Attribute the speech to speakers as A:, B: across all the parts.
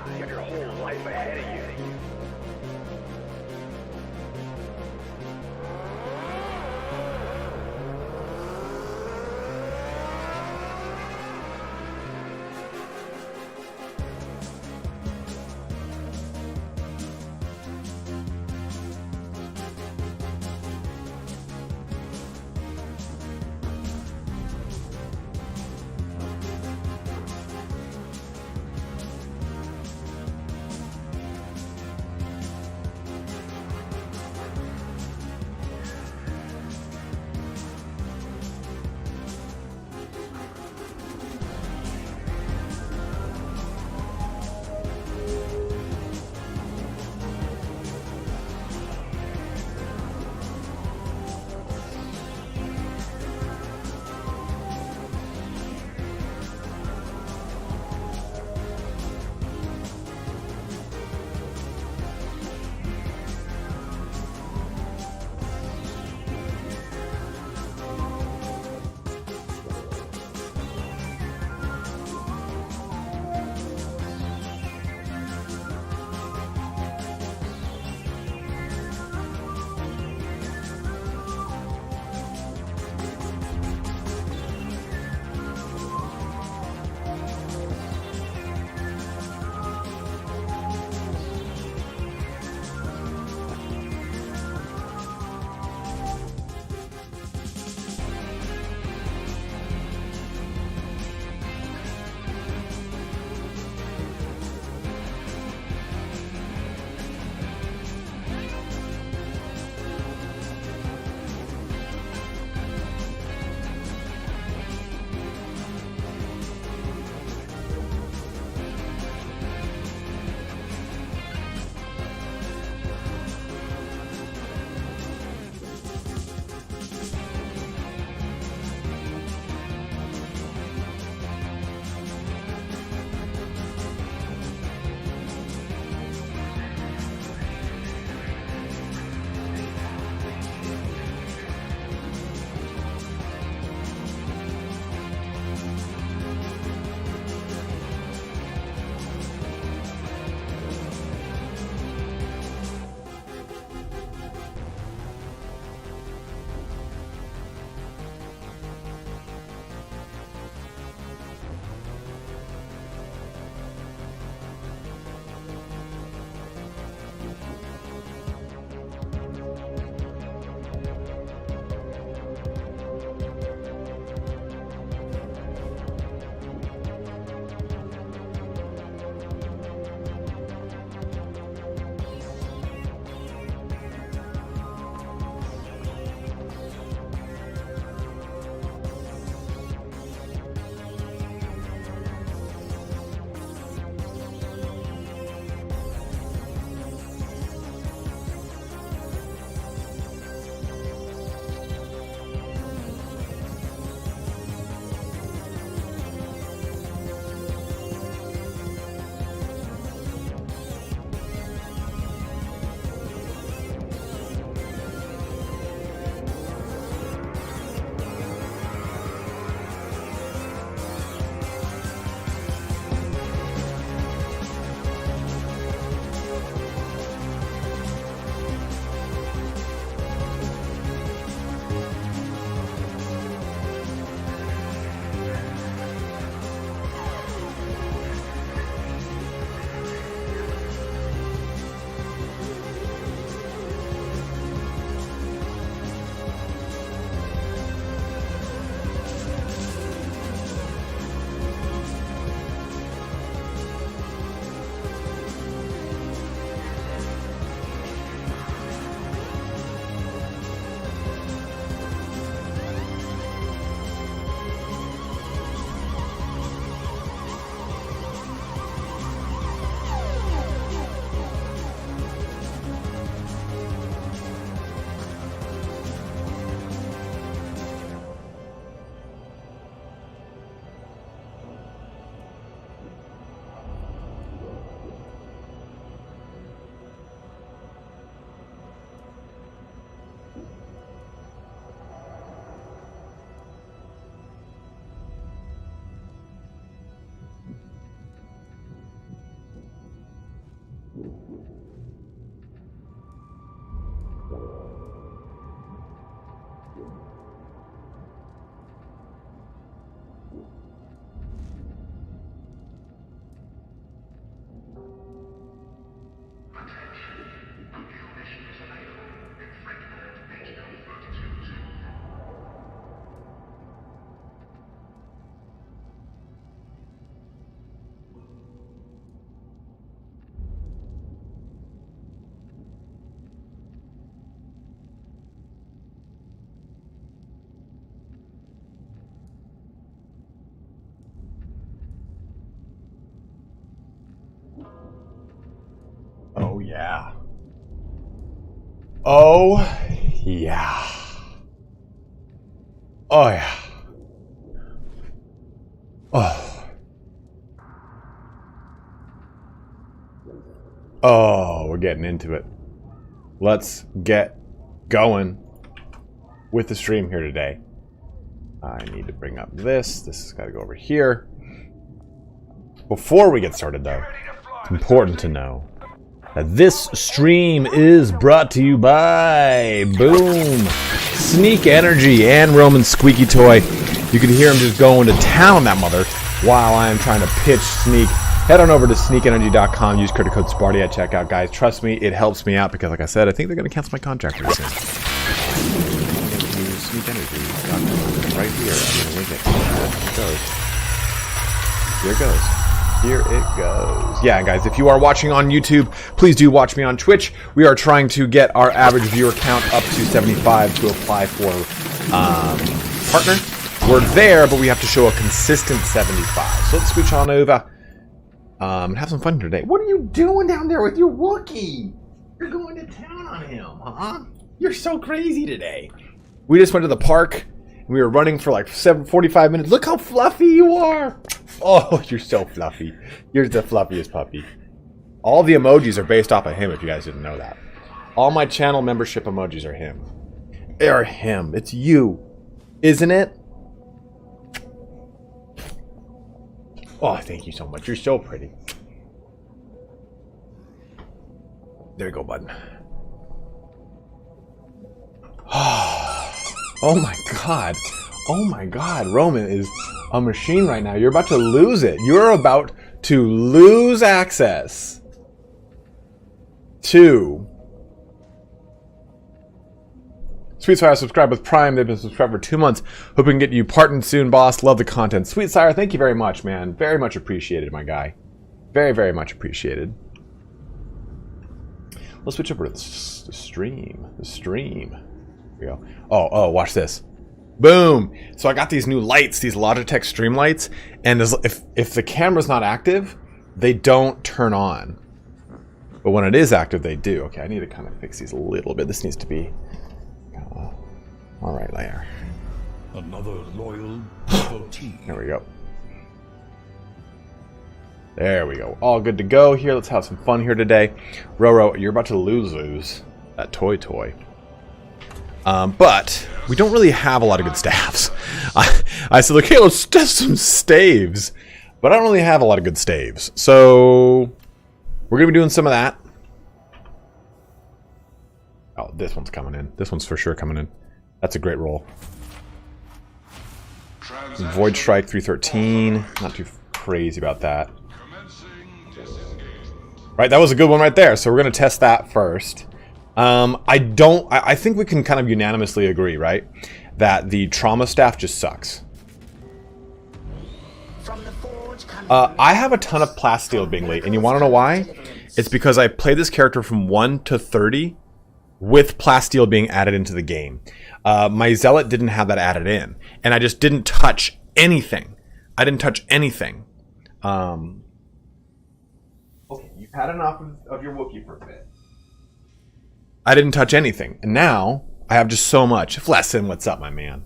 A: You have your whole life ahead of you.
B: Oh, yeah. Oh, yeah. Oh. Oh, we're getting into it. Let's get going with the stream here today. I need to bring up this. This has got to go over here. Before we get started, though, it's important to know that this stream is brought to you by Boom, Sneak Energy, and Roman Squeaky Toy. You can hear him just going to town on that mother while I am trying to pitch Sneak. Head on over to sneakenergy.com. Use credit code Sparty at checkout, guys. Trust me, it helps me out because, like I said, I think they're going to cancel my contract pretty soon. Sneakenergy.com right here. I'm going to link it. Here it goes. Here it goes. Yeah, guys, if you are watching on YouTube, please do watch me on Twitch. We are trying to get our average viewer count up to 75 to apply for partner. We're there, but we have to show a consistent 75. So let's switch on over and have some fun today. What are you doing down there with your Wookiee? You're going to town on him, huh? You're so crazy today. We just went to the park. We were running for like 45 minutes. Look how fluffy you are. Oh, you're so fluffy. You're the fluffiest puppy. All the emojis are based off of him, if you guys didn't know that. All my channel membership emojis are him. They're him. It's you. Isn't it? Oh, thank you so much. You're so pretty. There you go, bud. Oh my god. Oh my god. Roman is a machine right now. You're about to lose it. You're about to lose access to Sweetsire. Subscribe with Prime. They've been subscribed for 2 months. Hope we can get you partnered soon, boss. Love the content. Sweetsire, thank you very much, man. Very much appreciated, my guy. Very, very much appreciated. Let's switch over to the stream. The stream. Here we go. Oh, watch this. Boom! So I got these new lights, these Logitech stream lights, and if the camera's not active, they don't turn on. But when it is active, they do. Okay, I need to kind of fix these a little bit. This needs to be all right there.
C: Another loyal devotee.
B: There we go. There we go. All good to go here. Let's have some fun here today. Roro, you're about to lose that toy. But we don't really have a lot of good staves. I said, okay, let's test some staves. But I don't really have a lot of good staves. So we're going to be doing some of that. Oh, this one's coming in. This one's for sure coming in. That's a great roll. Void Strike 313. Not too crazy about that. Right, that was a good one right there. So we're going to test that first. I think we can kind of unanimously agree, right? That the trauma staff just sucks. I have a ton of plasteel being late, and you want to know why? It's because I played this character from 1 to 30 with plasteel being added into the game. My Zealot didn't have that added in, and I just didn't touch anything. I didn't touch anything. Okay, you've had enough of your Wookiee for a bit. I didn't touch anything, and now I have just so much. Flessin, what's up, my man?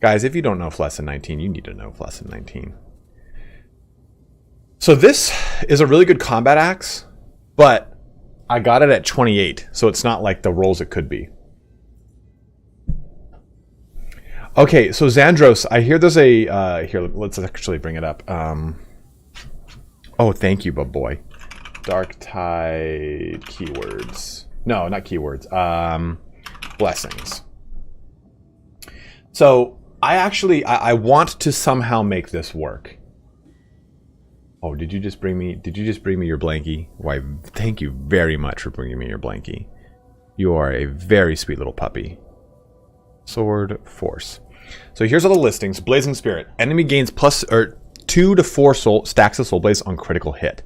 B: Guys, if you don't know Flessin 19, you need to know Flessin 19. So this is a really good combat axe, but I got it at 28, so it's not like the rolls it could be. Okay, so Xandros, I hear there's a... here, let's actually bring it up. Oh, thank you, bub boy. Darktide keywords. No, not keywords. Blessings. So I want to somehow make this work. Oh, did you just bring me your blankie? Why, thank you very much for bringing me your blankie. You are a very sweet little puppy. Sword Force. So here's all the listings. Blazing Spirit. Enemy gains +2 to 4 stacks of soul blaze on critical hit.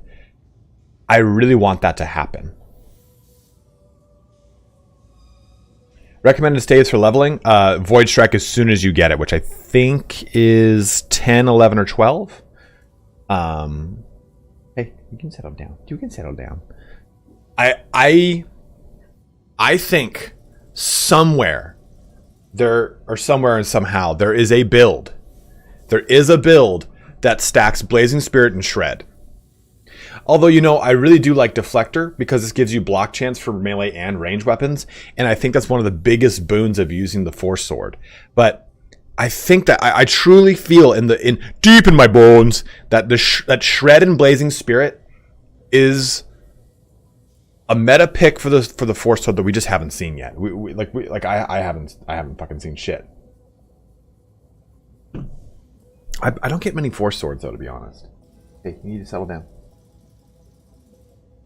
B: I really want that to happen. Recommended staves for leveling. Void Strike as soon as you get it, which I think is 10, 11, or 12. Hey, you can settle down. You can settle down. I think somewhere and somehow there is a build. There is a build that stacks Blazing Spirit and Shred. Although, you know, I really do like Deflector because this gives you block chance for melee and range weapons, and I think that's one of the biggest boons of using the Force Sword. But I think that I truly feel in deep in my bones that that Shred and Blazing Spirit is a meta pick for the Force Sword that we just haven't seen yet. I haven't fucking seen shit. I don't get many Force Swords though, to be honest. Hey, you need to settle down.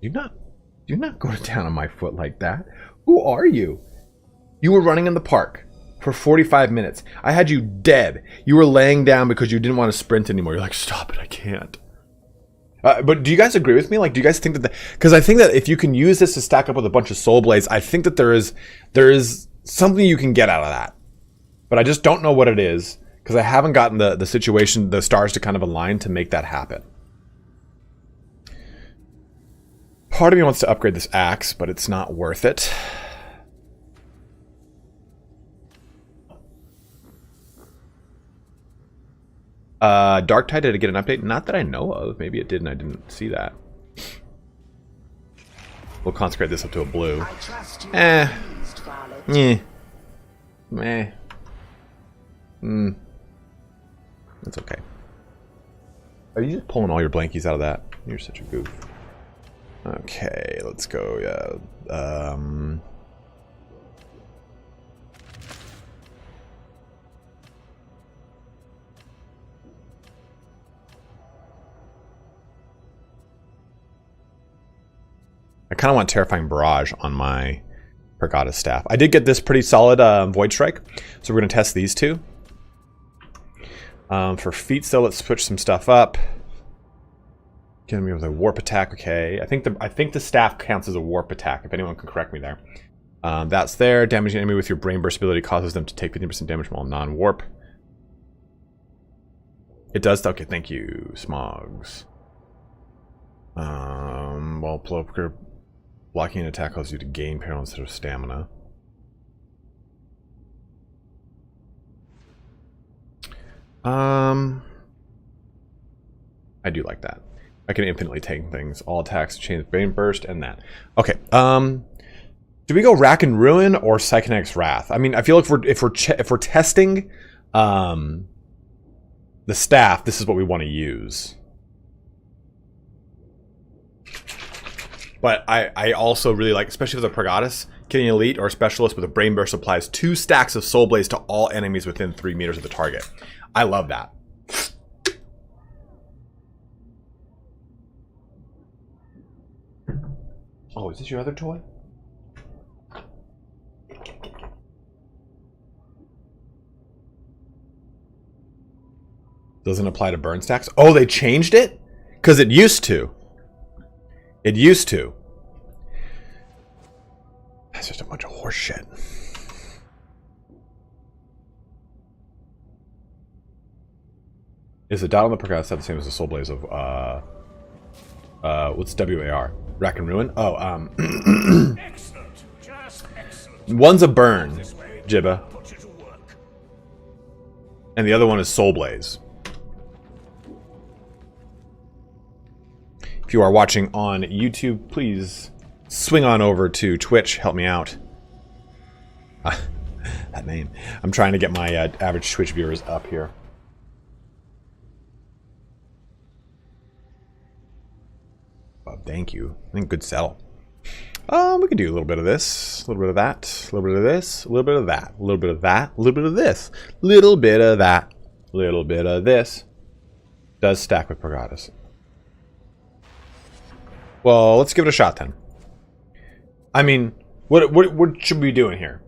B: Do not go down on my foot like that. Who are you? You were running in the park for 45 minutes. I had you dead. You were laying down because you didn't want to sprint anymore. You're like, stop it, I can't. But do you guys agree with me? Like, do you guys think that? Because I think that if you can use this to stack up with a bunch of Soul Blades, I think that there is something you can get out of that. But I just don't know what it is because I haven't gotten the situation, the stars to kind of align to make that happen. Part of me wants to upgrade this axe, but it's not worth it. Darktide, did it get an update? Not that I know of. Maybe it did and I didn't see that. We'll consecrate this up to a blue. Meh. That's okay. Are you just pulling all your blankies out of that? You're such a goof. Okay, let's go. Yeah. I kind of want Terrifying Barrage on my Pergata staff. I did get this pretty solid Void Strike, so we're going to test these two. For feats, though, let's switch some stuff up. Getting me with a warp attack, okay. I think the staff counts as a warp attack, if anyone can correct me there. That's there. Damaging an enemy with your Brain Burst ability causes them to take 15% damage while non-warp. It does? Okay, thank you, Smogs. While blocking an attack causes you to gain peril instead of stamina. I do like that. I can infinitely take things. All attacks, chain Brain Burst, and that. Okay. Do we go Rack and Ruin or Psychonetic's Wrath? I mean, I feel like if we're testing the staff, this is what we want to use. But I also really like, especially with a Pergatus, getting Elite or Specialist with a Brain Burst applies 2 stacks of Soul Blades to all enemies within 3 meters of the target. I love that. Oh, is this your other toy? Doesn't apply to burn stacks? Oh, they changed it? Because it used to. It used to. That's just a bunch of horse shit. Is the dot on the Pergata set the same as the Soul Blaze of what's WAR? Rack and Ruin? Oh,
C: Excellent. Just excellent.
B: One's a burn, Jibba. And the other one is Soul Blaze. If you are watching on YouTube, please swing on over to Twitch. Help me out. That name. I'm trying to get my average Twitch viewers up here. Thank you. I think good settle. We could do a little bit of this, a little bit of that, a little bit of this, a little bit of that, a little bit of that, a little bit of this, a little bit of that, a little bit of this. Does stack with Pergatas. Well, let's give it a shot then. I mean, what should we be doing here?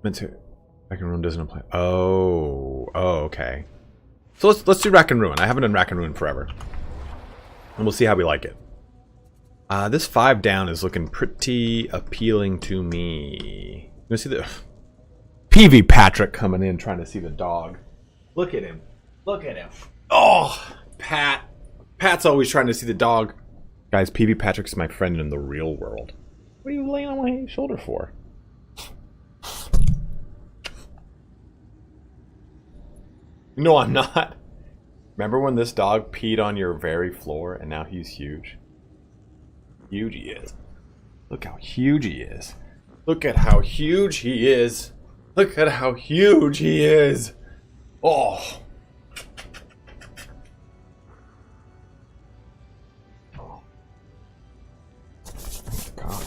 B: Rack and Ruin doesn't apply. Oh, okay. So let's do Rack and Ruin. I haven't done Rack and Ruin forever. And we'll see how we like it. This 5 down is looking pretty appealing to me. You see the PV Patrick coming in trying to see the dog. Look at him. Look at him. Oh, Pat's always trying to see the dog. Guys, PV Patrick's my friend in the real world. What are you laying on my shoulder for? No, I'm not. Remember when this dog peed on your very floor and now he's huge? Huge he is. Look how huge he is. Look at how huge he is. Look at how huge he is. Oh. God.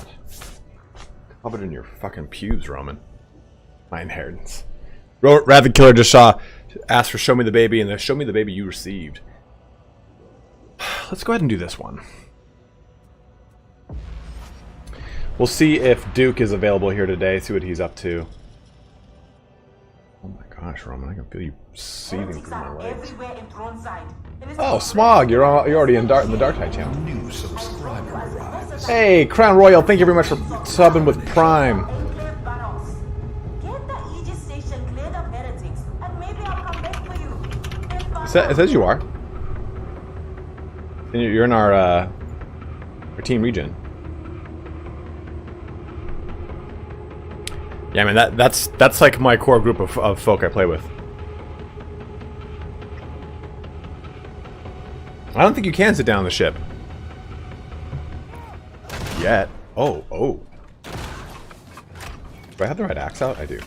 B: Covered in your fucking pubes, Roman. My inheritance. Raven Killer just asked for Show Me the Baby, and then Show Me the Baby you received. Let's go ahead and do this one. We'll see if Duke is available here today, see what he's up to. Oh my gosh, Roman, I can feel you seething through my legs. Oh, Smog, you're already in the Darktide channel.
C: New subscriber arrives.
B: Hey, Crown Royal, thank you very much for subbing with Prime. It says you are. And you're in our team region. Yeah, I mean that's like my core group of folk I play with. I don't think you can sit down on the ship yet. Oh. Do I have the right axe out? I do.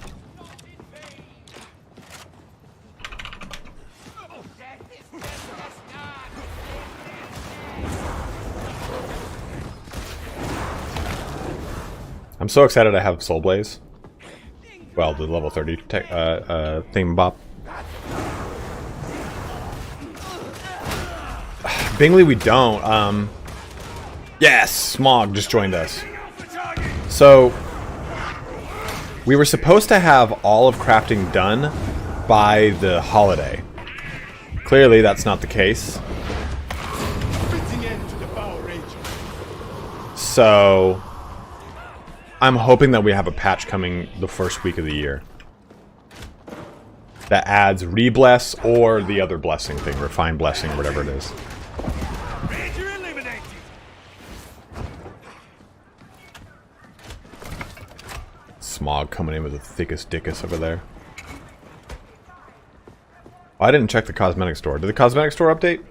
B: I'm so excited I have Soul Blaze. Well, the level 30 thingamabob. Bingley, we don't. Yes, Smog just joined us. So, we were supposed to have all of crafting done by the holiday. Clearly, that's not the case. So, I'm hoping that we have a patch coming the first week of the year that adds Rebless or the other blessing thing, Refined Blessing, or whatever it is. Smog coming in with the thickest dickus over there. Oh, I didn't check the cosmetic store. Did the cosmetic store update?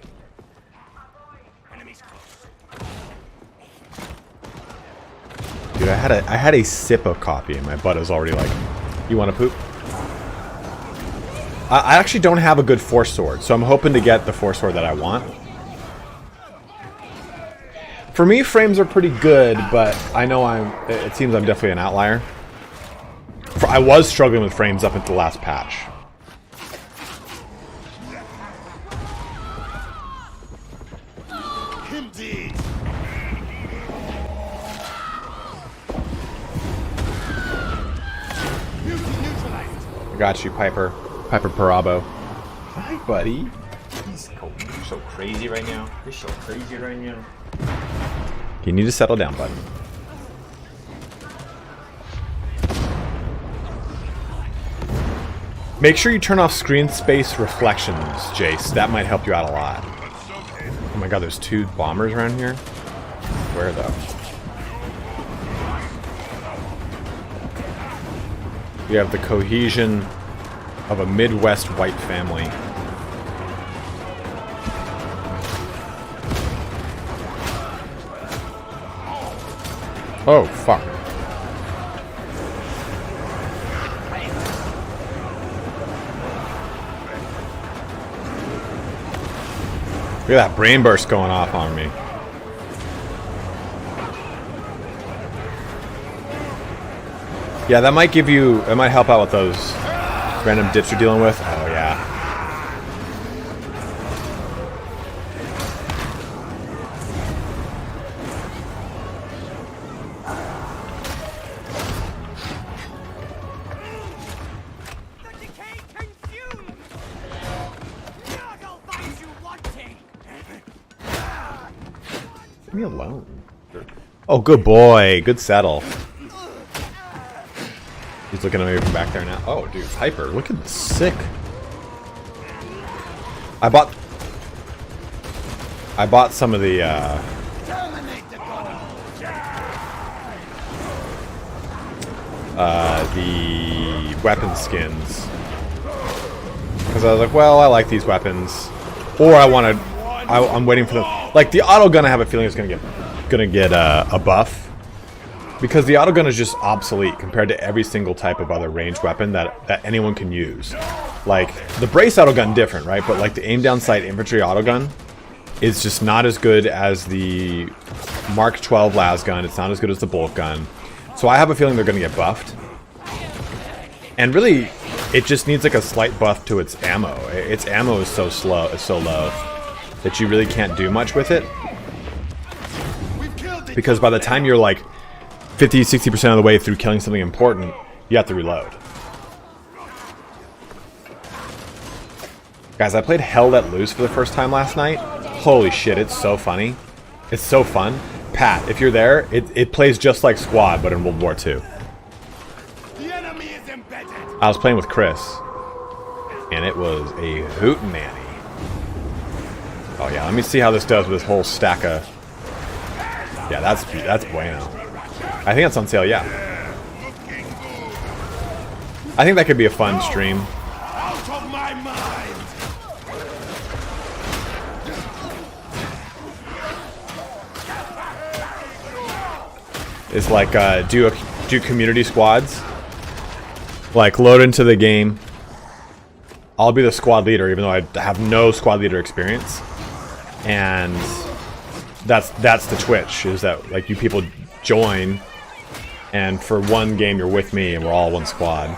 B: Dude, I had a sip of coffee and my butt is already like, you want to poop? I actually don't have a good force sword, so I'm hoping to get the force sword that I want. For me, frames are pretty good, but I know it seems I'm definitely an outlier. I was struggling with frames up until the last patch. Got you, Piper. Piper Parabo. Hi, buddy. You're so crazy right now. You're so crazy right now. You need to settle down, bud. Make sure you turn off screen space reflections, Jace. That might help you out a lot. Oh my god, there's 2 bombers around here? Where though? We have the cohesion of a Midwest white family. Oh, fuck. Look at that brain burst going off on me. Yeah, that might give you... It might help out with those random dips you're dealing with. Oh, yeah. Leave me alone. Oh, good boy. Good settle. He's looking at me from back there now. Oh, dude, Piper, look at this. Sick. I bought some of the, the weapon skins. Because I was like, well, I like these weapons. Or I'm waiting for them. Like, the auto gun, I have a feeling is gonna get a buff. Because the auto gun is just obsolete compared to every single type of other ranged weapon that anyone can use. Like, the brace auto gun different, right? But like the aim down sight infantry auto gun is just not as good as the Mark 12 las gun. It's not as good as the bolt gun. So I have a feeling they're gonna get buffed. And really, it just needs like a slight buff to its ammo. Its ammo is so low that you really can't do much with it. Because by the time you're like 50-60% of the way through killing something important, you have to reload. Guys, I played Hell Let Loose for the first time last night. Holy shit, it's so funny. It's so fun. Pat, if you're there, it plays just like Squad, but in World War II. I was playing with Chris, and it was a hootenanny. Oh yeah, let me see how this does with this whole stack of... Yeah, that's bueno. I think that's on sale, yeah. I think that could be a fun stream.
D: Out of my mind.
B: It's like do community squads. Like, load into the game. I'll be the squad leader, even though I have no squad leader experience. And that's the Twitch, is that like you people join, and for one game you're with me, and we're all one squad.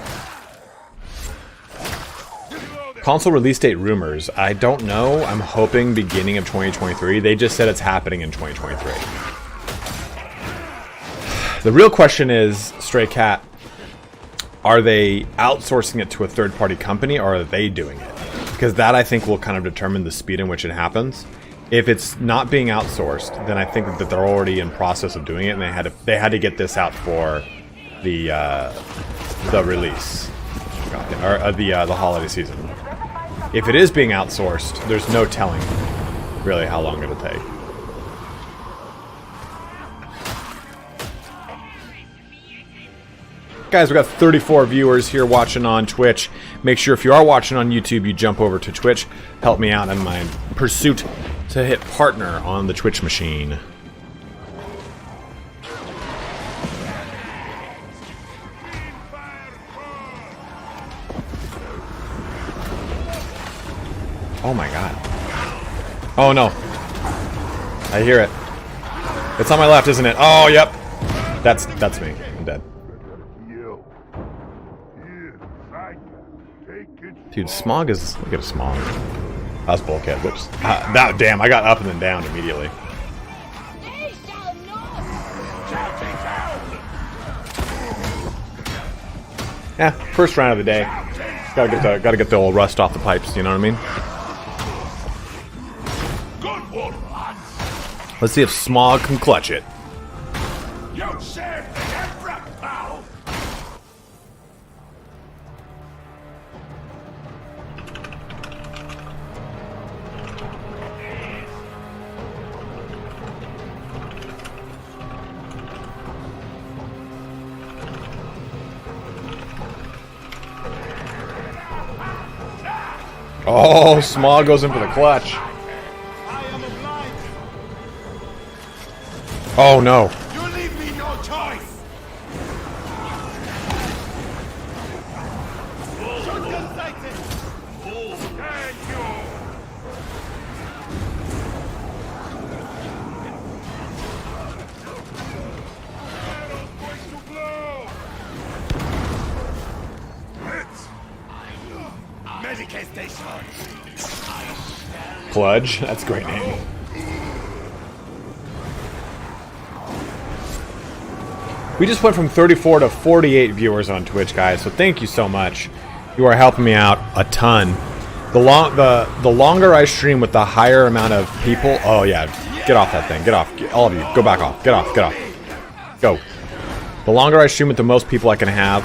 B: Console release date rumors. I don't know. I'm hoping beginning of 2023. They just said it's happening in 2023. The real question is, Stray Cat, are they outsourcing it to a third-party company, or are they doing it? Because that, I think, will kind of determine the speed in which it happens. If it's not being outsourced, then I think that they're already in process of doing it, and they had to get this out for the release, or the holiday season. If it is being outsourced, there's no telling really how long it'll take. Guys, we got 34 viewers here watching on Twitch. Make sure if you are watching on YouTube, you jump over to Twitch. Help me out in my pursuit to hit partner on the Twitch machine. Oh my god. Oh no. I hear it. It's on my left, isn't it? Oh, yep. That's me. I'm dead. Dude, Smog is... Look at Smog. That was bulkhead. Whoops. Damn, I got up and then down immediately. Yeah, first round of the day. Gotta get the old rust off the pipes, you know what I mean? Let's see if Smog can clutch it. Oh, Smog goes in for the clutch. Oh no.
D: You leave me no choice. Shotgun sighted. Thank you. Medicaid station.
B: Pludge, that's a great name. We just went from 34 to 48 viewers on Twitch, guys, so thank you so much. You are helping me out a ton. The longer I stream with the higher amount of people... Oh, yeah. Get off that thing. Get off. All of you. Go back off. Get off. Get off. Go. The longer I stream with the most people I can have,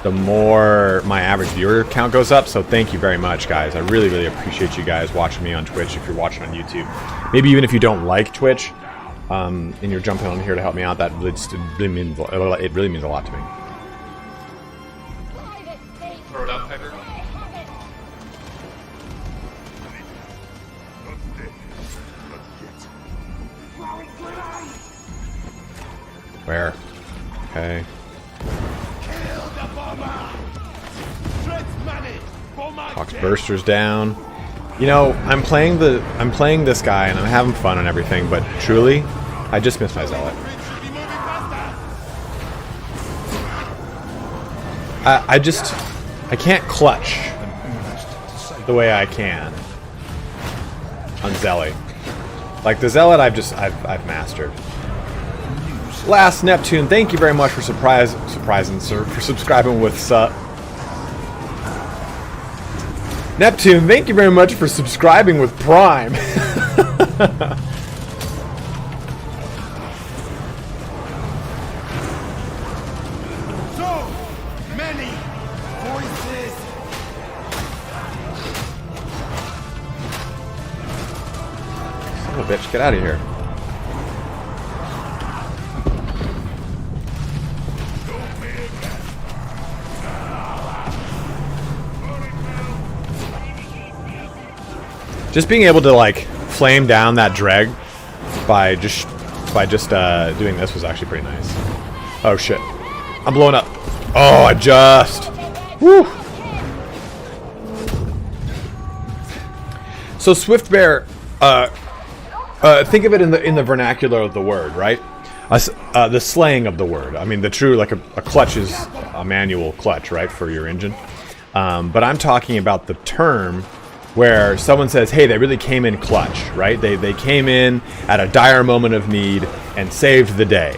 B: the more my average viewer count goes up. So thank you very much, guys. I really, really appreciate you guys watching me on Twitch if you're watching on YouTube. Maybe even if you don't like Twitch, and you're jumping on here to help me out, that really means a lot to me. Okay.
D: Kill the bomber. Threats money. Bomber.
B: Hawk's Burster's down. You know, I'm playing this guy and I'm having fun and everything, but truly, I just missed my Zealot. I can't clutch the way I can on Zelly. Like the Zealot, I've mastered. Last Neptune, thank you very much for surprising, sir, for subscribing with Neptune, thank you very much for subscribing with Prime.
D: So many voices.
B: Son of a bitch, get out of here. Just being able to like flame down that dreg by just doing this was actually pretty nice. Oh shit. I'm blowing up. Oh, I just. Woo. So Swift Bear, think of it in the vernacular of the word, right? The slang of the word. I mean, the true, like a clutch is a manual clutch, right, for your engine. But I'm talking about the term where someone says, hey, they really came in clutch, right? They came in at a dire moment of need and saved the day.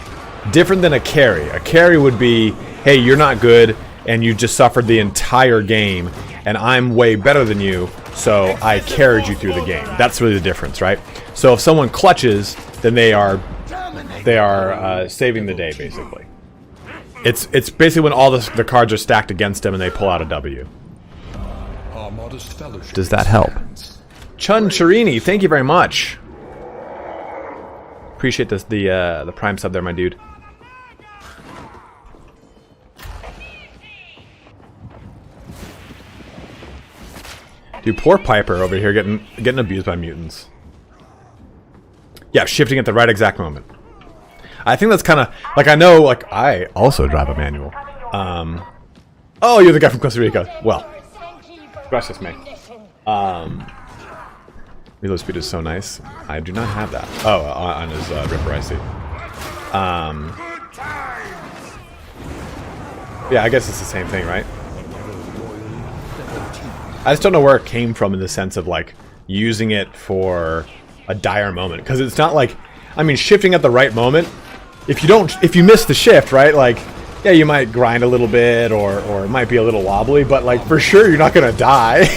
B: Different than a carry. A carry would be, hey, you're not good and you just suffered the entire game and I'm way better than you, so I carried you through the game. That's really the difference, right? So if someone clutches, then they are saving the day, basically. It's basically when all the cards are stacked against them and they pull out a W. Does that help? Chun Chirini, thank you very much. Appreciate this, the Prime sub there, my dude. Dude, poor Piper over here getting abused by mutants. Yeah, shifting at the right exact moment. I think that's kind of like, I know, like I also drive a manual. Oh, you're the guy from Costa Rica. Well. Gracias, me. Reload speed is so nice. I do not have that. Oh, on his Ripper, I see. Yeah, I guess it's the same thing, right? I just don't know where it came from in the sense of like using it for a dire moment, because it's not like, I mean, shifting at the right moment. If you miss the shift, right? Like, yeah, you might grind a little bit, or it might be a little wobbly, but like for sure you're not gonna die.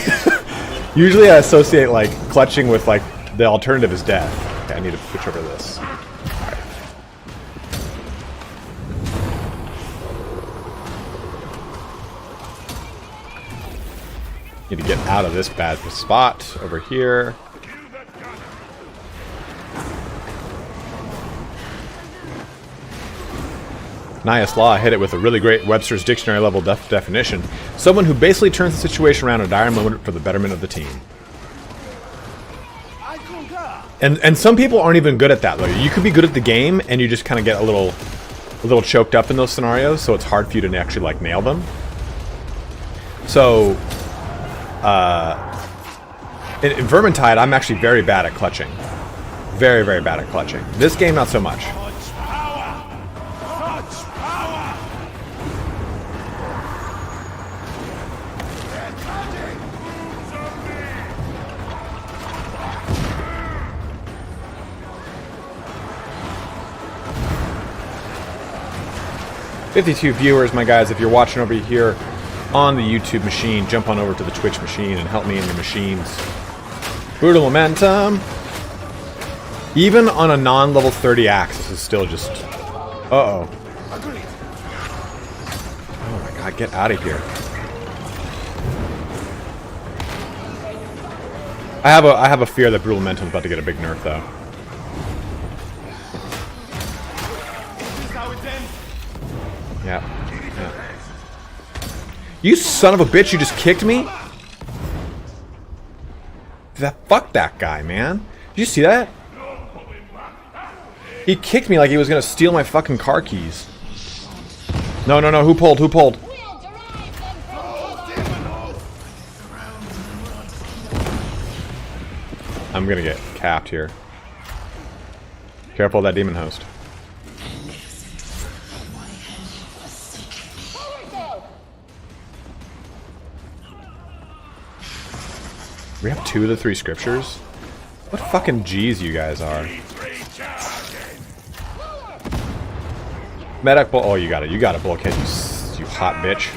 B: Usually I associate like clutching with like the alternative is death. Okay, I need to switch over to this. Alright. Need to get out of this bad spot over here. Nias Law hit it with a really great Webster's Dictionary level definition. Someone who basically turns the situation around in a dire moment for the betterment of the team. And some people aren't even good at that. Like, you could be good at the game and you just kind of get a little choked up in those scenarios, so it's hard for you to actually like nail them. So in Vermintide, I'm actually very bad at clutching. Very, very bad at clutching. This game, not so much. 52 viewers, my guys. If you're watching over here on the YouTube machine, jump on over to the Twitch machine and help me in the machines. Brutal momentum. Even on a non-level 30 axe, this is still just... Uh-oh. Oh my god, get out of here. I have a fear that Brutal Momentum is about to get a big nerf, though. Yeah. You son of a bitch, you just kicked me? Fuck that guy, man. Did you see that? He kicked me like he was gonna steal my fucking car keys. No, no, no. Who pulled? Who pulled? I'm gonna get capped here. Careful of that demon host. We have 2 of the 3 scriptures? What fucking G's you guys are. Medic bull. Oh, you got it. You got it, bulkhead. You hot bitch.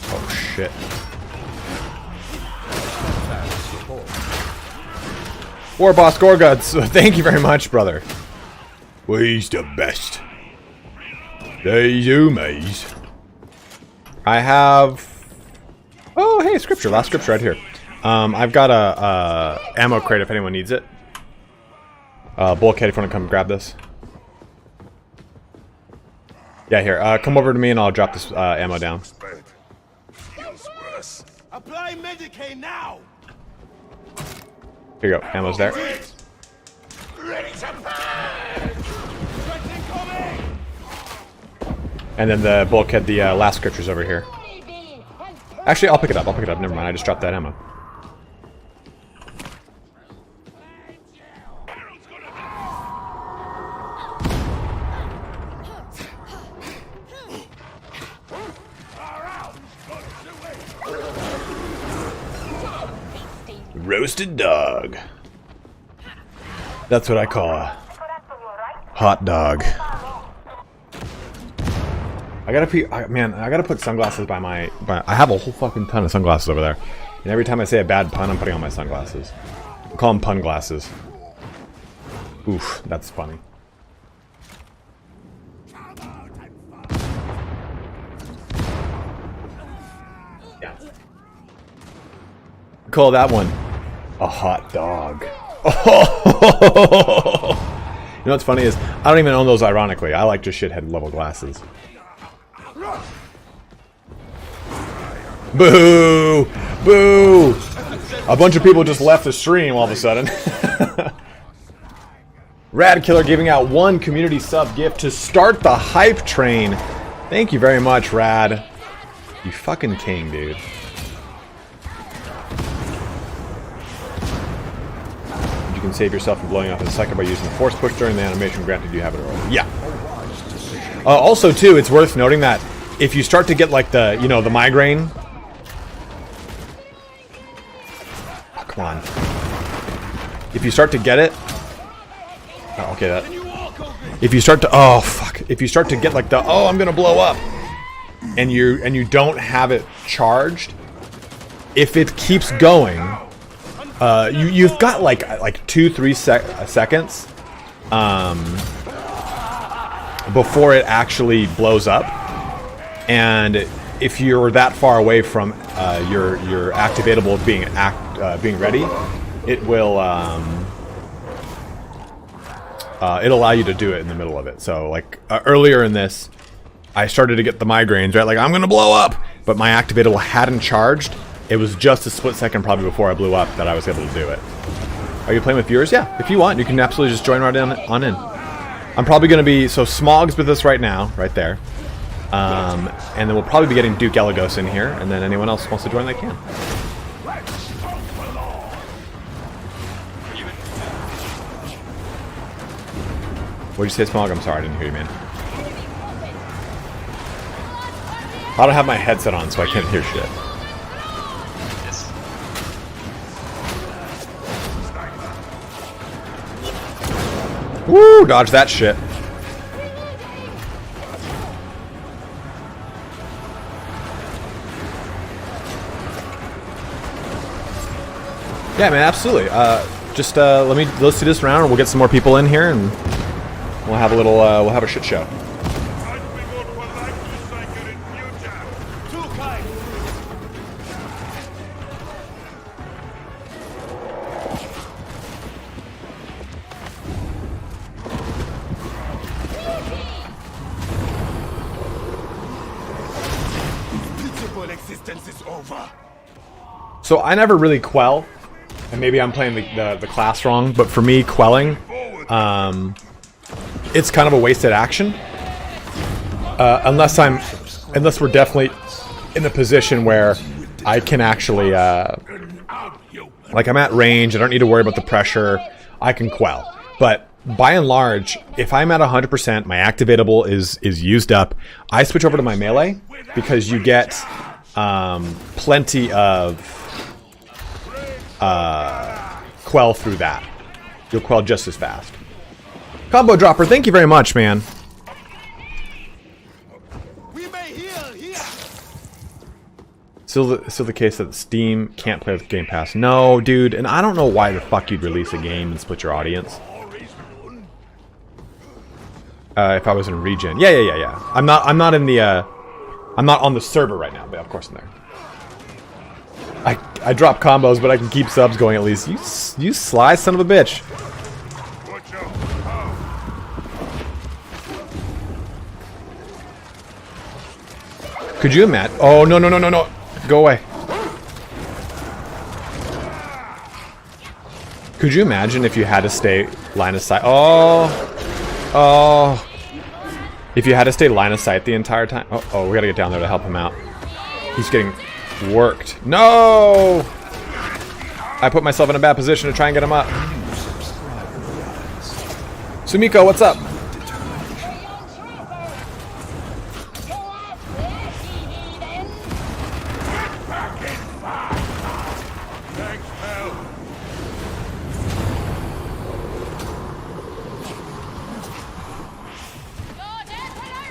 B: Oh shit. War Boss Gorguts, thank you very much, brother. We's the best. They do, maze. I have... Oh, hey, scripture. Last scripture right here. I've got a ammo crate if anyone needs it. Bulkhead, if you want to come grab this. Yeah, here. Come over to me and I'll drop this ammo down.
D: Apply Medicaid now.
B: Here you go. Ammo's there.
D: Ready to
B: And then the bulkhead, the last scripture's over here. Actually, I'll pick it up. I'll pick it up. Never mind. I just dropped that ammo. Roasted dog. That's what I call a hot dog. I gotta man, I gotta put sunglasses by my... I have a whole fucking ton of sunglasses over there. And every time I say a bad pun, I'm putting on my sunglasses. I call them pun glasses. Oof, that's funny. Yeah. Call that one a hot dog. Oh! You know what's funny is, I don't even own those ironically. I like just shithead level glasses. Boo! Boo! A bunch of people just left the stream all of a sudden. Rad Killer giving out 1 community sub gift to start the hype train. Thank you very much, Rad. You fucking king, dude. You can save yourself from blowing off the Psyker by using the force push during the animation. Granted, you have it early. Yeah. Also, too, it's worth noting that if you start to get like the, you know, the migraine. Oh, come on. If you start to get it. Oh, okay, that. If you start to, oh fuck. If you start to get like the, oh, I'm gonna blow up, and you don't have it charged, if it keeps going, you've got like 2-3 seconds before it actually blows up, and if you're that far away from your activatable being ready, it will it'll allow you to do it in the middle of it. So like earlier in this, I started to get the migraines, right? Like I'm gonna blow up, but my activatable hadn't charged. It was just a split second probably before I blew up that I was able to do it. Are you playing with viewers? Yeah, if you want, you can absolutely just join right on in. I'm probably going to be... So Smog's with us right now, right there. And then we'll probably be getting Duke Elagos in here, and then anyone else wants to join, they can. What'd you say, Smog? I'm sorry, I didn't hear you, man. I don't have my headset on, so I can't hear shit. Woo! Dodge that shit. Yeah, man, absolutely. Let's do this round, and we'll get some more people in here, and We'll have a little, we'll have a shit show.
D: Existence is over.
B: So I never really quell, and maybe I'm playing the class wrong, but for me, quelling, it's kind of a wasted action. Unless we're definitely in a position where I can actually, like I'm at range, I don't need to worry about the pressure, I can quell. But by and large, if I'm at 100%, my activatable is used up, I switch over to my melee because you get plenty of quell through that. You'll quell just as fast. Combo Dropper, thank you very much, man.
D: We may heal here.
B: Still the case that Steam can't play with Game Pass. No, dude, and I don't know why the fuck you'd release a game and split your audience. If I was in region, yeah. I'm not in the. I'm not on the server right now, but of course I'm there. I drop combos, but I can keep subs going at least. You sly son of a bitch. Could you imagine? Oh, no. Go away. Could you imagine if you had to stay line of sight? Oh. If you had to stay line of sight the entire time. Oh, we gotta get down there to help him out. He's getting worked. No! I put myself in a bad position to try and get him up. Sumiko, what's up?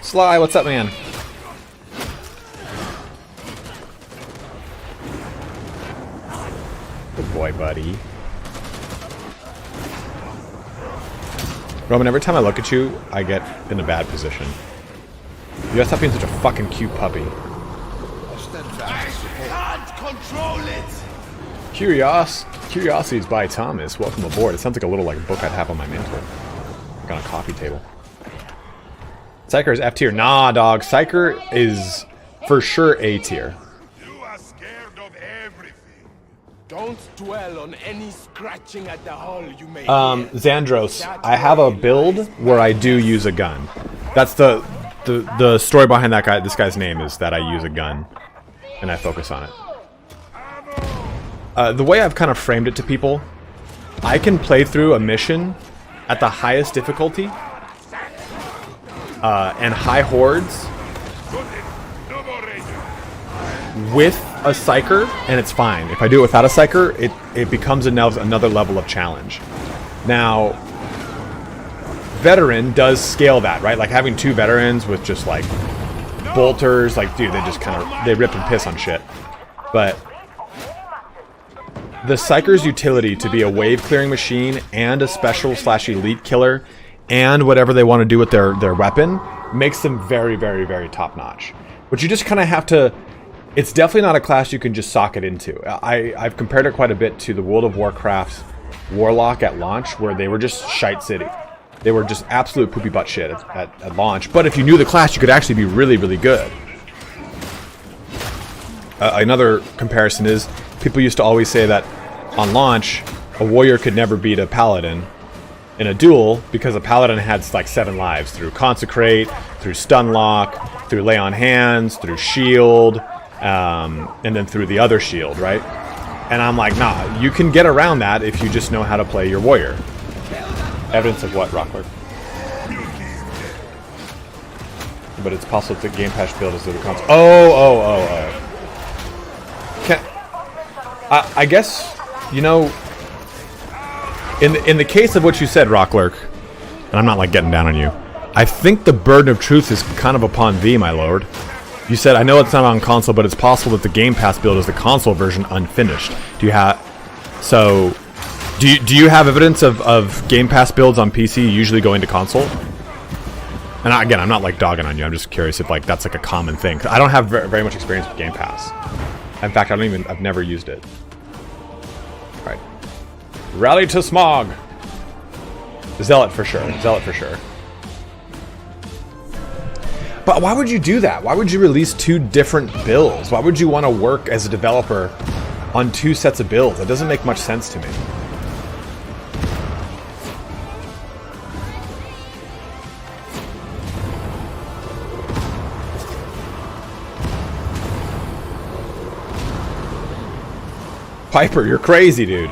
B: Sly, what's up, man? Good boy, buddy. Roman, every time I look at you, I get in a bad position. You gotta stop being such a fucking cute puppy.
D: I can't control it.
B: Curiosities by Thomas. Welcome aboard. It sounds like a little like book I'd have on my mantle. Like on a coffee table. Psyker is F tier. Nah, dog. Psyker is for sure A tier.
D: You are scared of everything. Don't dwell on any scratching at the hull you may hear.
B: Xandros, I have a build where I do use a gun. That's the story behind that guy. This guy's name is that I use a gun, and I focus on it. The way I've kind of framed it to people, I can play through a mission at the highest difficulty. And high hordes with a Psyker, and it's fine. If I do it without a Psyker, it becomes another level of challenge. Now, Veteran does scale that, right? Like having two Veterans with just like bolters, like dude, they rip and piss on shit. But the Psyker's utility to be a wave clearing machine and a special / elite killer and whatever they want to do with their weapon makes them very, very, very top notch. But you just kind of have to. It's definitely not a class you can just sock it into. I've compared it quite a bit to the World of Warcraft Warlock at launch, where they were just shite city. They were just absolute poopy butt shit at launch. But if you knew the class, you could actually be really, really good. Another comparison is people used to always say that on launch, a warrior could never beat a paladin in a duel because a paladin had like 7 lives through consecrate, through stun lock, through lay on hands, through shield, and then through the other shield, right? And I'm like, nah, you can get around that if you just know how to play your warrior. Evidence of what, Rockler? But it's possible to Game Pass build as the console. Oh. I guess, you know, in the case of what you said, Rocklurk, and I'm not like getting down on you, I think the burden of truth is kind of upon thee, my lord. You said, I know it's not on console, but it's possible that the Game Pass build is the console version unfinished. Do you have evidence of Game Pass builds on PC usually going to console? And again, I'm not like dogging on you. I'm just curious if like that's like a common thing. 'Cause I don't have very much experience with Game Pass. In fact, I've never used it. All right. Rally to Smog. Zealot for sure. Zealot for sure. But why would you do that? Why would you release 2 different builds? Why would you want to work as a developer on 2 sets of builds? That doesn't make much sense to me. Piper, you're crazy, dude.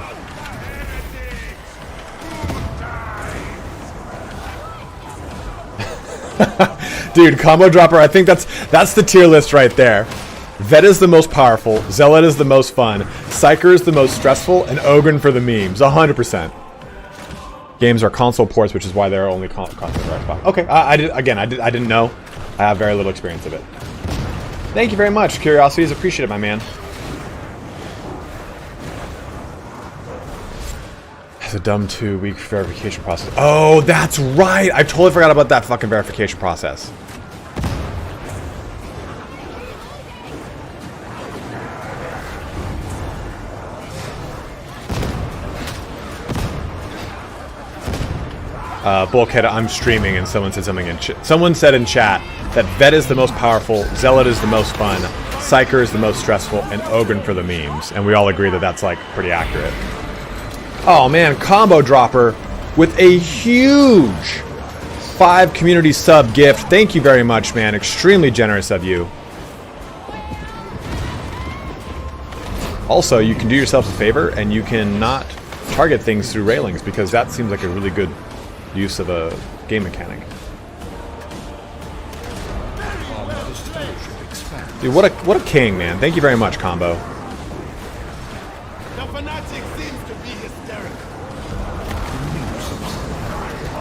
B: Dude, combo dropper, I think that's the tier list right there. Vet is the most powerful, Zealot is the most fun, Psyker is the most stressful, and Ogren for the memes, 100%. Games are console ports, which is why they're only console Xbox. Okay, I didn't know. I have very little experience of it. Thank you very much. Curiosity is appreciated, my man. A dumb 2-week verification process. Oh, that's right. I totally forgot about that fucking verification process. Bulkhead, I'm streaming and someone said something in chat. Someone said in chat that Vet is the most powerful, Zealot is the most fun, Psyker is the most stressful, and Ogren for the memes. And we all agree that that's like pretty accurate. Oh man, combo dropper with a huge 5 community sub gift. Thank you very much, man. Extremely generous of you. Also, you can do yourself a favor and you can not target things through railings because that seems like a really good use of a game mechanic. Dude, what a king, man. Thank you very much, combo.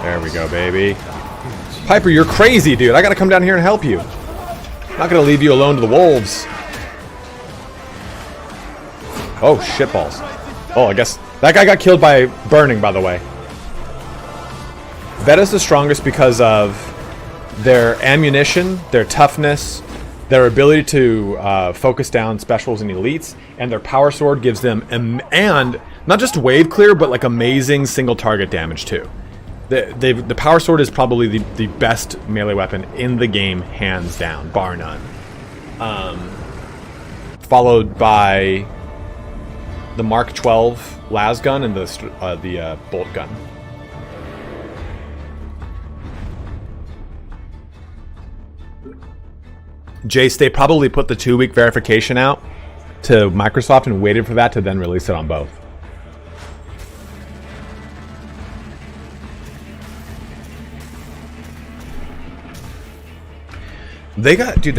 B: There we go, baby. Piper, you're crazy, dude. I gotta come down here and help you. I'm not gonna leave you alone to the wolves. Oh, shitballs. Oh, I guess that guy got killed by burning, by the way. Vet is the strongest because of their ammunition, their toughness, their ability to focus down specials and elites, and their power sword gives them, and not just wave clear, but like amazing single target damage too. The power sword is probably the best melee weapon in the game, hands down, bar none. Followed by the Mark 12 las gun and the bolt gun. Jace, they probably put the 2-week verification out to Microsoft and waited for that to then release it on both. They got, dude,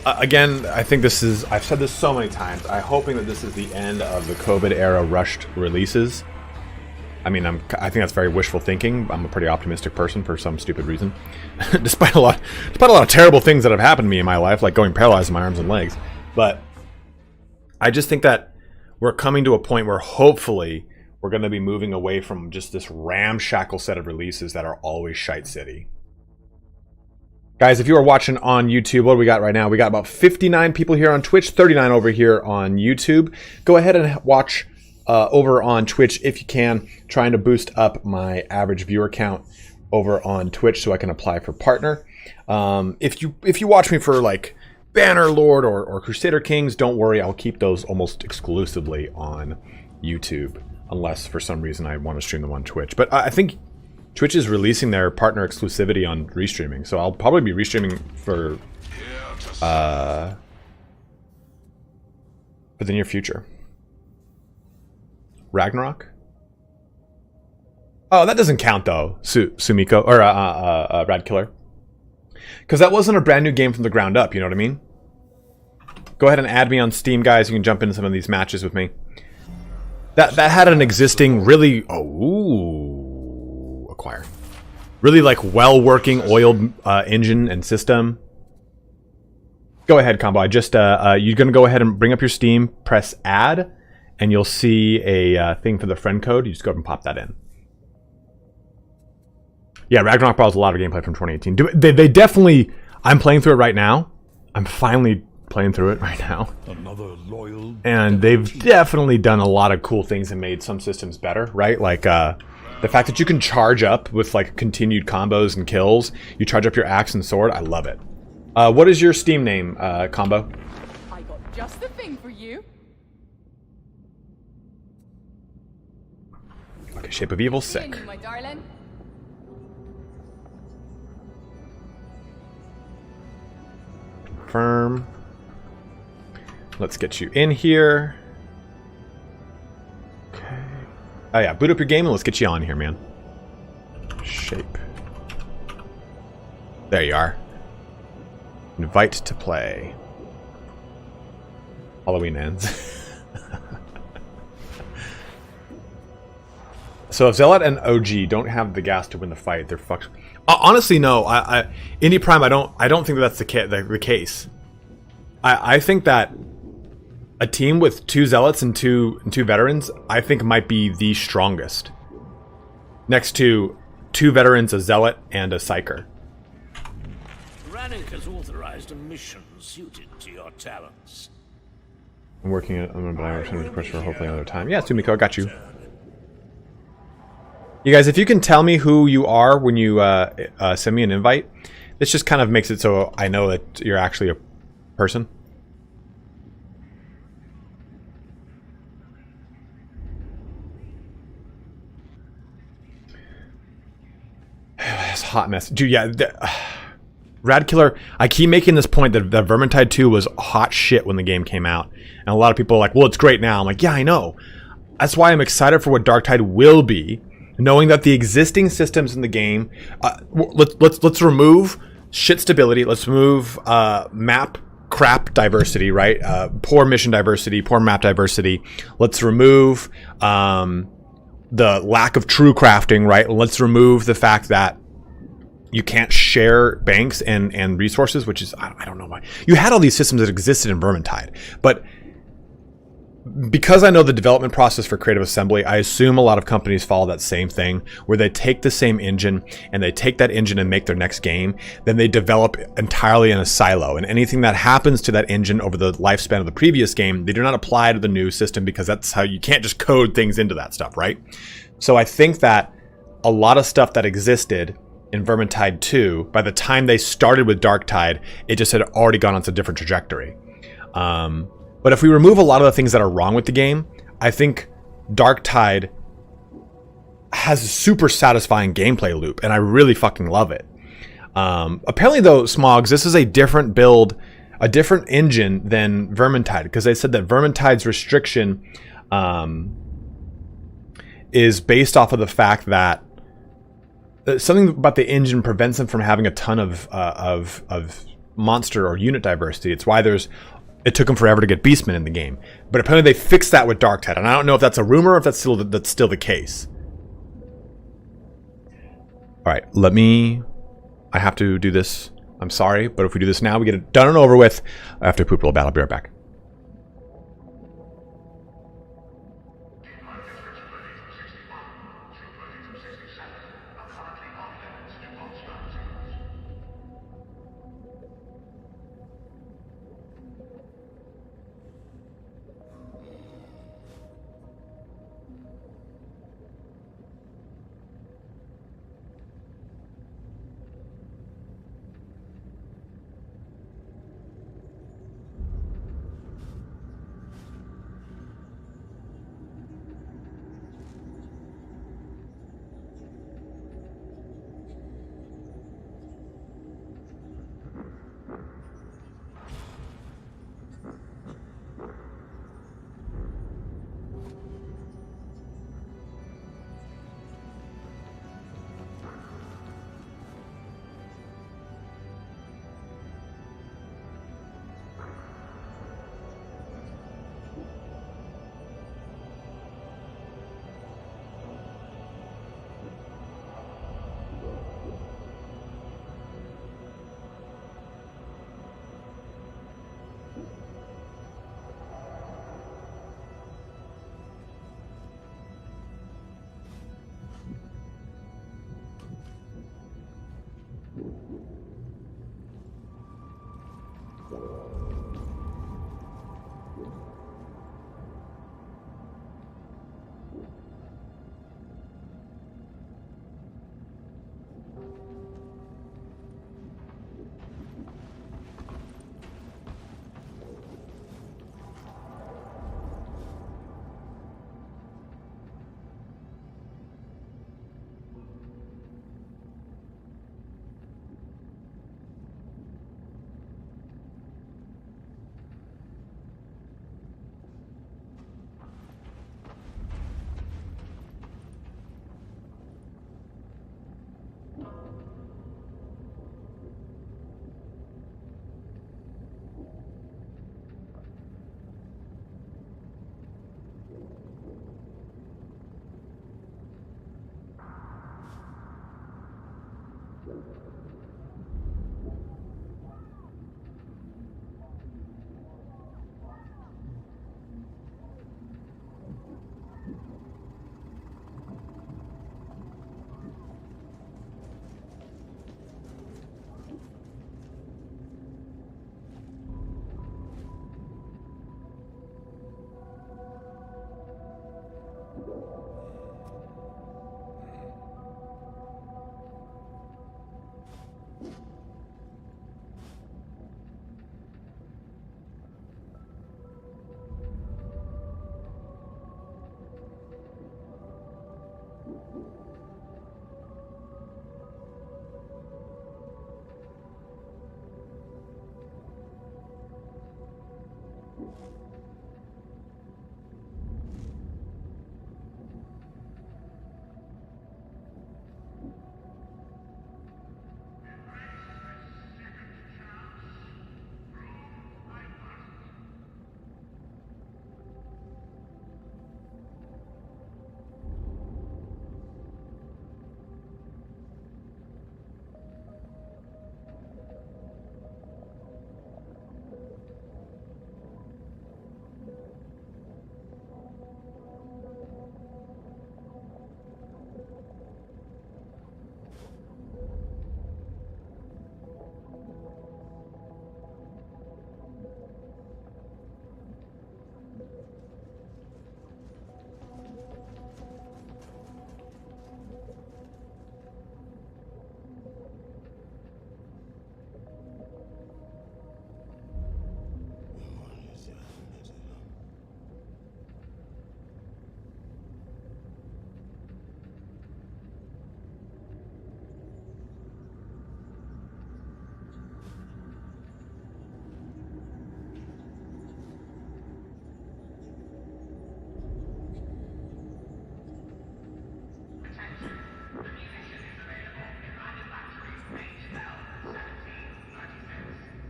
B: again, I think this is, I've said this so many times, I'm hoping that this is the end of the COVID era rushed releases. I mean, I think that's very wishful thinking. I'm a pretty optimistic person for some stupid reason. despite a lot of terrible things that have happened to me in my life, like going paralyzed in my arms and legs. But I just think that we're coming to a point where hopefully we're going to be moving away from just this ramshackle set of releases that are always shite city. Guys, if you are watching on YouTube, what do we got right now? We got about 59 people here on Twitch, 39 over here on YouTube. Go ahead and watch over on Twitch if you can. Trying to boost up my average viewer count over on Twitch so I can apply for partner. If you watch me for like Banner Lord or Crusader Kings, don't worry, I'll keep those almost exclusively on YouTube, unless for some reason I want to stream them on Twitch. But I think Twitch is releasing their partner exclusivity on restreaming, so I'll probably be restreaming for the near future. Ragnarok? Oh, that doesn't count though, Sumiko or Rad Killer, because that wasn't a brand new game from the ground up. You know what I mean? Go ahead and add me on Steam, guys. You can jump into some of these matches with me. That had an existing, really acquire, really like well-working oiled engine and system. Go ahead, combo. I just you're gonna go ahead and bring up your Steam, press add, and you'll see a thing for the friend code. You just go ahead and pop that in. Yeah, Ragnarok borrows a lot of gameplay from 2018. They definitely... I'm playing through it right now. I'm finally playing through it right now.
C: Another loyal.
B: And they've definitely done a lot of cool things and made some systems better, right? Like the fact that you can charge up with like continued combos and kills. You charge up your axe and sword. I love it. What is your Steam name, Combo?
E: I got just the thing for you.
B: Okay, Shape of Evil, sick.
E: You, my darling.
B: Confirm. Let's get you in here. Okay. Oh yeah, boot up your game and let's get you on here, man. Shape. There you are. Invite to play. Halloween ends. So if Zealot and OG don't have the gas to win the fight, they're fucked. Honestly, no. Indie Prime, I don't think that's the case. I think that a team with 2 Zealots and two veterans, I think might be the strongest. Next to 2 veterans, a Zealot, and a Psyker.
F: Rannick has authorized a mission suited to your talents.
B: I'm working on a binary request for hopefully another time. Yeah, Sumiko, I got you. You guys, if you can tell me who you are when you send me an invite, this just kind of makes it so I know that you're actually a person. It's a hot mess. Dude, yeah. Radkiller, I keep making this point that Vermintide 2 was hot shit when the game came out. And a lot of people are like, well, it's great now. I'm like, yeah, I know. That's why I'm excited for what Darktide will be. Knowing that the existing systems in the game, let's remove shit stability. Let's remove map crap diversity, right? Poor mission diversity, poor map diversity. Let's remove the lack of true crafting, right? Let's remove the fact that you can't share banks and resources, which is I don't know why. You had all these systems that existed in Vermintide, but because I know the development process for Creative Assembly, I assume a lot of companies follow that same thing, where they take the same engine and they take that engine and make their next game, then they develop entirely in a silo. And anything that happens to that engine over the lifespan of the previous game, they do not apply to the new system because that's how you can't just code things into that stuff, right? So I think that a lot of stuff that existed in Vermintide 2, by the time they started with Darktide, it just had already gone on a different trajectory. But if we remove a lot of the things that are wrong with the game, I think Darktide has a super satisfying gameplay loop, and I really fucking love it. Apparently, though, Smogs, this is a different build, a different engine than Vermintide, because they said that Vermintide's restriction is based off of the fact that something about the engine prevents them from having a ton of monster or unit diversity. It's why it took them forever to get Beastmen in the game. But apparently they fixed that with Darktide, and I don't know if that's a rumor or if that's still the case. Alright, I have to do this. I'm sorry, but if we do this now, we get it done and over with. After poop roll battle, I'll be right back.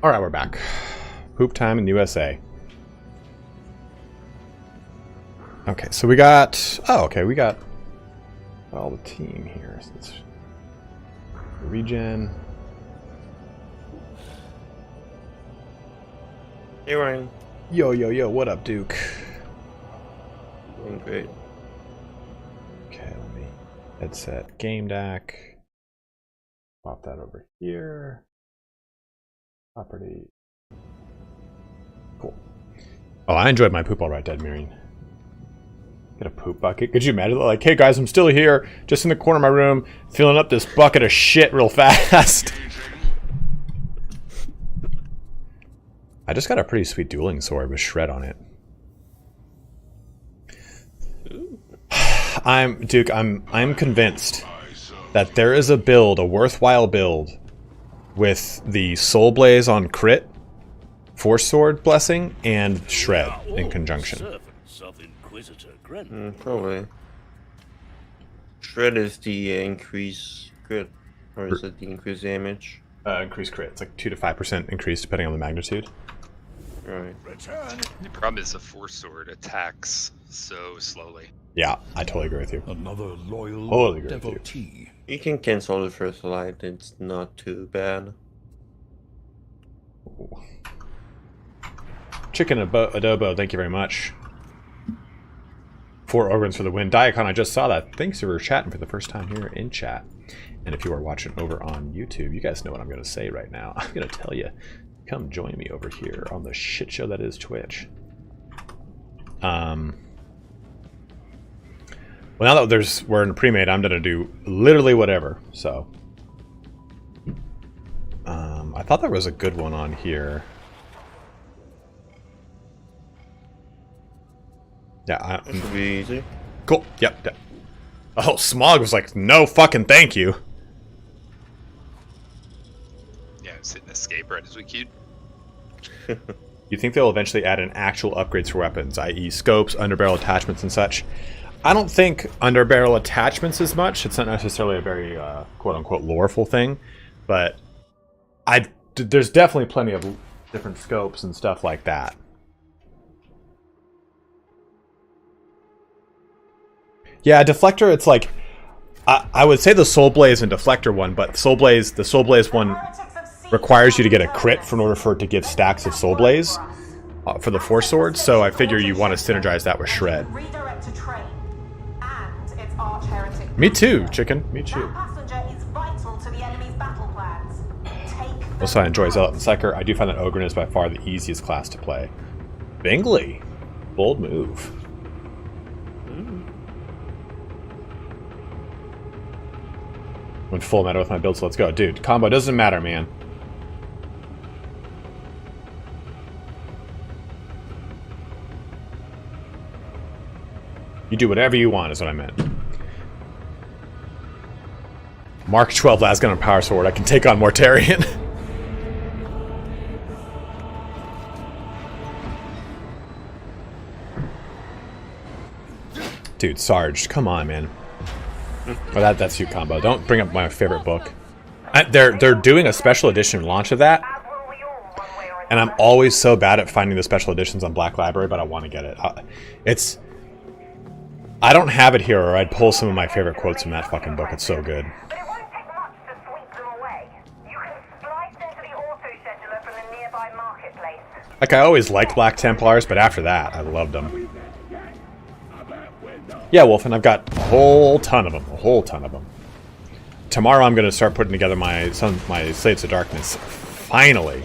B: All right, we're back. Poop time in the USA. Okay, so we got... Oh, okay, we got all the team here. So let's regen.
G: Hey, Ryan.
B: Yo, yo, yo, what up, Duke?
G: Doing great.
B: Okay, let me headset game DAC. Pop that over here. Property. Cool. Oh, I enjoyed my poop all right, Dead Mirroring. Get a poop bucket. Could you imagine? Like, hey guys, I'm still here, just in the corner of my room, filling up this bucket of shit real fast. I just got a pretty sweet dueling sword with shred on it. Duke, I'm convinced that there is a build, a worthwhile build, with the Soul Blaze on crit, Force Sword Blessing, and Shred in conjunction.
G: Probably. Shred is the increase crit, or is it the increased damage?
B: Increased crit. It's like 2 to 5% increase depending on the magnitude.
G: Right.
H: The problem is the Force Sword attacks so slowly.
B: Yeah, I totally agree with you.
C: Another loyal
B: Totally agree with you.
C: devotee.
G: You can cancel the first light, it's not too bad.
B: Ooh. Chicken adobo, thank you very much. 4 organs for the win. Diacon, I just saw that. Thanks for chatting for the first time here in chat. And if you are watching over on YouTube, you guys know what I'm going to say right now. I'm going to tell you, come join me over here on the shit show that is Twitch. Well, now that we're in pre-made, I'm going to do literally whatever. So, I thought there was a good one on here. Yeah,
G: This will be easy.
B: cool. Yep. Oh, Smog was like, no fucking thank you.
H: Yeah, it's hitting escape right as we queued.
B: You think they'll eventually add in actual upgrades for weapons, i.e. scopes, underbarrel attachments, and such? I don't think underbarrel attachments as much. It's not necessarily a very quote-unquote loreful thing, but there's definitely plenty of different scopes and stuff like that. Yeah, deflector, it's like, I would say the Soul Blaze and deflector one, but the Soul Blaze one requires you to get a crit in order for it to give stacks of Soul Blaze for the Force Sword, so I figure you want to synergize that with Shred. Me too, chicken. Me too. Also, I enjoy Zealot and Psyker. I do find that Ogryn is by far the easiest class to play. Bingley. Bold move. Went full meta with my build, so let's go. Dude, combo doesn't matter, man. You do whatever you want, is what I meant. Mark 12 Lasgun and Power Sword. I can take on Mortarion. Dude, Sarge, come on, man. Oh, that's you, combo. Don't bring up my favorite book. They're doing a special edition launch of that, and I'm always so bad at finding the special editions on Black Library, but I want to get it. I don't have it here, or I'd pull some of my favorite quotes from that fucking book. It's so good.
A: But it won't take much to sweep them away. You can splice into the auto-scheduler from the nearby marketplace.
B: Like, I always liked Black Templars, but after that, I loved them. Yeah, Wolfen, I've got a whole ton of them. A whole ton of them. Tomorrow I'm going to start putting together my Slaves of Darkness. Finally.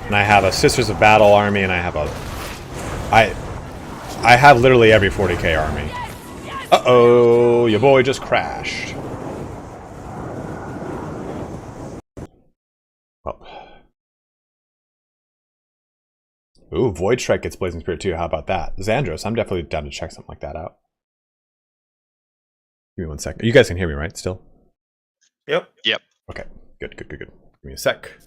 B: And I have a Sisters of Battle army, and I have a... I have literally every 40k army. Uh-oh, your boy just crashed. Well. Ooh, Void Strike gets Blazing Spirit too. How about that? Xandros, I'm definitely down to check something like that out. Give me 1 second. You guys can hear me, right, still?
G: Yep.
H: Yep.
B: Okay, good. Give me a sec.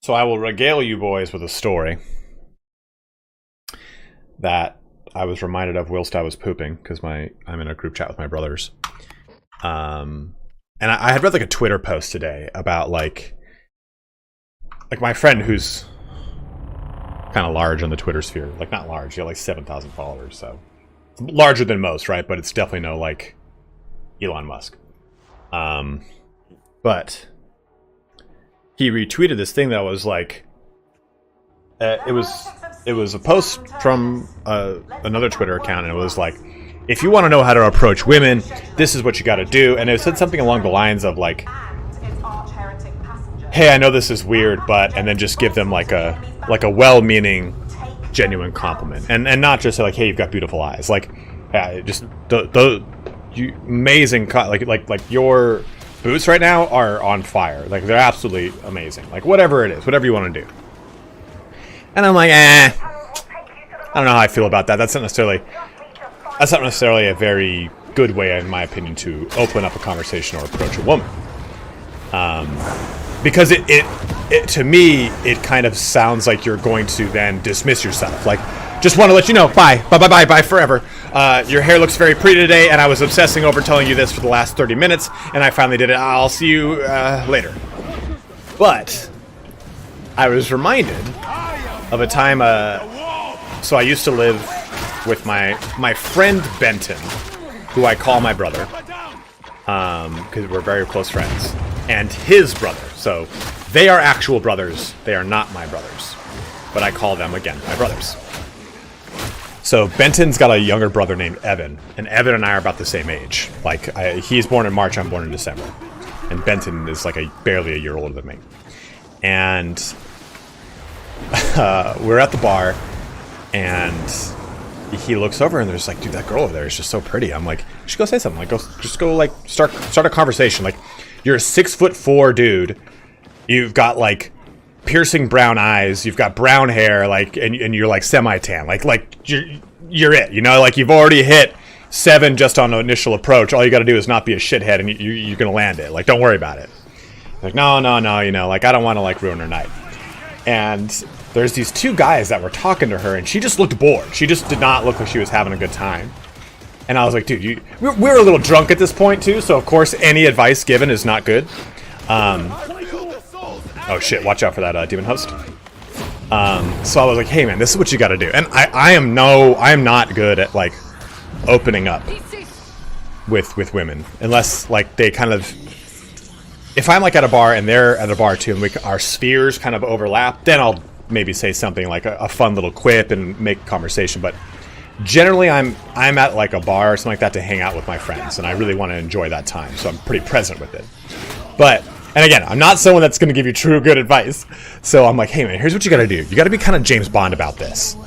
B: So I will regale you boys with a story that I was reminded of whilst I was pooping, because I'm in a group chat with my brothers. And and I had read like a Twitter post today about like my friend who's kind of large on the Twitter sphere. Like not large, like 7,000 followers, so larger than most, right? But it's definitely no like Elon Musk. But he retweeted this thing that was like, it was a post from another Twitter account, and it was like, if you want to know how to approach women, this is what you got to do. And it said something along the lines of like, hey, I know this is weird, but, and then just give them like a well-meaning, genuine compliment, and not just say like, hey, you've got beautiful eyes, like, just you amazing, like your boots right now are on fire, like they're absolutely amazing, like whatever it is, whatever you want to do. And I'm like, I don't know how I feel about that. That's not necessarily a very good way, in my opinion, to open up a conversation or approach a woman. Because it to me, it kind of sounds like you're going to then dismiss yourself. Like, just want to let you know, bye forever. Your hair looks very pretty today, and I was obsessing over telling you this for the last 30 minutes, and I finally did it. I'll see you later. But I was reminded of a time, so I used to live with my friend Benton, who I call my brother, because we're very close friends, and his brother. So they are actual brothers. They are not my brothers, but I call them, again, my brothers. So Benton's got a younger brother named Evan, and Evan and I are about the same age. Like, he's born in March, I'm born in December, and Benton is like barely a year older than me. And we're at the bar, and he looks over, and there's like, dude, that girl over there is just so pretty. I'm like, you should go say something. Like, just go like start a conversation. Like, you're a 6'4" dude. You've got like piercing brown eyes. You've got brown hair. Like, and you're like semi-tan. Like you're it. You know, like you've already hit 7 just on the initial approach. All you got to do is not be a shithead, and you're gonna land it. Like, don't worry about it. Like, no. You know, like I don't want to like ruin her night. And there's these 2 guys that were talking to her, and she just looked bored. She just did not look like she was having a good time. And I was like, dude, we're a little drunk at this point too, so of course any advice given is not good. Oh shit, watch out for that demon host. So I was like, hey man, this is what you gotta do. And I am not good at like opening up with women, unless like they kind of, if I'm like at a bar and they're at a bar too, and our spheres kind of overlap, then I'll maybe say something like a fun little quip and make conversation. But generally I'm at like a bar or something like that to hang out with my friends, and I really want to enjoy that time, so I'm pretty present with it. But, and again, I'm not someone that's going to give you true good advice, so I'm like, hey man, here's what you got to do. You got to be kind of James Bond about this.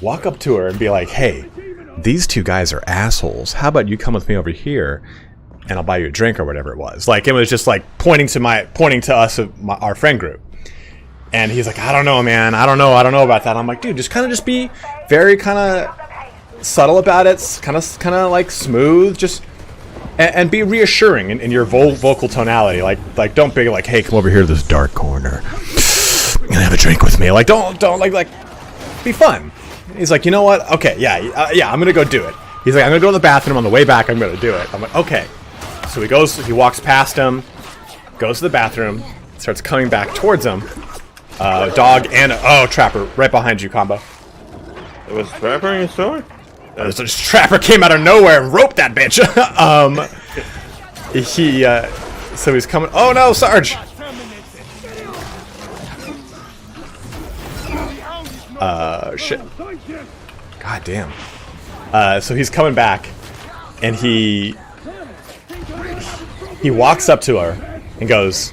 B: Walk up to her and be like, hey, these 2 guys are assholes. How about you come with me over here, and I'll buy you a drink, or whatever it was. Like, it was just like pointing to us, our friend group. And he's like, I don't know, man. I don't know about that. I'm like, dude, just be very kind of subtle about it, kind of like smooth, just and be reassuring in your vocal tonality. Like don't be like, hey, come over here to this dark corner and have a drink with me. Like, don't like be fun. He's like, you know what? Okay, yeah, I'm gonna go do it. He's like, I'm gonna go to the bathroom on the way back. I'm gonna do it. I'm like, okay. So he walks past him, goes to the bathroom, starts coming back towards him. Dog and Trapper right behind you, combo.
G: It was Trapper in your sword?
B: So this Trapper came out of nowhere and roped that bitch. So he's coming. Oh no, Sarge! Shit. God damn. So he's coming back, and he walks up to her and goes,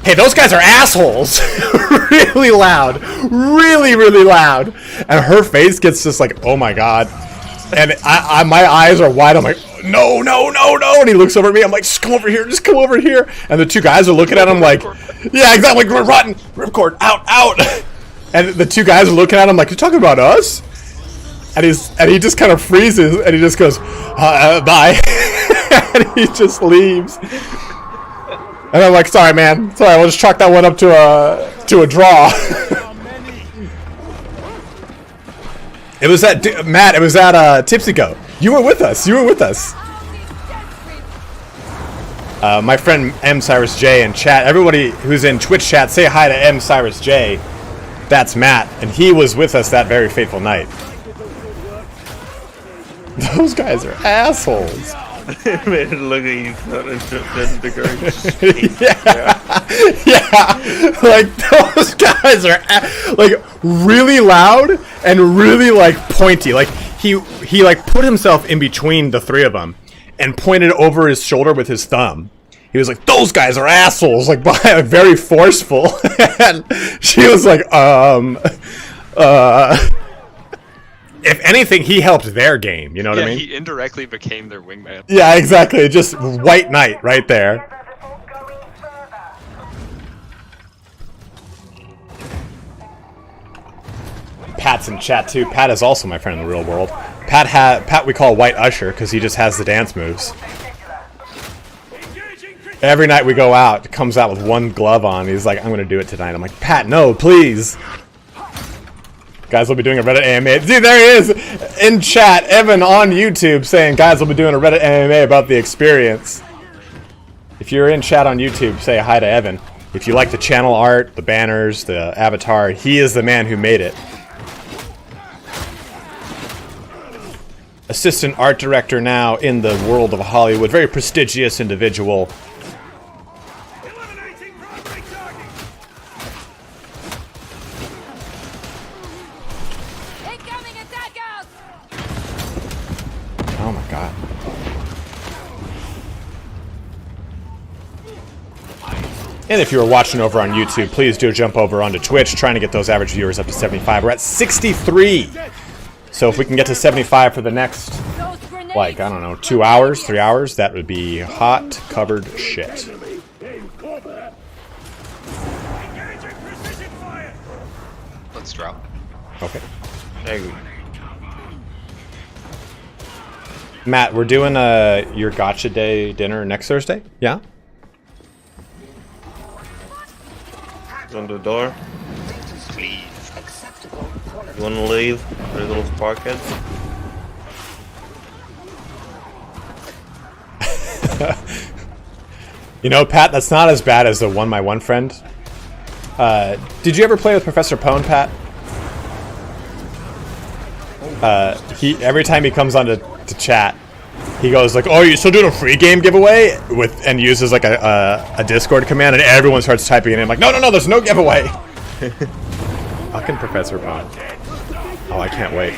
B: hey, those guys are assholes. Really loud. Really loud. And her face gets just like, oh my god. And my eyes are wide. I'm like, no. And he looks over at me. I'm like, just come over here. And the 2 guys are looking at him like, yeah, exactly. Like, rotten. Ripcord, out. And the 2 guys are looking at him like, you're talking about us? And he just kind of freezes, and he just goes, bye. And he just leaves. And I'm like, sorry, man. Sorry, we'll just chalk that one up to a draw. It was at Matt. It was at Tipsy Go. You were with us. My friend M Cyrus J in chat. Everybody who's in Twitch chat, say hi to M Cyrus J. That's Matt, and he was with us that very fateful night. Those guys are assholes.
G: Made it look like he's not interested in the girl.
B: Yeah, like those guys are like really loud and really like pointy. Like he like put himself in between the three of them and pointed over his shoulder with his thumb. He was like, "Those guys are assholes!" Like very forceful. And she was like, If anything, he helped their game. You know what I mean?
H: He indirectly became their wingman.
B: Yeah, exactly. Just white knight right there.
A: Before going further.
B: Pat's in chat too. Pat is also my friend in the real world. Pat we call White Usher because he just has the dance moves. Every night we go out, comes out with one glove on. He's like, "I'm gonna do it tonight." I'm like, "Pat, no, please." Guys, we'll be doing a Reddit AMA. Dude, there he is in chat. Evan on YouTube saying, "Guys, we'll be doing a Reddit AMA about the experience." If you're in chat on YouTube, say hi to Evan. If you like the channel art, the banners, the avatar, he is the man who made it. Assistant art director now in the world of Hollywood. Very prestigious individual. Oh my god. And if you were watching over on YouTube, please do jump over onto Twitch, trying to get those average viewers up to 75. We're at 63. So if we can get to 75 for the next, like, I don't know, 2 hours, 3 hours, that would be hot, covered shit.
H: Let's drop.
B: Okay.
G: Thank you.
B: Matt, we're doing your Gotcha Day dinner next Thursday? Yeah?
G: On the door.
H: Please.
G: You wanna leave? For little sparkheads?
B: You know, Pat, that's not as bad as the one my one friend. Did you ever play with Professor Pone, Pat? Every time he comes on to chat, he goes like, "Oh, you still doing a free game giveaway?" and uses like a Discord command, and everyone starts typing it in. I'm like, no, there's no giveaway. Fucking Professor Pone. Oh, I can't wait.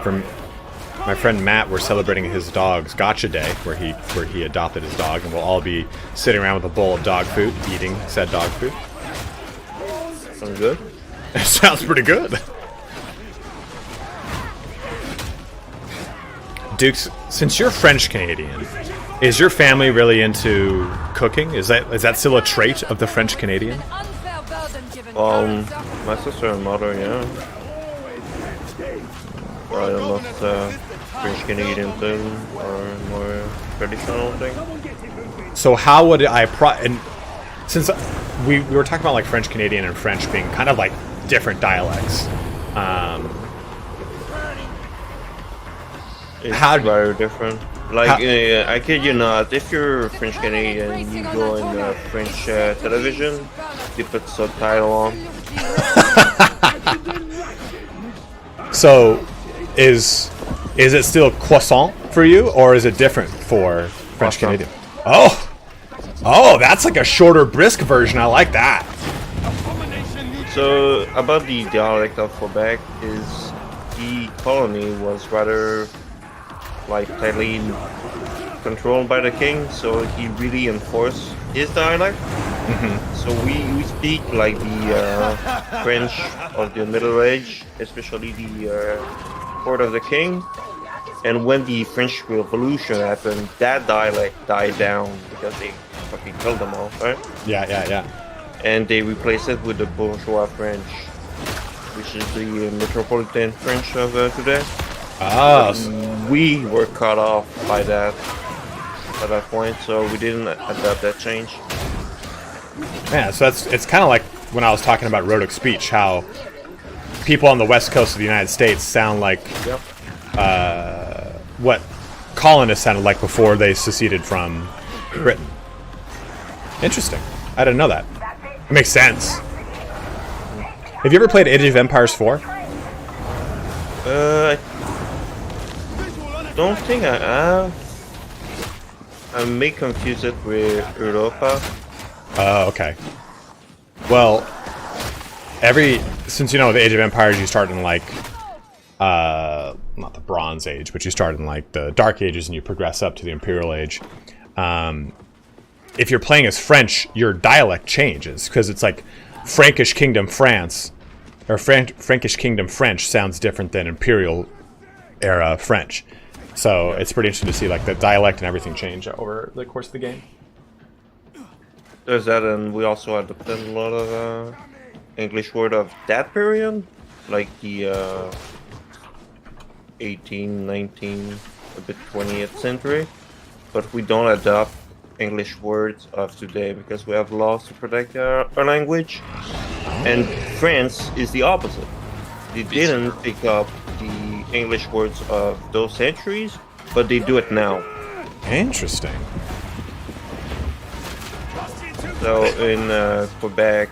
B: From my friend Matt, we're celebrating his dog's Gotcha Day, where he adopted his dog, and we'll all be sitting around with a bowl of dog food, eating said dog food.
G: Sounds good.
B: It sounds pretty good. Dukes, since you're French Canadian, is your family really into cooking? Is that still a trait of the French Canadian?
G: My sister and mother, yeah. Probably not French Canadian thing or more traditional thing.
B: So how would and since we were talking about like French Canadian and French being kind of like different dialects,
G: it's very different. Like, I kid you not, if you're French Canadian, you go in French television, you put subtitle on.
B: So, is it still croissant for you, or is it different for French Canadian? Oh, that's like a shorter, brisk version. I like that.
G: So, about the dialect of Quebec is the colony was rather like tightly controlled by the king, so he really enforced his dialect. So we speak like the French of the Middle Age, especially the court of the king. And when the French Revolution happened, that dialect died down because they fucking killed them all, right?
B: Yeah.
G: And they replaced it with the bourgeois French, which is the metropolitan French of today. We were cut off by that at that point, so we didn't adapt that change.
B: Yeah, so it's kind of like when I was talking about rhotic speech, how people on the west coast of the United States sound like what colonists sounded like before they seceded from Britain. Interesting. I didn't know that. It makes sense. Have you ever played Age of Empires 4?
G: I don't think I have. I may confuse it with Europa.
B: Oh, okay. Well, since you know the Age of Empires, you start in like not the Bronze Age, but you start in like the Dark Ages and you progress up to the Imperial Age. If you're playing as French, your dialect changes because it's like Frankish Kingdom France or Frankish Kingdom French sounds different than Imperial era French. So it's pretty interesting to see like the dialect and everything change over the course of the game.
G: There's that, and we also adopted a lot of English word of that period, like the 18, 19, a bit 20th century. But we don't adopt English words of today because we have laws to protect our language. And France is the opposite. They didn't pick up the English words of those centuries, but they do it now.
B: Interesting.
G: So in Quebec,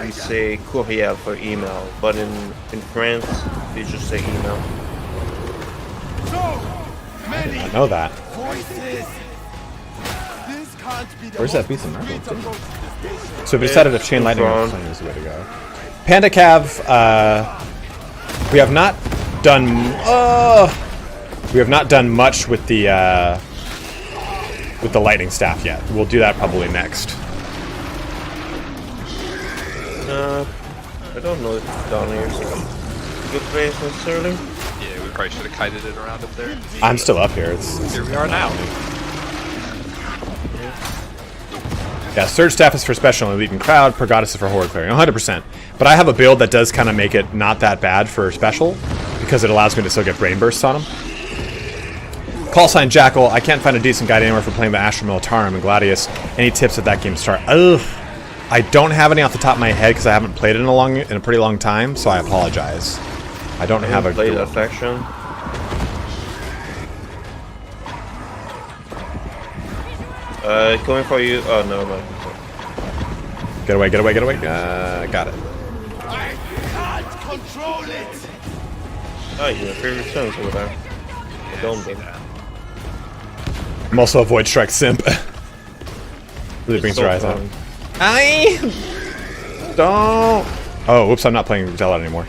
G: we say courriel for email, but in France, they just say email.
B: I did not know that. Where's that piece of marble? So we decided if chain lightning is the way to go. Panda Cav, we have not done much with the lightning staff yet. We'll do that probably next.
G: I don't know if it's down here, so good place necessarily.
H: Yeah, we probably should have kited it around up there.
B: I'm still up here.
H: Here we are now.
B: Yeah, Surge Staff is for special and elite and crowd, Pergata is for horde clearing, 100%. But I have a build that does kind of make it not that bad for special, because it allows me to still get brain bursts on them. Call sign Jackal, I can't find a decent guide anywhere for playing the Astra Militarum and Gladius. Any tips at that game start? Ugh. I don't have any off the top of my head because I haven't played it in a pretty long time, so I apologize. I don't have a
G: played that faction. Going for you. Oh no, no.
B: Get away, get away, get away. Got it.
D: I can't control it.
G: Oh, your favorite son's over there. Don't be.
B: I'm also a Void Strike simp. Really brings her eyes out. I don't. Oh, whoops! I'm not playing Zealot anymore.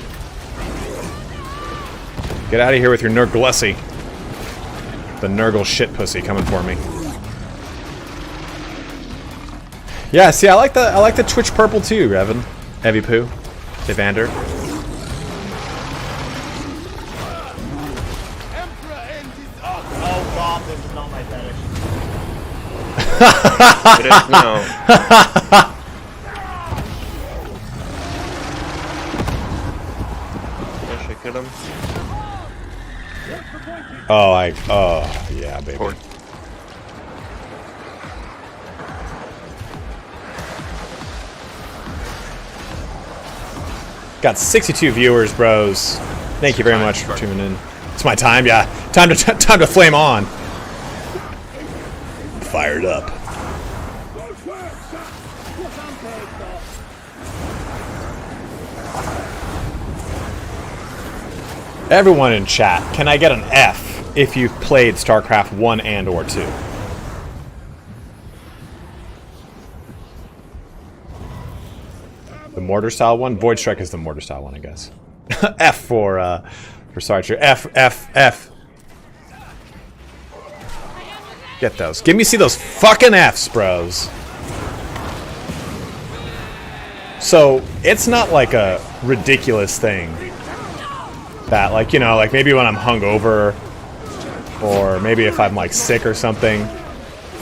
B: Get out of here with your Nurglessy. The Nurgle shit pussy coming for me. Yeah, see, I like the Twitch purple too, Evan. Evie Poo, Evander.
I: Oh god, this is not my fetish.
G: It is now. Should I kill him?
B: Oh, yeah, baby.
H: Port.
B: Got 62 viewers, bros. Thank you very much for tuning in. It's my time, yeah. Time to flame on. Fired up. Everyone in chat, can I get an F if you've played StarCraft 1 and or 2? The mortar style one? Void Strike is the mortar style one, I guess. F for Sartre. F. Get those. Give me those fucking Fs, bros. So, it's not like a ridiculous thing that, like, you know, like maybe when I'm hungover or maybe if I'm like sick or something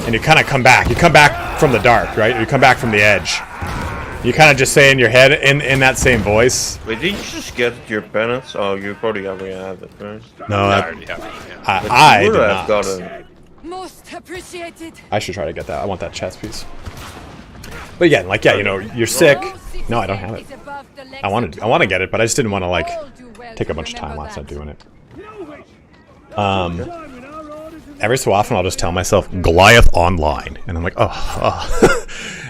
B: and you kind of come back. You come back from the dark, right? You come back from the edge. You kind of just say in your head, in that same voice.
G: Wait, did you just get your penance? Oh, you probably already have it first.
B: No,
H: I already have it. Yeah.
B: I did not.
G: Gotten...
E: Most appreciated.
B: I should try to get that. I want that chest piece. But again, like, yeah, you know, you're sick. No, I don't have it. I want to get it, but I just didn't want to like take a bunch of time lapse on doing it. every so often I'll just tell myself Goliath Online, and I'm like, oh.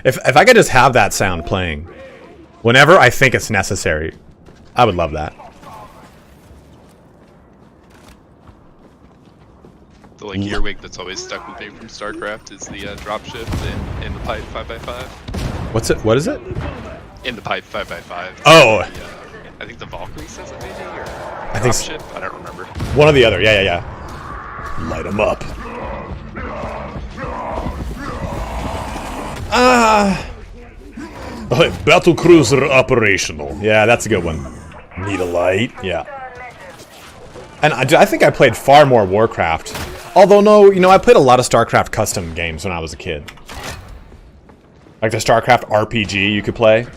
B: If I could just have that sound playing whenever I think it's necessary, I would love that.
H: The like earwig that's always stuck with me from StarCraft is the dropship in the pipe 5x5.
B: What's it? What is it?
H: In the pipe 5x5.
B: Oh.
H: I think the Valkyrie says it maybe, or
B: I think
H: dropship. I don't remember.
B: One or the other. Yeah. Light them up. Battle cruiser operational. Yeah, that's a good one. Need a light. Yeah. And I think I played far more Warcraft. Although, no, you know, I played a lot of StarCraft custom games when I was a kid. Like the StarCraft RPG you could play.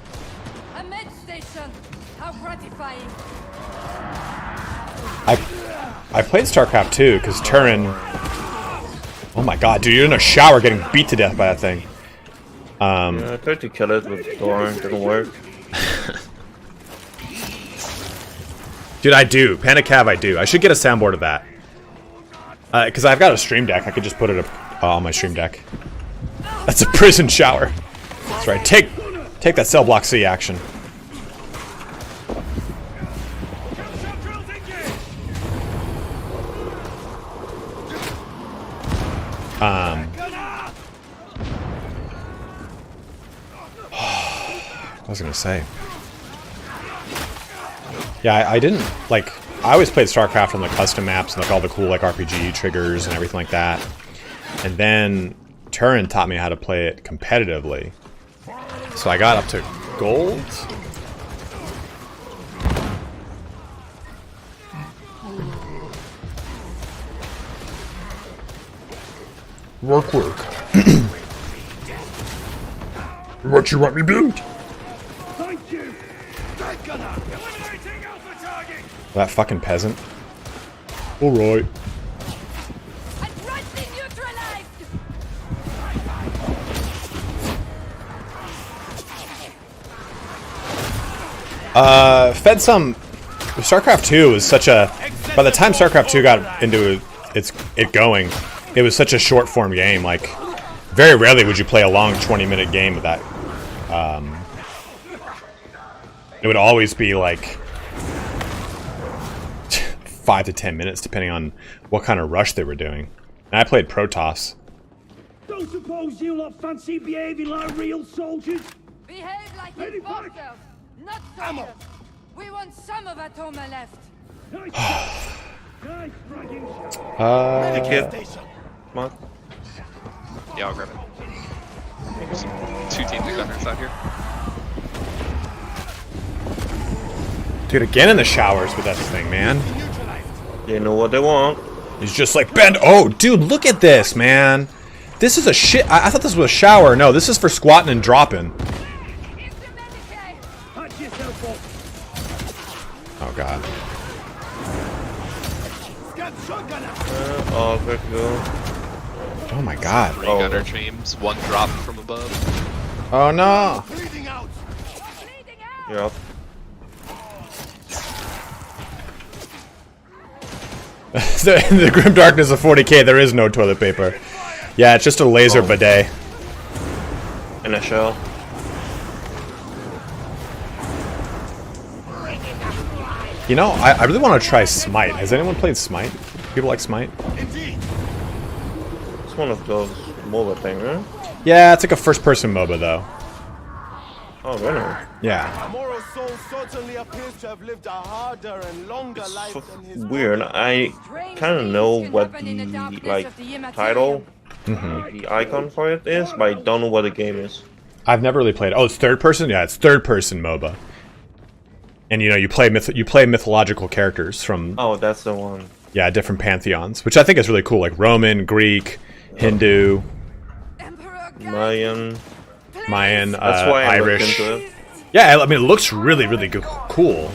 E: A med station. How gratifying.
B: I played StarCraft 2 because Turin... Oh my god, dude, you're in a shower getting beat to death by that thing.
G: Yeah, I tried to kill it with Thorn, didn't work.
B: Dude, I do. Panicav, I do. I should get a soundboard of that. Because I've got a stream deck. I could just put it up on my stream deck. That's a prison shower. That's right. Take that cell block C action. What was I gonna say? Yeah, I didn't, like, I always played StarCraft on the custom maps and like all the cool like RPG triggers and everything like that. And then Turin taught me how to play it competitively. So I got up to gold. Work. What you want me build?
D: Thank you. Eliminating alpha target.
B: That fucking peasant. Alright.
E: Adroitly neutralized.
B: Fed some... StarCraft 2 was such a... By the time StarCraft 2 got into it going, it was such a short form game. Like, very rarely would you play a long 20-minute game with that. It would always be like 5 to 10 minutes, depending on what kind of rush they were doing. And I played Protoss.
I: Don't suppose you lot fancy behaving like real soldiers?
E: Behave like enforcers, not soldiers. We want some of Atoma left.
I: Nice bragging shot.
G: The kid. Come on.
H: Yeah, I'll grab it. There's two teams of gunners out here.
B: Dude, again in the showers with that thing, man.
G: They know what they want.
B: He's just like, bend. Oh, dude, look at this, man. This is a shit. I thought this was a shower. No, this is for squatting and dropping. Oh, God.
G: Oh, good go.
B: Oh, my God.
H: Three gunner teams, one drop from above.
B: Oh, no.
G: Yep.
B: In the grim darkness of 40k, there is no toilet paper. Yeah, it's just a laser bidet.
G: In a shell.
B: You know, I really want to try Smite. Has anyone played Smite? People like Smite?
D: Indeed.
G: It's one of those MOBA things, right?
B: Yeah, it's like a first-person MOBA, though.
G: Oh, really?
B: Yeah.
D: A moral soul certainly appears to have lived a harder and longer life than his
G: Weird. I kind of know what the title, the icon for it is, but I don't know what the game is.
B: I've never really played. Oh, it's third-person? Yeah, it's third-person MOBA. And you know, you play mythological characters from
G: that's the one.
B: Yeah, different pantheons, which I think is really cool, like Roman, Greek, Hindu,
G: Mayan.
B: That's
G: why I
B: Irish.
G: looked into it.
B: Yeah, I mean, it looks really, really good, cool.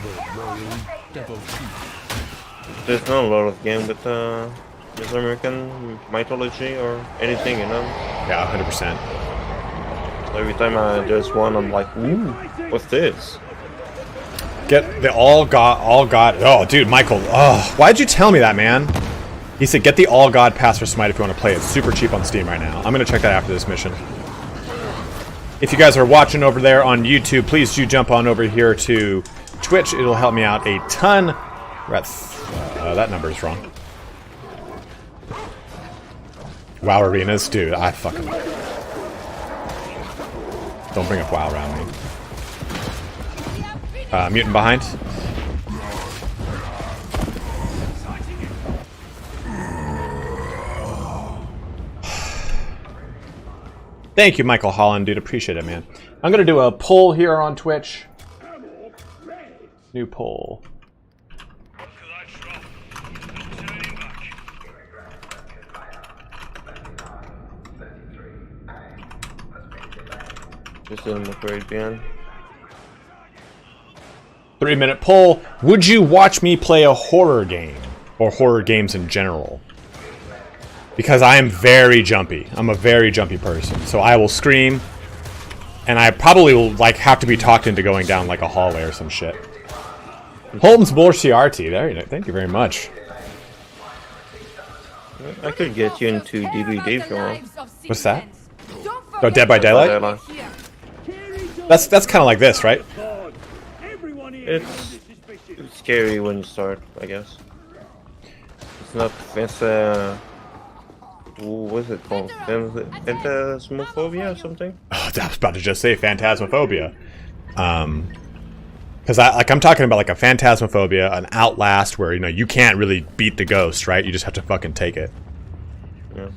G: There's not a lot of game with Mesoamerican mythology or anything, you know.
B: Yeah, 100%.
G: So every time there's one, I'm like, ooh, what's this?
B: They all got. Oh, dude, Michael. Oh, why'd you tell me that, man? He said, get the All God Pass for Smite if you want to play it. Super cheap on Steam right now. I'm going to check that after this mission. If you guys are watching over there on YouTube, please do jump on over here to Twitch. It'll help me out a ton. That number is wrong. WoW arenas? Dude, I fucking... Don't bring up WoW around me. Mutant behind. Thank you, Michael Holland, dude. Appreciate it, man. I'm going to do a poll here on Twitch. New poll.
G: Just in the very end.
B: 3-minute poll. Would you watch me play a horror game? Or horror games in general? Because I am very jumpy. I'm a very jumpy person. So I will scream. And I probably will like have to be talked into going down like a hallway or some shit. Holmes Buller CRT. There you go. Thank you very much.
G: I could get you into DVD if you want.
B: What's that? Oh, Dead by Daylight? That's kind of like this, right?
G: It's scary when you start, I guess. It's not. It's what's it called? Phantasmophobia or something?
B: Oh, I was about to just say Phantasmophobia. Because I'm talking about like a Phantasmophobia, an Outlast, where you can't really beat the ghost, right? You just have to fucking take it.
G: Yeah.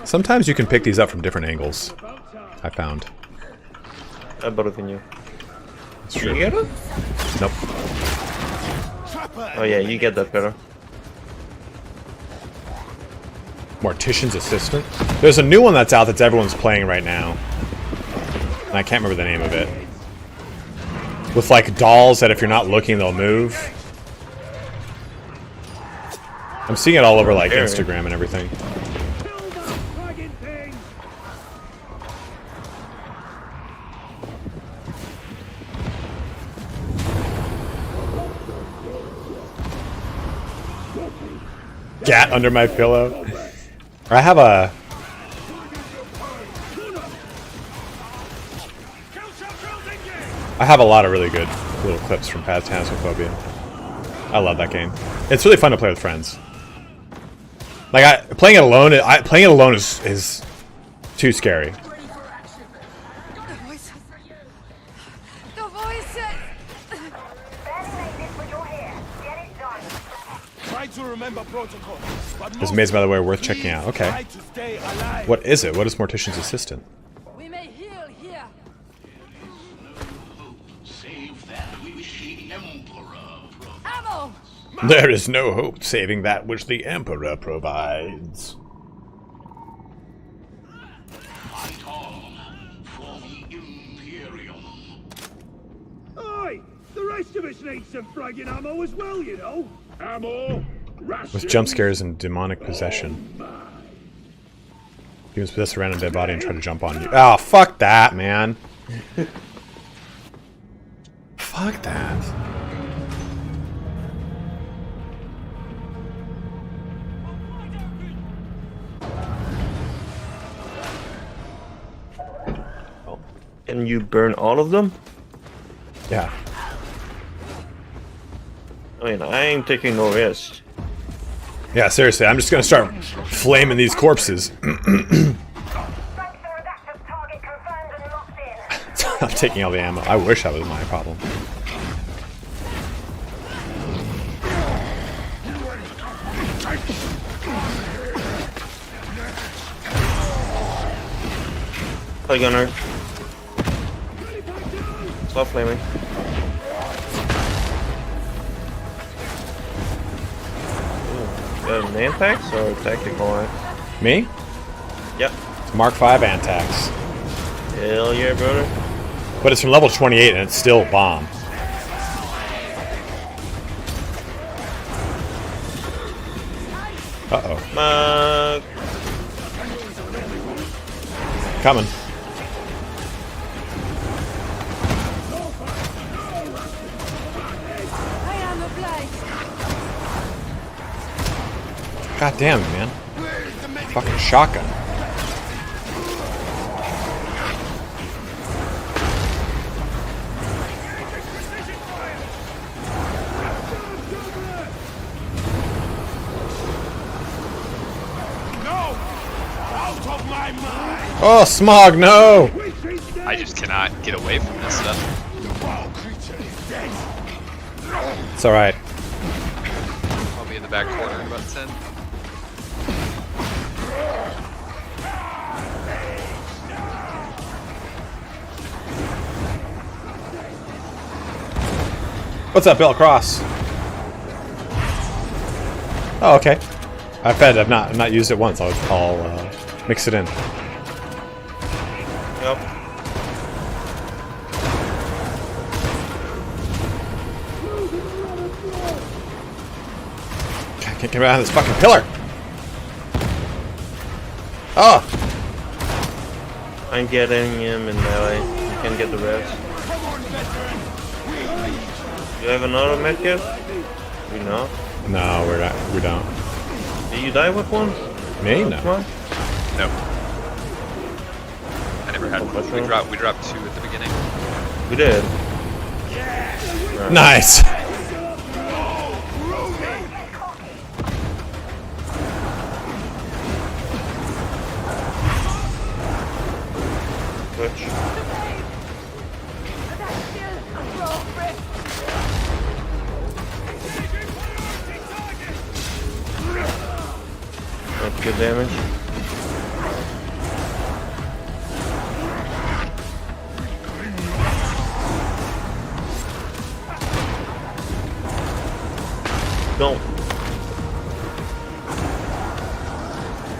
B: Sometimes you can pick these up from different angles. I found.
G: Better than you.
B: It's true.
G: You get it?
B: Nope.
G: Oh yeah, you get that better.
B: Mortician's Assistant? There's a new one that's out that everyone's playing right now. And I can't remember the name of it. With like dolls that if you're not looking they'll move. I'm seeing it all over like Instagram and everything. Gat under my pillow. I have a... I have a lot of really good little clips from Phantasmophobia. I love that game. It's really fun to play with friends. Like playing it alone. Playing it alone is too scary. This maze, by the way, worth checking out. Okay. What is it? What is Mortician's Assistant?
E: We may heal here. Ammo!
B: There is no hope saving that which the Emperor provides.
I: Oi! The rest of us need some fragging ammo as well, you know. Ammo!
B: With jump scares and demonic possession. Demons possess a random dead body and try to jump on you. Oh, fuck that, man. Fuck that.
G: And you burn all of them?
B: Yeah.
G: I mean, I ain't taking no risk.
B: Yeah, seriously, I'm just gonna start flaming these corpses. I'm taking all the ammo. I wish that was my problem.
G: Hi, Gunner. Stop flaming. An Antax or tactical axe?
B: Me?
G: Yep.
B: It's Mark 5 Antax.
G: Hell yeah, brother.
B: But it's from level 28 and it's still bomb. Uh-oh. Coming. God damn it, man. Fucking shotgun. Oh, smog, no!
H: I just cannot get away from this stuff.
B: It's alright.
H: I'll be in the back corner in about 10.
B: What's up, Bill Cross? Oh, okay. I bet I've not used it once. I'll mix it in.
G: Yep.
B: I can't get behind this fucking pillar. Oh!
G: I'm getting him in melee. You can get the rest. You have another medkit? We know.
B: No, we don't.
G: Did you die with one?
B: Me? No.
G: Come on.
H: No. I never had one. We dropped 2 at the beginning.
G: We did. Right.
B: Nice!
G: Switch. That's good damage. Don't.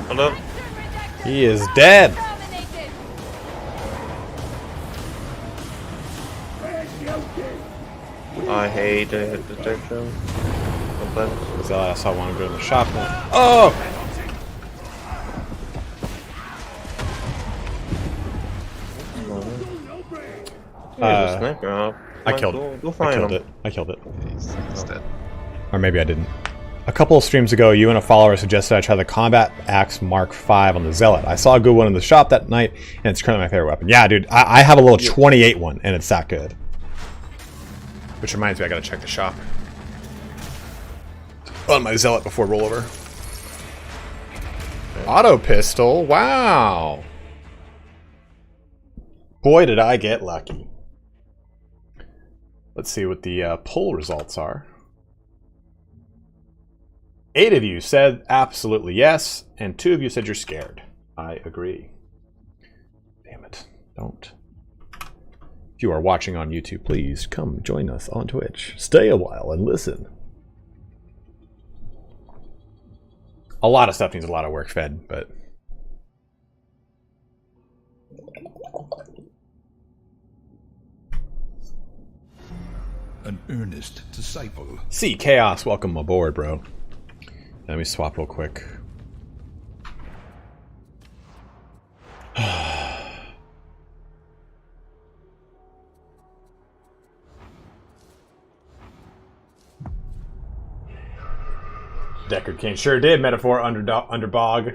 G: Hello?
B: He is dead!
G: I hate the hit detection.
B: Because that's how I want to go to the shop now. Oh!
G: Here's a sniper.
B: I killed it. I killed it.
H: He's dead.
B: Or maybe I didn't. A couple of streams ago, you and a follower suggested I try the Combat Axe Mark V on the Zealot. I saw a good one in the shop that night, and it's currently my favorite weapon. Yeah, dude, I have a little 28 one, and it's that good. Which reminds me, I gotta check the shop on my Zealot before rollover. Auto pistol, wow! Boy, did I get lucky. Let's see what the poll results are. 8 of you said absolutely yes, and 2 of you said you're scared. I agree. Damn it. Don't. If you are watching on YouTube, please come join us on Twitch. Stay a while and listen. A lot of stuff needs a lot of work fed, but...
C: An earnest disciple.
B: See Chaos, welcome aboard, bro. Let me swap real quick. Deckard King sure did metaphor underbog.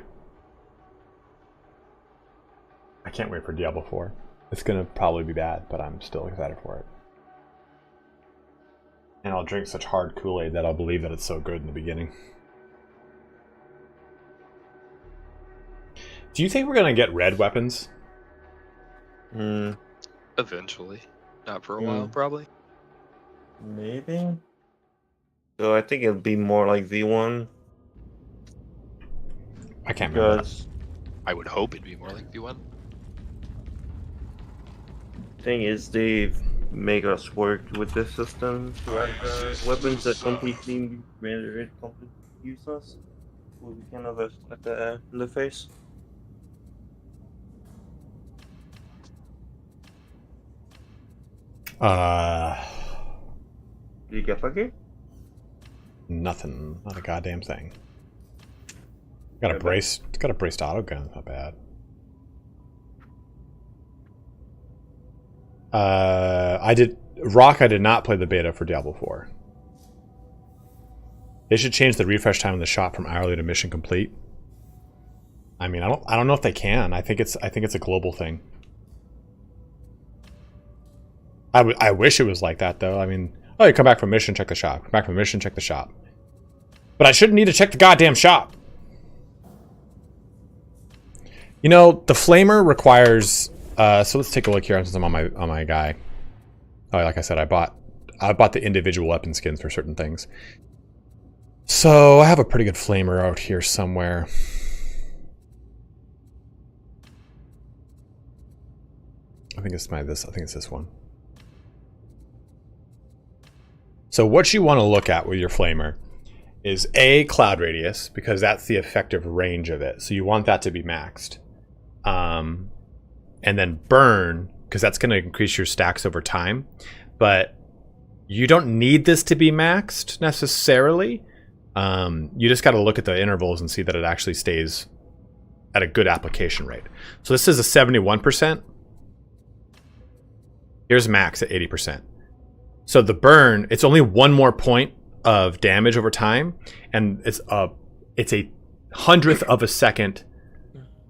B: I can't wait for Diablo 4. It's gonna probably be bad, but I'm still excited for it. And I'll drink such hard Kool-Aid that I'll believe that it's so good in the beginning. Do you think we're gonna get red weapons?
H: Eventually. Not for a while, probably.
G: Maybe. So I think it'll be more like V1.
B: I can't remember.
G: Because
H: I would hope it'd be more like V1.
G: thing is, they make us work with this system to have weapons that completely render it completely useless. We can have us at in the face. Did you get lucky?
B: Nothing. Not a goddamn thing. Got a brace. It's got a braced auto gun. Not bad. I did not play the beta for Diablo 4. They should change the refresh time in the shop from hourly to mission complete. I mean, I don't know if they can. I think it's a global thing. I wish it was like that though. I mean, oh, you come back from mission, check the shop. Come back from mission, check the shop. But I shouldn't need to check the goddamn shop. You know, the flamer requires. So let's take a look here since I'm on my guy. Oh, like I said, I bought the individual weapon skins for certain things. So I have a pretty good flamer out here somewhere. I think it's this one. So what you want to look at with your flamer is A, cloud radius, because that's the effective range of it. So you want that to be maxed. And then burn, because that's going to increase your stacks over time. But you don't need this to be maxed necessarily. You just got to look at the intervals and see that it actually stays at a good application rate. So this is a 71%. Here's max at 80%. So the burn, it's only one more point of damage over time, and it's a 100th of a second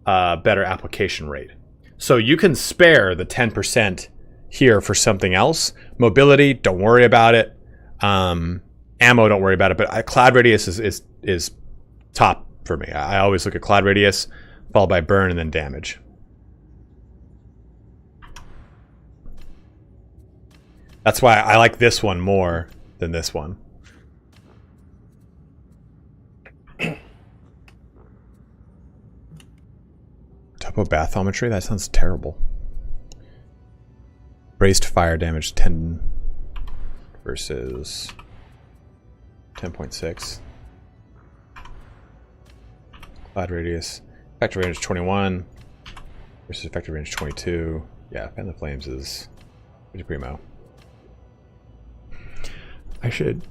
B: better application rate. So you can spare the 10% here for something else. Mobility, don't worry about it. Ammo, don't worry about it. But cloud radius is top for me. I always look at cloud radius, followed by burn, and then damage. That's why I like this one more than this one. Topo bathymetry? That sounds terrible. Braced fire damage 10 versus 10.6. Cloud radius. Effective range 21 versus effective range 22. Yeah, Fan the Flames is pretty primo. I should.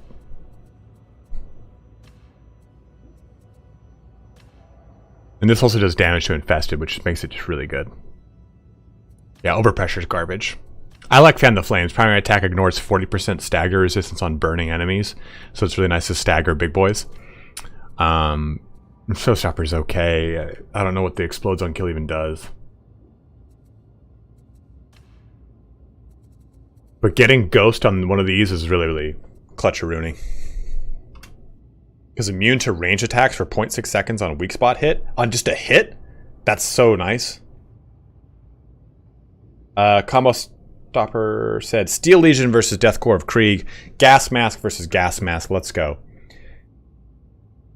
B: And this also does damage to infested, which makes it just really good. Yeah, overpressure is garbage. I like Fan the Flames. Primary attack ignores 40% stagger resistance on burning enemies, so it's really nice to stagger big boys. Showstopper is okay. I don't know what the explodes on kill even does. But getting Ghost on one of these is really, really clutcherooning. Because immune to range attacks for 0.6 seconds on a weak spot hit. On just a hit? That's so nice. Combo Stopper said, Steel Legion versus Death Corps of Krieg. Gas Mask versus Gas Mask. Let's go.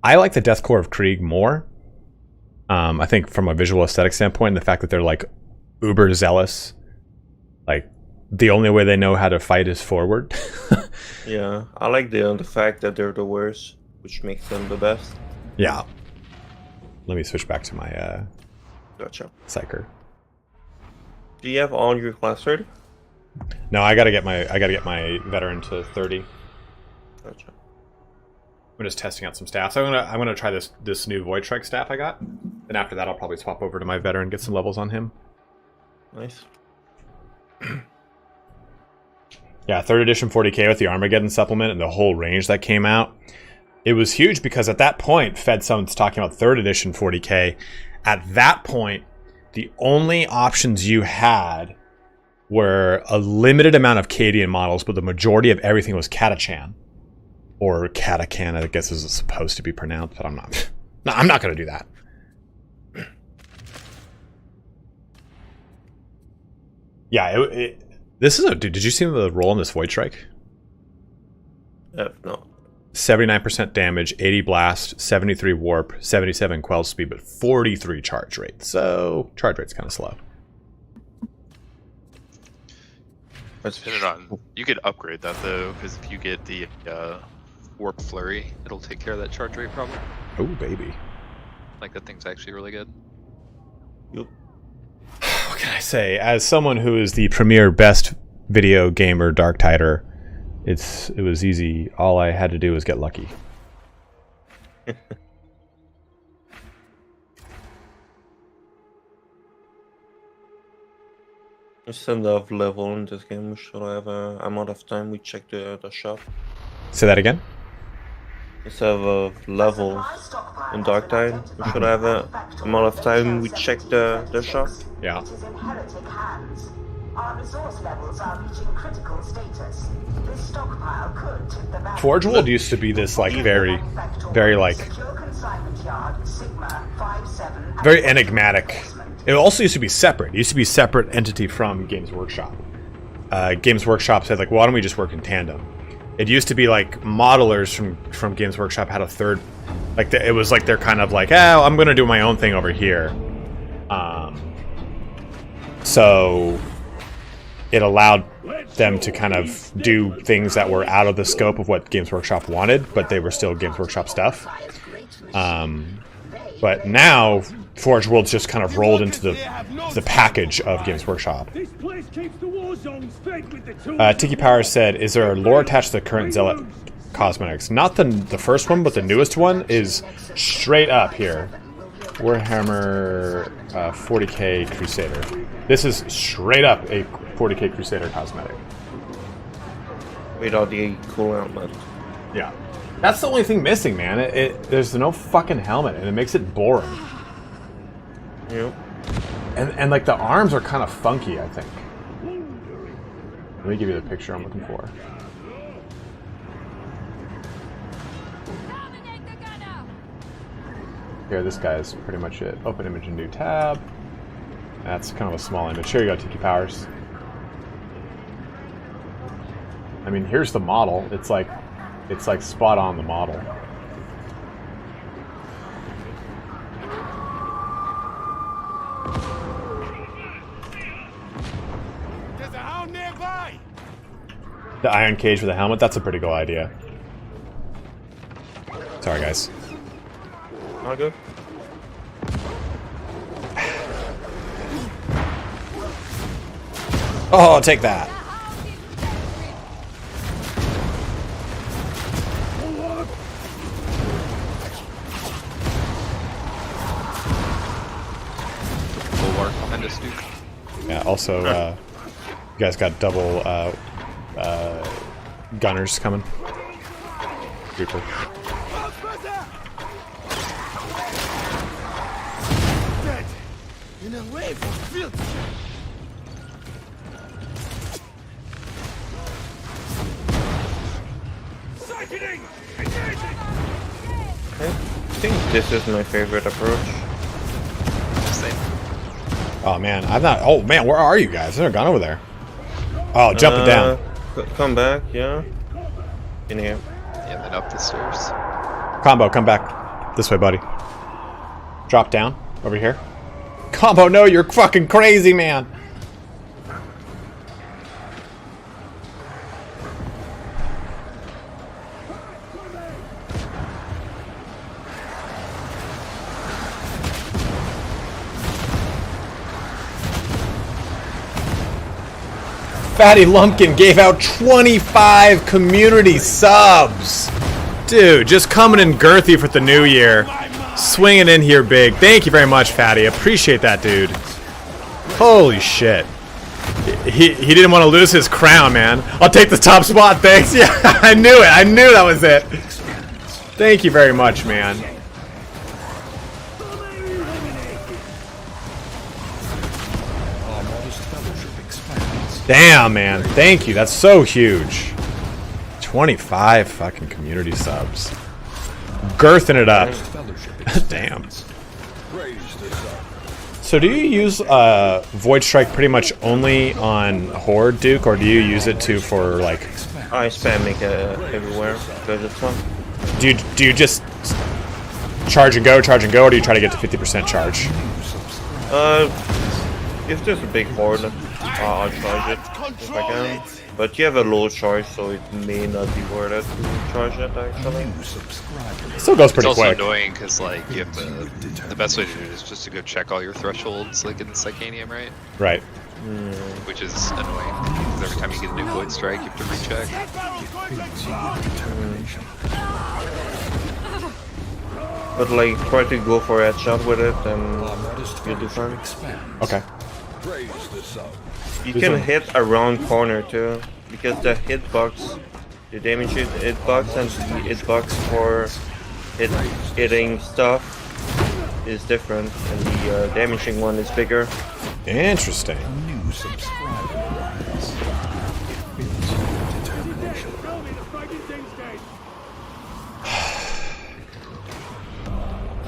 B: I like the Death Corps of Krieg more. I think from a visual aesthetic standpoint, the fact that they're like uber zealous. Like, the only way they know how to fight is forward.
G: Yeah, I like the fact that they're the worst, which makes them the best.
B: Yeah. Let me switch back to my
G: Gotcha.
B: Psyker.
G: Do you have all your class 30?
B: No, I gotta get my veteran to 30.
G: Gotcha.
B: I'm just testing out some staff. So I'm gonna try this new Void Strike staff I got. Then after that I'll probably swap over to my veteran, get some levels on him.
G: Nice.
B: Yeah, 3rd edition 40k with the Armageddon supplement and the whole range that came out. It was huge because at that point, someone's talking about 3rd edition 40k. At that point, the only options you had were a limited amount of Cadian models, but the majority of everything was Catachan. Or Catachan, I guess is supposed to be pronounced, but I'm not. No, I'm not going to do that. Yeah, this is a... Dude, did you see the roll on this Void Strike?
G: No.
B: 79% damage, 80 blast, 73 warp, 77 quell speed, but 43 charge rate. So, charge rate's kind of slow.
H: You could upgrade that though, because if you get the warp flurry, it'll take care of that charge rate problem.
B: Oh, baby.
H: Like, that thing's actually really good.
G: Yep.
B: What can I say? As someone who is the premier best video gamer Darktider, it was easy. All I had to do was get lucky.
G: Instead of level in this game, we should have amount of time we check the shop.
B: Say that again?
G: instead of levels in Darktide. We should have a amount of time we check the shop.
B: Yeah.
A: It is in heretic hands. Our resource levels are reaching critical status. This stockpile could tip the balance.
B: Forge World used to be this like very like
A: Secure consignment yard, Sigma 57.
B: very enigmatic. It also used to be separate. It used to be a separate entity from Games Workshop. Games Workshop said like, why don't we just work in tandem? It used to be like modelers from Games Workshop had a third, like it was like they're kind of like, oh, I'm gonna do my own thing over here. So it allowed them to kind of do things that were out of the scope of what Games Workshop wanted, but they were still Games Workshop stuff. But now Forge World's just kind of rolled into the package of Games Workshop.
I: This place keeps the war zones fed with the tools.
B: Tiki Power said, "Is there a lore attached to the current Zealot cosmetics?" Not the first one, but the newest one is straight up here. Warhammer 40k Crusader. This is straight up a 40k Crusader cosmetic.
G: Without the cool helmet.
B: Yeah. That's the only thing missing, man. There's no fucking helmet, and it makes it boring.
G: Yep.
B: And like the arms are kind of funky, I think. Let me give you the picture I'm looking for. Here, this guy is pretty much it. Open image and new tab. That's kind of a small image. Here you go, Tiki Powers. I mean, here's the model. It's like spot on the model.
D: There's a hound nearby.
B: The iron cage with a helmet, that's a pretty cool idea. Sorry, guys.
G: All good.
B: Oh, take that.
H: Bulwark behind us, dude.
B: Yeah, also, you guys got double gunners coming. Reaper.
D: Dead. In a wave of filth.
I: Sickening! Engaging!
G: I think this is my favorite approach.
H: Same.
B: Oh man, I'm not. Oh man, where are you guys? There's a gun over there. Oh, jumping down.
G: Come back, yeah. In here.
H: Yeah, then up the stairs.
B: Combo, come back this way, buddy. Drop down over here. Combo, no, you're fucking crazy, man. Fatty Lumpkin gave out 25 community subs. Dude, just coming in girthy for the new year. Swinging in here big. Thank you very much, Fatty. Appreciate that, dude. Holy shit. He didn't want to lose his crown, man. I'll take the top spot, thanks. Yeah, I knew it. I knew that was it. Thank you very much, man. Damn, man. Thank you. That's so huge. 25 fucking community subs. Girthing it up. Damn. So do you use Void Strike pretty much only on Horde, Duke, or do you use it too for like...
G: I spam it everywhere because it's fun.
B: Do you just charge and go, or do you try to get to 50% charge?
G: If there's a big horde, I'll charge it if I can. But you have a low charge, so it may not be worth it to charge it actually.
B: Still goes pretty
H: It's also
B: quick.
H: annoying because like you have to, the best way to do it is just to go check all your thresholds like in the Psychanium, right?
B: Right.
H: Which is annoying because every time you get a new Void Strike, you have to recheck.
G: But like, try to go for a headshot with it, and you'll do fine.
B: Okay.
G: You can hit around corner too, because the hitbox The damage hitbox and the hitbox for hitting stuff is different, and the damaging one is bigger.
B: Interesting.
C: New subscriber arrives. It builds your determination.
I: Tell me the friggin' thing's dead.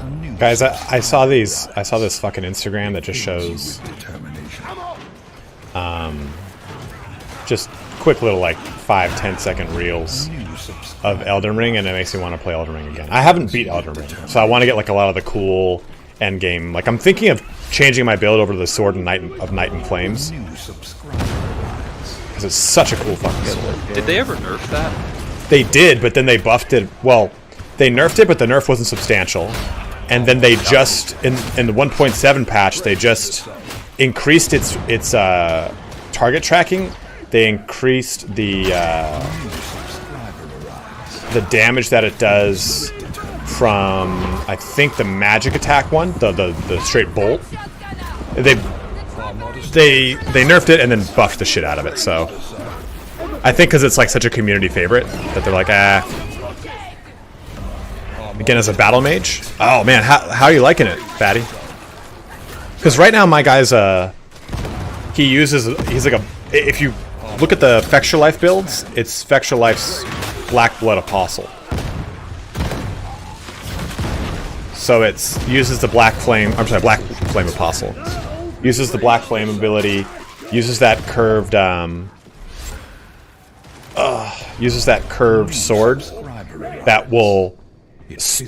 C: A new
B: Guys, I saw these. I saw this fucking Instagram that just shows
C: determination.
B: just quick little like 5-10 second reels
C: New subscriber.
B: of Elden Ring, and it makes me want to play Elden Ring again. I haven't beat Elden Ring, so I want to get like a lot of the cool end game. Like I'm thinking of changing my build over to the Sword and Night and Flames
C: New subscriber arrives.
B: because it's such a cool fucking sword.
H: Did they ever nerf that?
B: They did, but then they buffed it. Well, they nerfed it, but the nerf wasn't substantial. And then they just in the 1.7 patch, they just increased its target tracking. They increased the damage that it does from, I think, the magic attack one, the straight bolt. They nerfed it and then buffed the shit out of it. So I think because it's like such a community favorite that they're like, Again, as a battle mage. Oh man, how are you liking it, Fatty? Because right now my guy's he's like a, if you look at the Fexture Life builds, it's Fexture Life's Black Blood Apostle. So it's uses the Black Flame Apostle. Uses the Black Flame ability, uses that curved sword that will,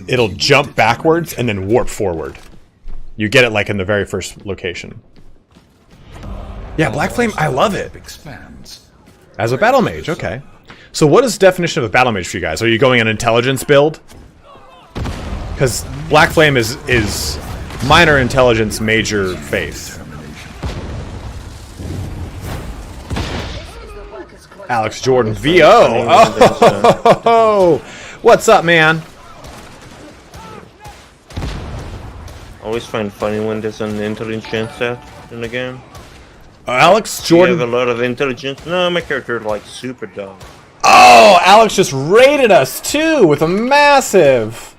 B: it'll jump backwards and then warp forward. You get it like in the very first location. Yeah, Black Flame, I love it.
C: Expands.
B: As a battle mage, okay. So what is the definition of a battle mage for you guys? Are you going an intelligence build? Because Black Flame is minor intelligence, major faith. Alex Jordan, VO! Oh, what's up, man?
G: Always find funny when there's an intelligence stat in the game.
B: Alex
G: You
B: Jordan.
G: have a lot of intelligence. No, my character like super dumb.
B: Oh, Alex just raided us too with a massive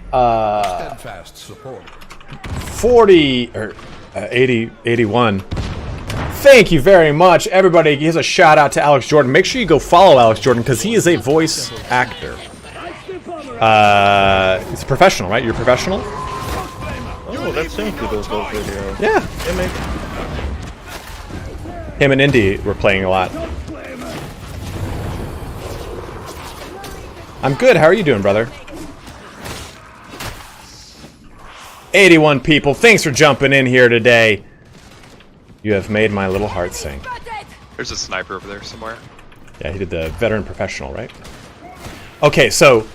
C: Steadfast support.
B: 40 or 81. Thank you very much, everybody. Gives a shout out to Alex Jordan. Make sure you go follow Alex Jordan because he is a voice actor. He's a professional, right? You're a professional?
G: Oh, that's him who does those videos.
B: Yeah.
G: Yeah, mate.
B: Him and Indy were playing a lot. I'm good. How are you doing, brother? 81 people. Thanks for jumping in here today. You have made my little heart sing.
H: There's a sniper over there somewhere.
B: Yeah, he did the veteran professional, right? Okay, so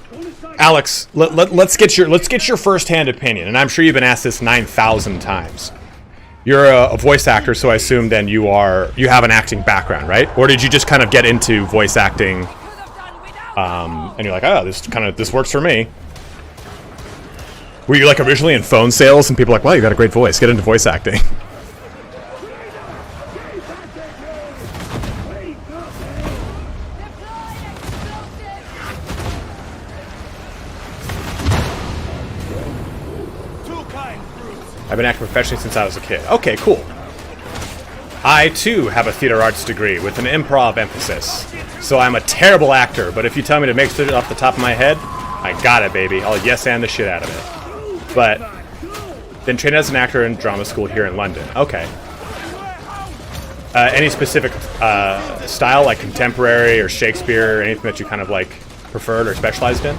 B: Alex, let's get your first-hand opinion, and I'm sure you've been asked this 9,000 times. You're a voice actor, so I assume then you have an acting background, right? Or did you just kind of get into voice acting, and you're like, oh, this works for me? Were you like originally in phone sales, and people are like, wow, you got a great voice, get into voice acting? I've been acting professionally since I was a kid. Okay, cool. I, too, have a theater arts degree with an improv emphasis. So I'm a terrible actor, but if you tell me to make it off the top of my head, I got it, baby. I'll yes-and the shit out of it. But then trained as an actor in drama school here in London. Okay. Any specific style, like contemporary or Shakespeare, or anything that you kind of like preferred or specialized in?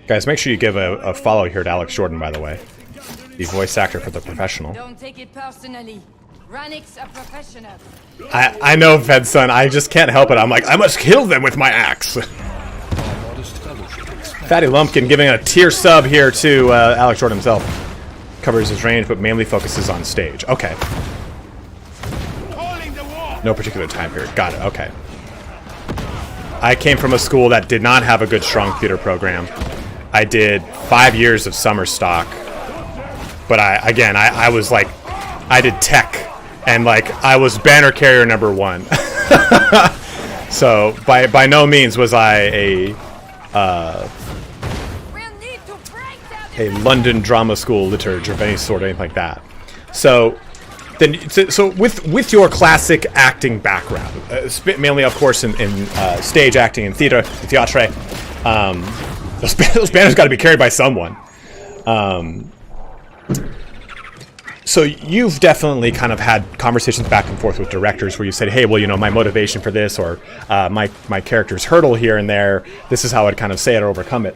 B: Guys, make sure you give a follow here to Alex Jordan, by the way. The voice actor for The Professional.
E: Don't take it personally. Rannick's a professional.
B: I know, Fedson. I just can't help it. I'm like, I must kill them with my axe. Fatty Lumpkin giving a tier sub here to Alex Jordan himself. Covers his range, but mainly focuses on stage. Okay. No particular time period. Got it. Okay. I came from a school that did not have a good, strong theater program. I did 5 years of summer stock But I was like, I did tech, and like I was banner carrier number 1. So by no means was I a London drama school liturge of any sort, or anything like that. So with your classic acting background, mainly of course in stage acting and theater, those banners got to be carried by someone. So you've definitely kind of had conversations back and forth with directors where you said, hey, well, you know, my motivation for this, or my character's hurdle here and there, this is how I'd kind of say it or overcome it.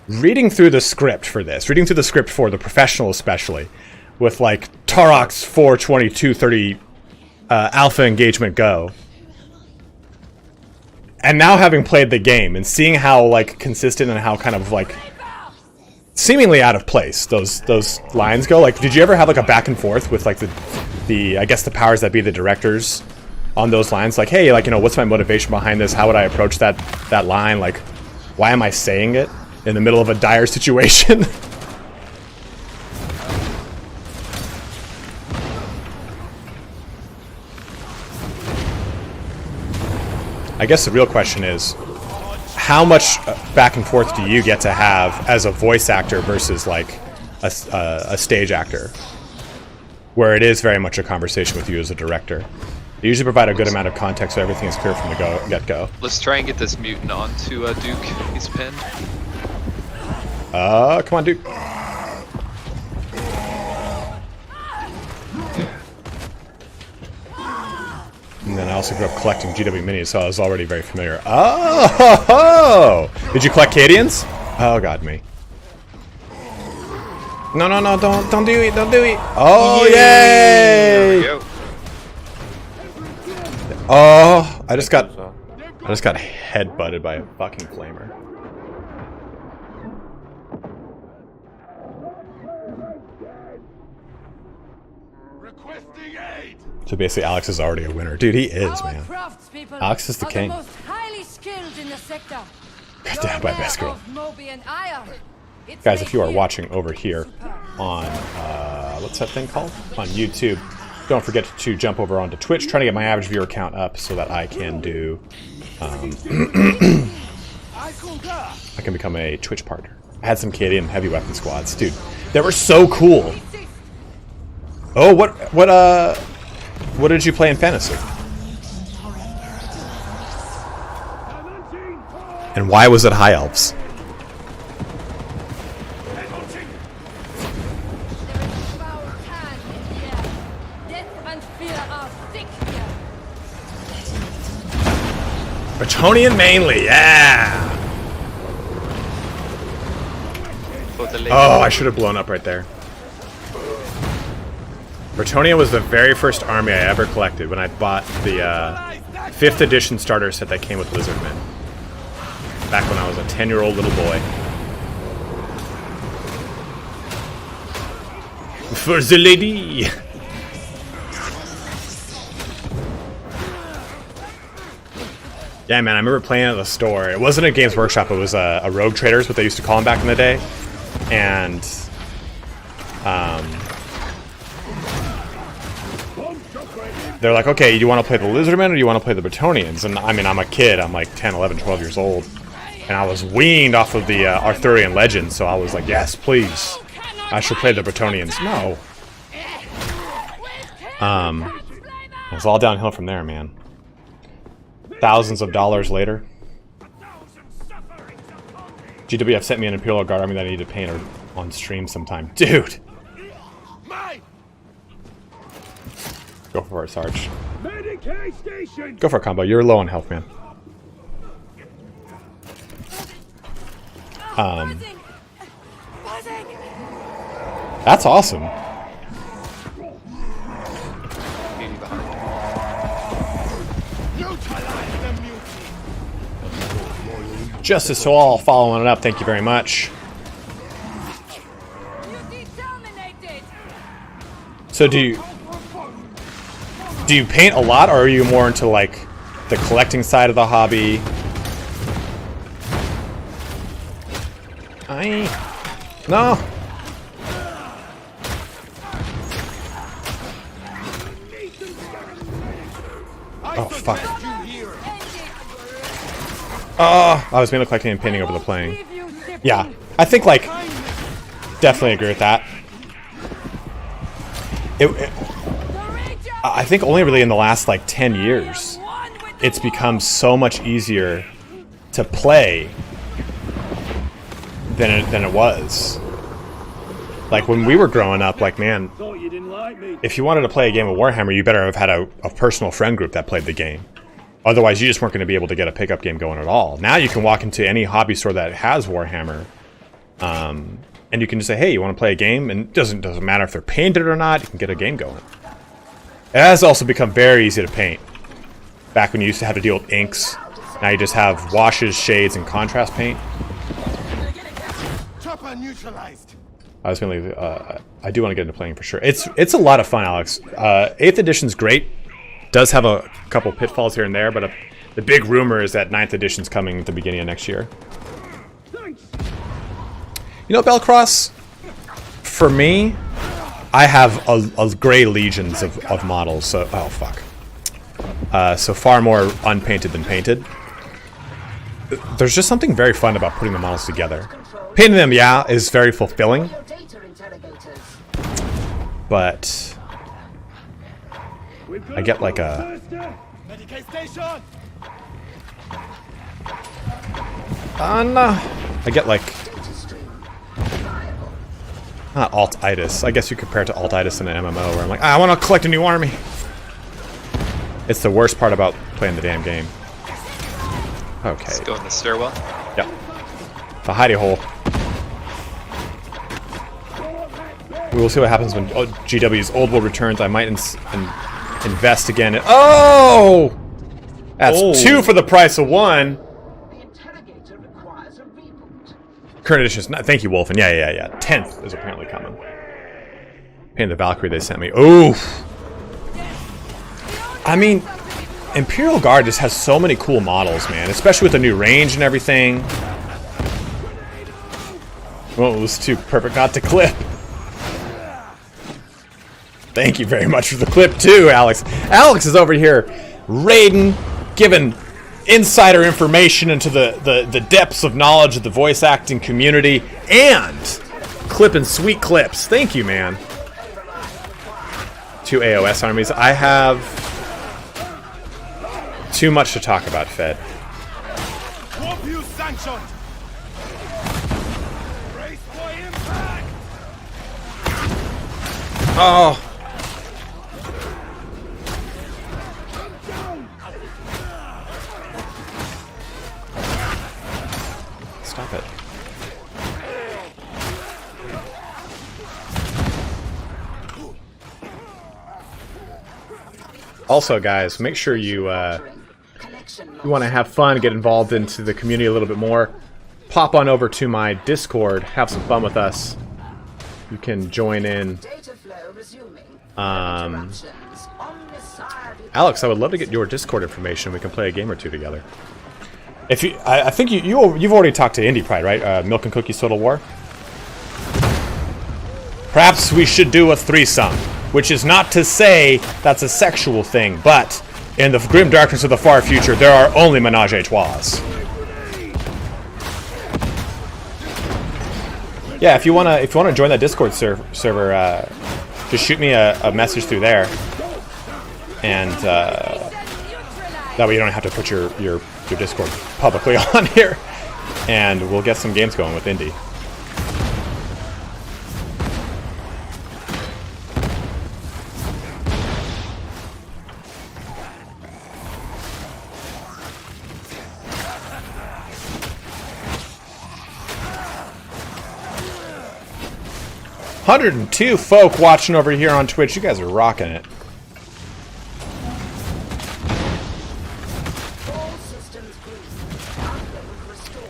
B: Reading through the script for this, reading through the script for the professional especially, with like Tarox 42230 alpha engagement go, and now having played the game and seeing how like consistent and how kind of like seemingly out of place those lines go, like did you ever have like a back and forth with like the I guess the powers that be, the directors, on those lines, like, hey, like, you know, what's my motivation behind this, how would I approach that line, like why am I saying it in the middle of a dire situation? I guess the real question is, how much back and forth do you get to have as a voice actor versus like a stage actor, where it is very much a conversation with you as a director? They usually provide a good amount of context so everything is clear from the get-go.
H: Let's try and get this mutant onto Duke. He's pinned.
B: Come on, Duke. And then I also grew up collecting GW minis, so I was already very familiar. Oh! Did you collect Cadians? Oh, God, me. No, don't do it, don't do it. Oh, yay!
H: There we go.
B: Oh, I just got headbutted by a fucking flamer.
D: Requesting aid.
B: So basically, Alex is already a winner. Dude, he is, man. Alex is the king.
E: Most highly skilled in the sector.
B: Got down by best girl.
E: It's
B: Guys, if you are watching over here on, what's that thing called? On YouTube, don't forget to jump over onto Twitch, trying to get my average viewer count up so that I can do, I can become a Twitch partner. I had some Cadian heavy weapon squads. Dude, they were so cool. Oh, what did you play in fantasy? And why was it High Elves? Bretonian mainly, yeah! Oh, I should have blown up right there. Bretonia was the very first army I ever collected when I bought the 5th edition starter set that came with Lizardmen. Back when I was a 10-year-old little boy. For the lady! Yeah, man, I remember playing at the store. It wasn't a Games Workshop, it was a Rogue Traders, what they used to call them back in the day. And, they're like, okay, do you want to play the Lizardmen or do you want to play the Bretonians? And I mean, I'm a kid, I'm like 10, 11, 12 years old. And I was weaned off of the Arthurian legends, so I was like, yes, please. I should play the Bretonians. No. It was all downhill from there, man. Thousands of dollars later. GWF sent me an Imperial Guard army that I need to paint on stream sometime. Dude! Go for it, Sarge. Go for a combo. You're low on health, man. That's awesome. Justice to all, following it up. Thank you very much. So do you paint a lot, or are you more into like the collecting side of the hobby? No. Oh, fuck. Oh, I was gonna look like I'm painting over the playing. Yeah, I think, like, definitely agree with that. I think only really in the last, like, 10 years, it's become so much easier to play than it was. Like, when we were growing up, like, man, if you wanted to play a game of Warhammer, you better have had a personal friend group that played the game. Otherwise, you just weren't going to be able to get a pickup game going at all. Now you can walk into any hobby store that has Warhammer, and you can just say, hey, you want to play a game? And it doesn't matter if they're painted or not, you can get a game going. It has also become very easy to paint. Back when you used to have to deal with inks, now you just have washes, shades, and contrast paint.
D: Chopper neutralized.
B: I was going to leave, I do want to get into playing for sure. It's a lot of fun, Alex. 8th edition's great. Does have a couple pitfalls here and there, but the big rumor is that 9th edition's coming at the beginning of next year. You know, Bellcross, for me, I have a gray legions of models, so... Oh, fuck. So far more unpainted than painted. There's just something very fun about putting the models together. Painting them, yeah, is very fulfilling. But... I get like a... I get like... Not alt-itis. I guess you compare it to alt-itis in an MMO where I'm like, I want to collect a new army. It's the worst part about playing the damn game. Okay.
H: Let's go in the stairwell.
B: Yep. The hidey hole. We will see what happens when GW's Old World returns. I might invest again. Oh! That's 2 for the price of 1. Current edition is... Thank you, Wolfen. Yeah. 10th is apparently coming. Paint the Valkyrie they sent me. Oof. I mean, Imperial Guard just has so many cool models, man. Especially with the new range and everything. Well, it was too perfect not to clip. Thank you very much for the clip, too, Alex. Alex is over here raiding, giving insider information into the depths of knowledge of the voice acting community, and clipping sweet clips. Thank you, man. 2 AOS armies. I have too much to talk about, Fed. Oh. Stop it. Also, guys, make sure you want to have fun, get involved into the community a little bit more. Pop on over to my Discord, have some fun with us. You can join in. Alex, I would love to get your Discord information. We can play a game or two together. If you, I think you've already talked to Indie Pride, right? Milk and Cookies Total War. Perhaps we should do a threesome, which is not to say that's a sexual thing, but in the grim darkness of the far future, there are only menage a trois. Yeah, if you wanna join that Discord server, just shoot me a message through there, and that way you don't have to put your Discord publicly on here, and we'll get some games going with Indy. $102 folk watching over here on Twitch. You guys are rocking it.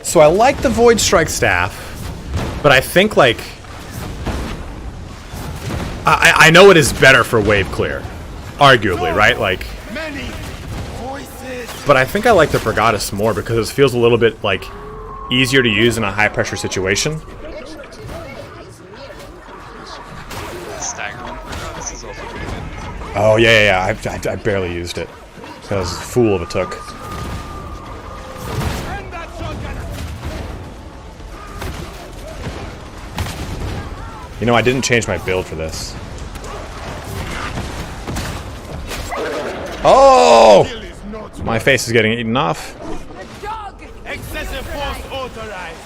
B: So I like the Void Strike staff, but I think, like, I know it is better for wave clear, arguably, right? Like, but I think I like the Pergata more because it feels a little bit like easier to use in a high pressure situation. Oh yeah. I barely used it. That was a fool of a took.
D: Send that shotgun.
B: You know, I didn't change my build for this. Oh!
D: Kill is not
B: My face is getting eaten off.
E: The dog!
D: excessive force authorized.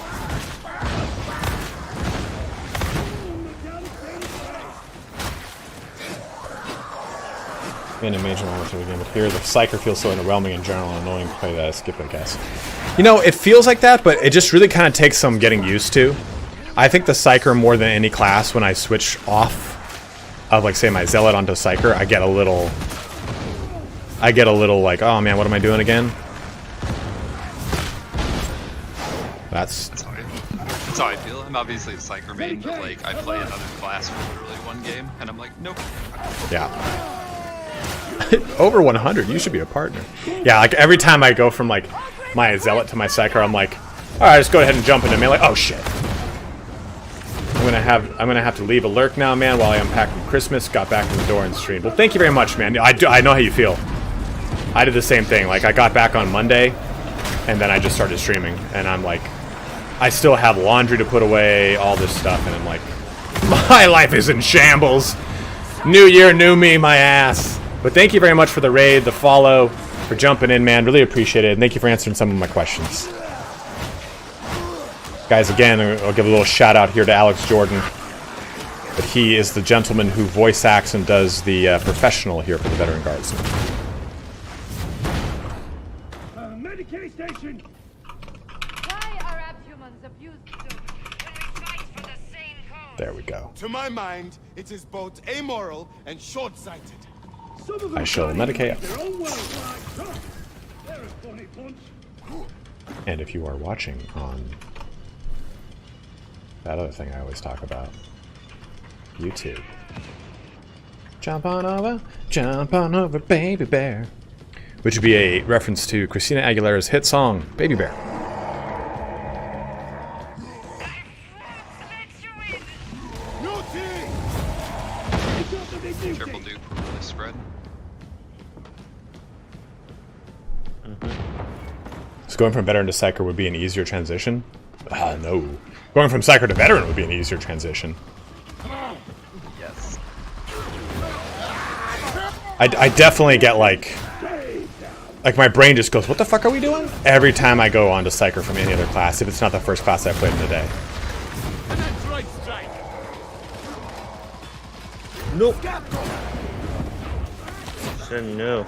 B: In a major moment to the game, but here the Psyker feels so overwhelming in general and annoying to play that I skip it, I guess. You know, it feels like that, but it just really kind of takes some getting used to. I think the Psyker more than any class, when I switch off of, like, say, my Zealot onto Psyker, I get a little like, oh man, what am I doing again? That's
H: how I feel. I'm obviously a Psyker main, but like I play another class for literally one game, and I'm like, nope.
B: yeah. Over 100, you should be a partner. Yeah, like every time I go from like my Zealot to my Psyker, I'm like, all right, just go ahead and jump into melee. Oh shit! I'm gonna have to leave a lurk now, man, while I unpack from Christmas. Got back to the door and streamed. Well, thank you very much, man. I know how you feel. I did the same thing. Like I got back on Monday, and then I just started streaming, and I'm like, I still have laundry to put away, all this stuff, and I'm like, my life is in shambles. New year, new me, my ass. But thank you very much for the raid, the follow, for jumping in, man. Really appreciate it. And thank you for answering some of my questions. Guys, again, I'll give a little shout out here to Alex Jordan. But he is the gentleman who voice acts and does the professional here for the Veteran Guardsmen.
I: Medicaid station!
E: Why are abhumans abused so? When we fight for the same cause.
B: There we go.
D: To my mind, it is both amoral and short-sighted.
I: Some of them
B: I shall medicate.
I: their own world like that. They're a funny bunch.
B: And if you are watching on that other thing I always talk about, YouTube. Jump on over, baby bear. Which would be a reference to Christina Aguilera's hit song, Baby Bear.
H: Careful, dude. Really spread.
B: So going from veteran to Psyker would be an easier transition? No. Going from Psyker to veteran would be an easier transition.
H: Yes.
B: I definitely get like my brain just goes, what the fuck are we doing? Every time I go on to Psyker from any other class, if it's not the first class I played in the day.
G: Nope. No.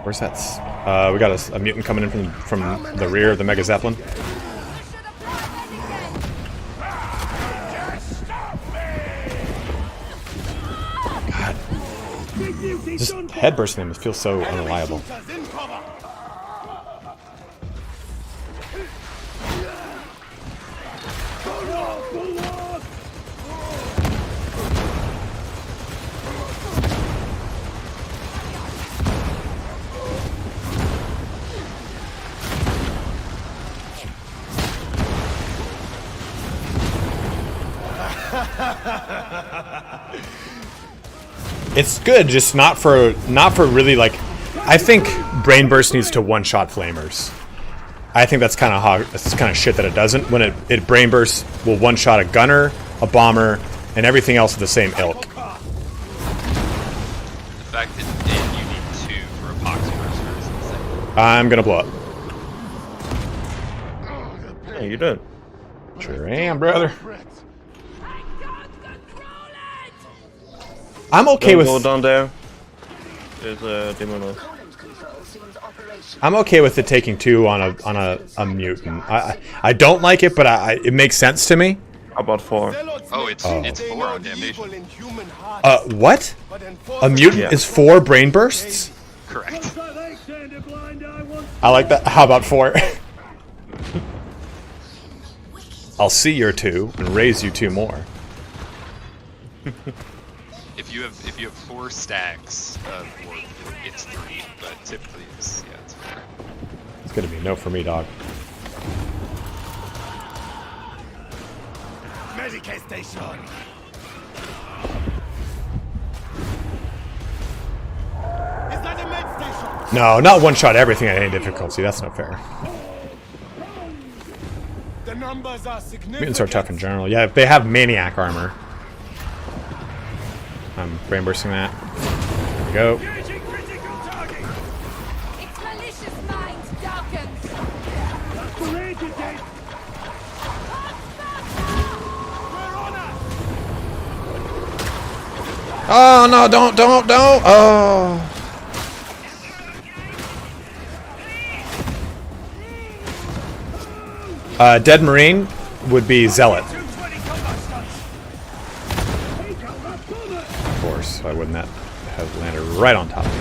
B: Where's that? We got a mutant coming in from the rear of the Mega Zeppelin. God. This head bursting him feels so unreliable. It's good, just not for really like. I think Brain Burst needs to one-shot flamers. I think that's kind of shit that it doesn't. When it Brain Burst will one-shot a gunner, a bomber, and everything else of the same ilk.
H: The fact that you need 2 for epoxy burster is insane.
B: I'm gonna blow up.
G: Yeah, you done.
B: Sure am, brother. I'm okay with.
G: Go down there. There's a demon.
B: I'm okay with it taking 2 on a mutant. I don't like it, but it makes sense to me.
G: How about 4?
H: Oh, it's 4 on damnation.
B: What? A mutant is 4 brain bursts?
H: Correct.
B: I like that. How about 4? I'll see your 2 and raise you 2 more.
H: If you have 4 stacks of warp, it's 3, but typically it's 4.
B: It's gonna be a no for me, dog.
D: Medicaid station. Is that a med station?
B: No, not one-shot everything at any difficulty. That's not fair.
D: The numbers are significant.
B: Mutants are tough in general. Yeah, they have maniac armor. I'm brain bursting that. There we go.
I: Engaging critical target.
E: Its malicious mind darkens.
I: That's the range again.
D: We're on us.
B: Oh no! Don't! Oh. Dead Marine would be Zealot. Of course, why wouldn't that have landed right on top of me?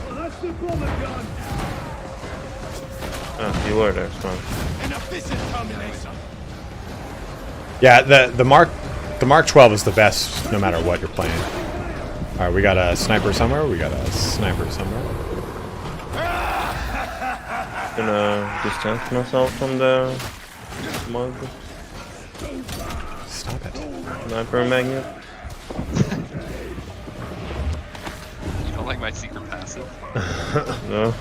I: Well, that's the bomber gun.
G: Oh, you were there, strong.
D: An efficient termination.
B: Yeah, the Mark 12 is the best no matter what you're playing. All right, we got a sniper somewhere.
G: Gonna distance myself from the mug.
B: Stop it.
G: Sniper magnet.
H: You don't like my secret passive?
G: No.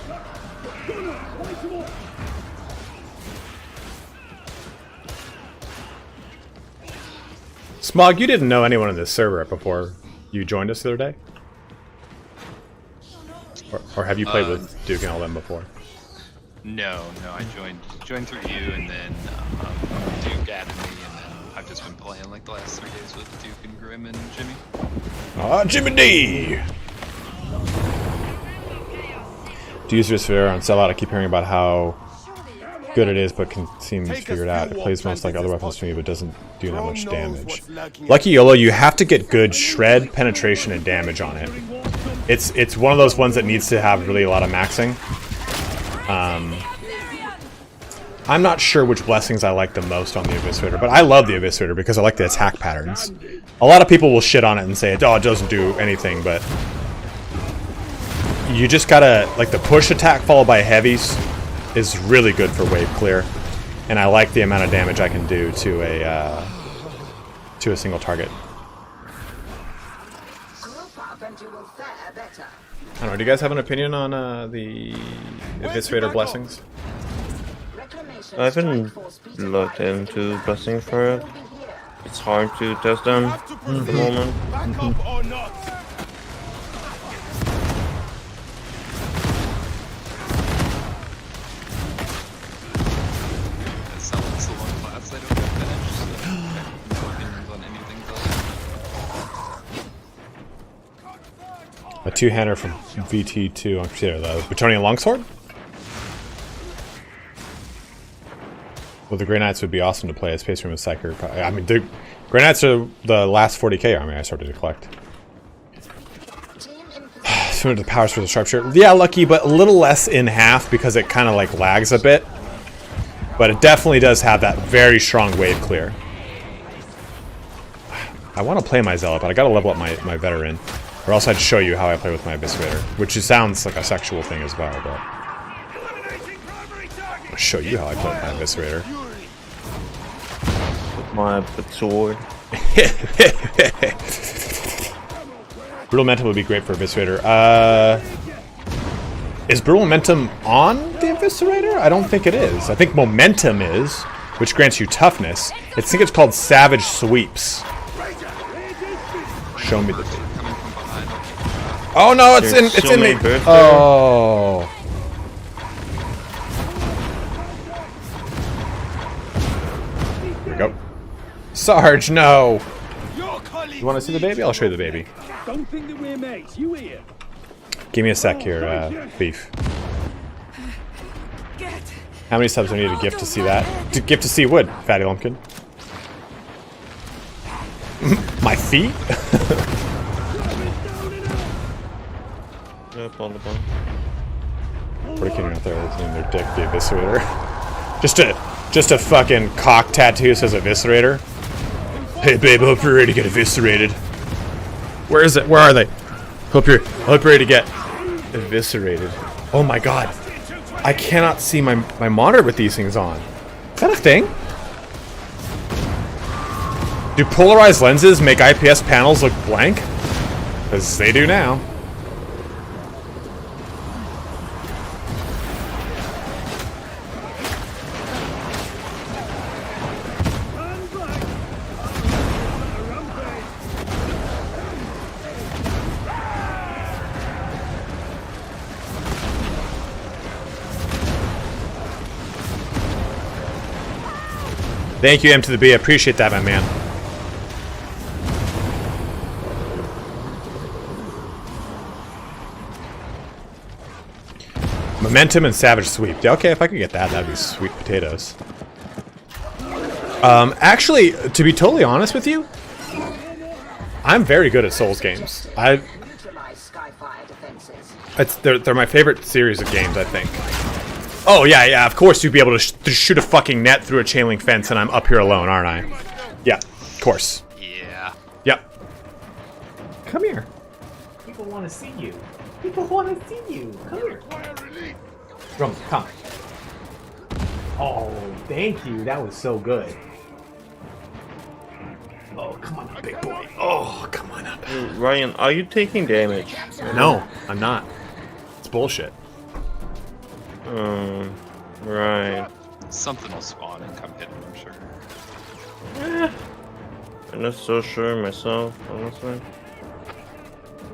B: Smog, you didn't know anyone in this server before you joined us the other day? Or have you played with Duke and all them before?
H: No, I joined through you, and then Duke added me, and then I've just been playing like the last 3 days with Duke and Grim and Jimmy.
B: Ah, Jimmy D! To use this video on Sellout, I keep hearing about how good it is, but can seem figured out. It plays most like other weapons to me, but doesn't do that much damage. Lucky YOLO, you have to get good shred, penetration, and damage on it. It's one of those ones that needs to have really a lot of maxing. I'm not sure which blessings I like the most on the Eviscerator, but I love the Eviscerator because I like the attack patterns. A lot of people will shit on it and say, oh, it doesn't do anything, but you just gotta, like, the push attack followed by heavies is really good for wave clear, and I like the amount of damage I can do to a single target. I don't know, do you guys have an opinion on the Eviscerator blessings?
G: I haven't looked into blessings for it. It's hard to test them at the moment.
D: Back up or not?
H: It's the one class they don't get finished, so I have no opinions on anything else.
B: A two-hander from VT2 on Crusader, the Bretonian Longsword? Well, the Grey Knights would be awesome to play as Space Room with Psyker. I mean, the Grey Knights are the last 40k army I started to collect. Similar to the powers for the Sharpshooter. Yeah, Lucky, but a little less in half because it kind of like lags a bit. But it definitely does have that very strong wave clear. I want to play my Zealot, but I gotta level up my Veteran. Or else I'd show you how I play with my Eviscerator. Which sounds like a sexual thing as well, but I'll show you how I play with my Eviscerator.
G: My sword.
B: Brutal Momentum would be great for Eviscerator. Is Brutal Momentum on the Eviscerator? I don't think it is. I think Momentum is, which grants you toughness. I think it's called Savage Sweeps. Show me the thing. Oh no, it's in me. Oh. Here we go. Sarge, no. You want to see the baby? I'll show you the baby.
I: Don't think that we're mates. You hear?
B: Give me a sec here, Beef. How many subs do I need to gift to see that? To gift to see wood, Fatty Lumpkin. My feet?
G: Yep, on the bone.
B: What a kid out there listening their dick, the Eviscerator. just a fucking cock tattoo says Eviscerator. Hey babe, I hope you're ready to get eviscerated. Where is it? Where are they? Hope you're ready to get eviscerated. Oh my god. I cannot see my monitor with these things on. Is that a thing? Do polarized lenses make IPS panels look blank? Because they do now. Thank you, M to the B. I appreciate that, my man. Momentum and Savage Sweep. Yeah, okay, if I could get that, that'd be sweet potatoes. Actually, to be totally honest with you, I'm very good at Souls games. They're my favorite series of games, I think. Oh, yeah, of course you'd be able to shoot a fucking net through a chain link fence and I'm up here alone, aren't I? Yeah, of course.
H: Yeah.
B: Yep. Come here. People want to see you. People want to see you. Come here. Roman, come. Oh, thank you. That was so good. Oh, come on up, big boy. Oh, come on up.
G: Ryan, are you taking damage?
B: No, I'm not. It's bullshit.
G: Right.
H: Something will spawn and come hit him, I'm sure.
G: I'm not so sure myself, honestly.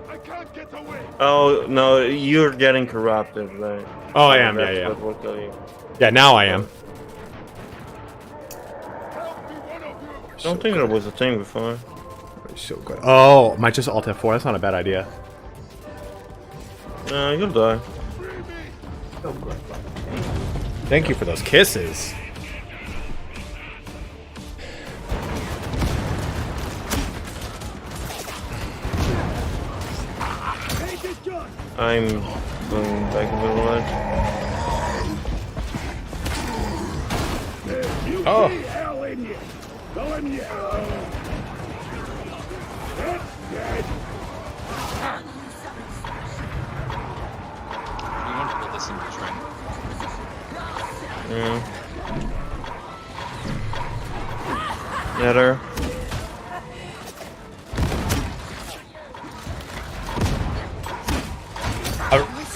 D: I can't get away.
G: Oh, no, you're getting corrupted, right?
B: Oh, I am,
G: That's
B: yeah.
G: what will kill you.
B: Yeah, now I am.
G: I don't think that was a thing before.
B: So good. Oh, might just Alt F4. That's not a bad idea.
G: You'll die.
B: So good. Thank you for those kisses.
G: I'm going back a little ledge.
B: Oh.
I: Hell in you. Go in you.
H: We wanted to listen to train.
G: Netter.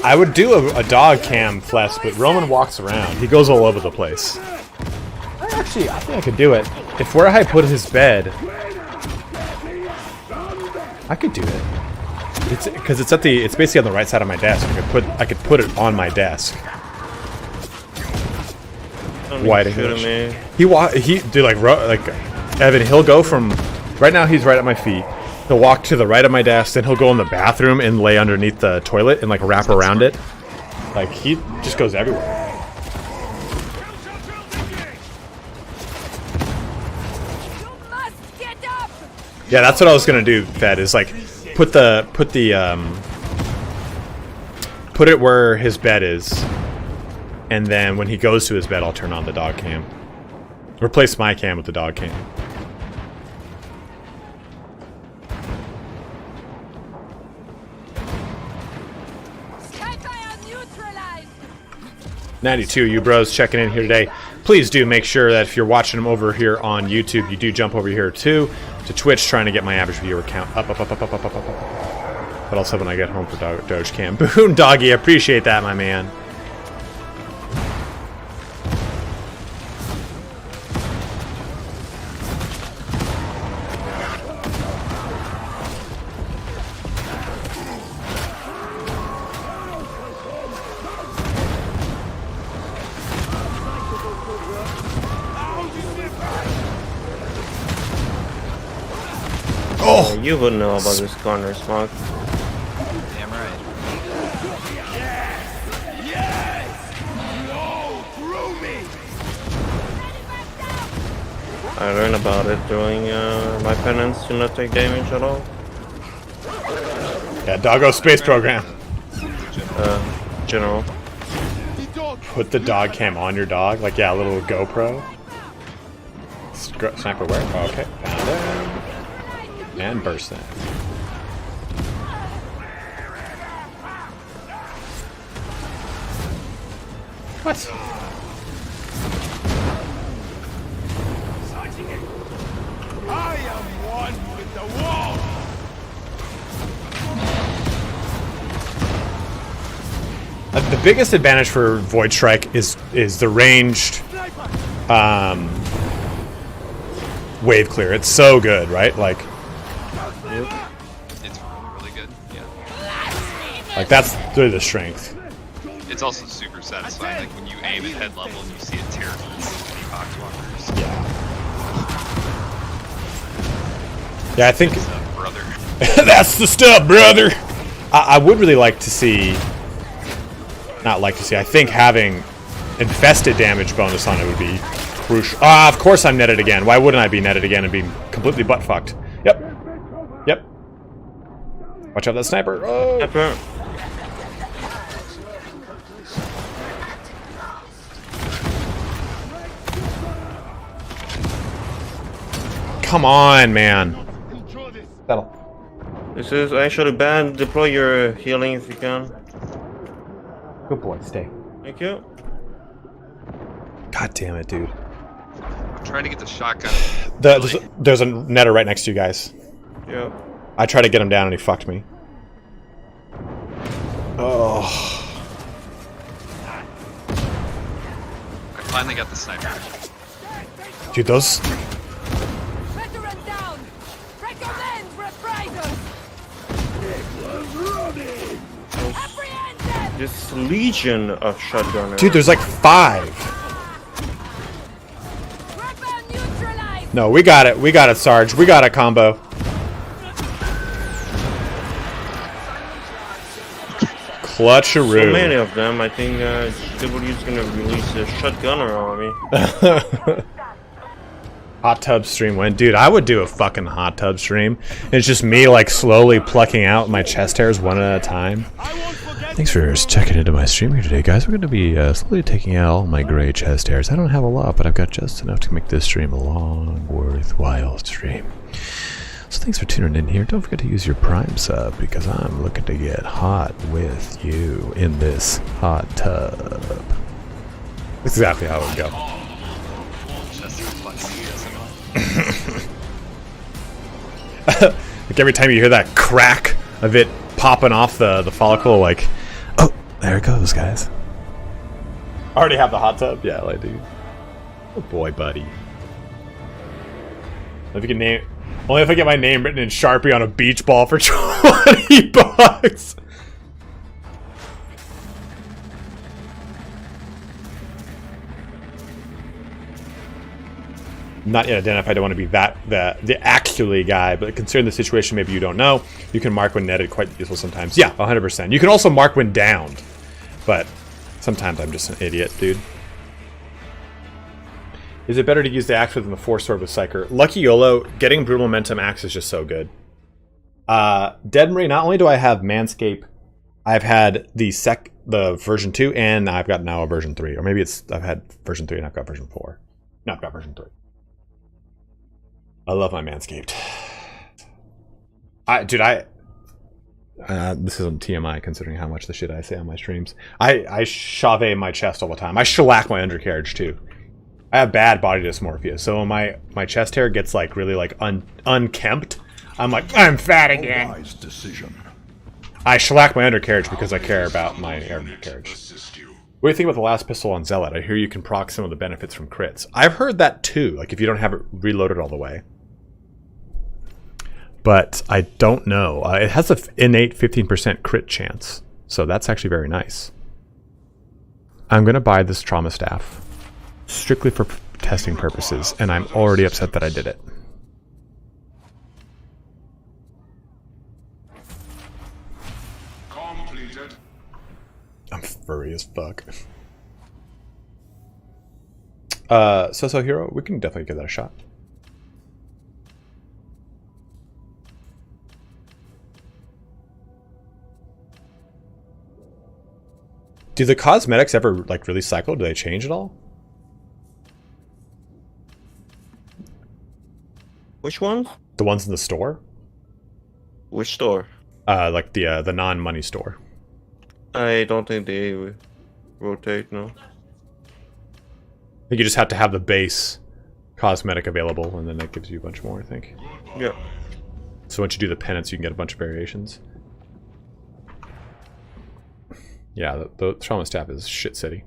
B: I would do a dog cam flex, but Roman walks around. He goes all over the place. I think I could do it. If where I put his bed, I could do it. It's because it's basically on the right side of my desk. I could put it on my desk. Wide English. He do like Evan. He'll go from right now. He's right at my feet. He'll walk to the right of my desk, then he'll go in the bathroom and lay underneath the toilet and like wrap around it. Like he just goes everywhere. Yeah, that's what I was gonna do, Fed, is like put it where his bed is, and then when he goes to his bed, I'll turn on the dog cam. Replace my cam with the dog cam.
E: Skyfire neutralized.
B: 92, you bros checking in here today. Please do make sure that if you're watching them over here on YouTube, you do jump over here too to Twitch, trying to get my average viewer count up. But also when I get home for Doge Cam. Boon Doggy, I appreciate that, my man.
G: Oh, you wouldn't know about this corner smoke.
H: Damn right.
G: I learned about it during my penance to not take damage at all.
B: Yeah, Doggo Space Program.
G: General.
B: Put the dog cam on your dog, like yeah, a little GoPro. Sniper where? Oh, okay, found it. And burst that. What?
D: I am one with the wall.
B: The biggest advantage for Void Strike is the ranged wave clear. It's so good, right? Like,
H: It's really good, yeah.
B: like that's really the strength.
H: It's also super satisfying, like when you aim at head level and you see it tear through so many boxwalkers.
B: Yeah. Yeah, I think
H: brother.
B: that's the stuff, brother. I would really like to see. Not like to see. I think having infested damage bonus on it would be crucial. Ah, of course I'm netted again. Why wouldn't I be netted again and be completely butt fucked? Yep. Yep. Watch out, that sniper. Oh.
G: Sniper.
B: Come on, man. That'll.
G: This is actually bad. Deploy your healing if you can.
B: Good boy, stay.
G: Thank you.
B: God damn it, dude.
H: I'm trying to get the shotgun.
B: There's a netter right next to you guys.
G: Yeah.
B: I tried to get him down and he fucked me. Oh.
H: I finally got the sniper.
B: Dude, those...
E: Veteran down! Recommend reprisals! Apprehend them!
G: This legion of shotgunners.
B: Dude, there's like 5.
E: Weapon neutralized!
B: No, we got it. We got it, Sarge. We got a combo. Clutcheroo.
G: So many of them. I think GW's gonna release a shotgunner army.
B: Hot tub stream win. Dude, I would do a fucking hot tub stream. It's just me like slowly plucking out my chest hairs one at a time. Thanks for checking into my stream here today, guys. We're going to be slowly taking out all my gray chest hairs. I don't have a lot, but I've got just enough to make this stream a long, worthwhile stream. So thanks for tuning in here. Don't forget to use your Prime sub because I'm looking to get hot with you in this hot tub. That's exactly how it would go. Like every time you hear that crack of it popping off the follicle, like, oh, there it goes, guys. I already have the hot tub. Yeah, I do. Oh boy, buddy. If you can name, only if I get my name written in Sharpie on a beach ball for $20. Not yet identified. I don't want to be the actually guy, but considering the situation, maybe you don't know. You can mark when netted, quite useful sometimes. Yeah, 100%. You can also mark when downed, but sometimes I'm just an idiot, dude. Is it better to use the axe than the force sword with Psyker? Lucky YOLO, getting brutal momentum axe is just so good. Dead Marie, not only do I have Manscape, I've had the version 2, and I've got now a version 3, or maybe I've had version 3 and I've got version 4. No, I've got version 3. I love my Manscaped. This isn't TMI considering how much the shit I say on my streams. I shave my chest all the time. I shellac my undercarriage too. I have bad body dysmorphia, so when my chest hair gets like really like unkempt, I'm like, I'm fat again.
C: Wise decision.
B: I shellac my undercarriage because I care about my undercarriage. What do you think about the last pistol on Zealot? I hear you can proc some of the benefits from crits. I've heard that too, like if you don't have it reloaded all the way. But I don't know. It has an innate 15% crit chance, so that's actually very nice. I'm going to buy this trauma staff strictly for testing purposes, and I'm already upset that I did it.
I: Completed.
B: I'm furry as fuck. So Hero, we can definitely give that a shot. Do the cosmetics ever like really cycle? Do they change at all?
G: Which ones?
B: The ones in the store?
G: Which store?
B: Like the non-money store.
G: I don't think they rotate, no.
B: I think you just have to have the base cosmetic available, and then that gives you a bunch more, I think.
G: Yeah.
B: So once you do the penance, you can get a bunch of variations. Yeah, the trauma staff is shit city.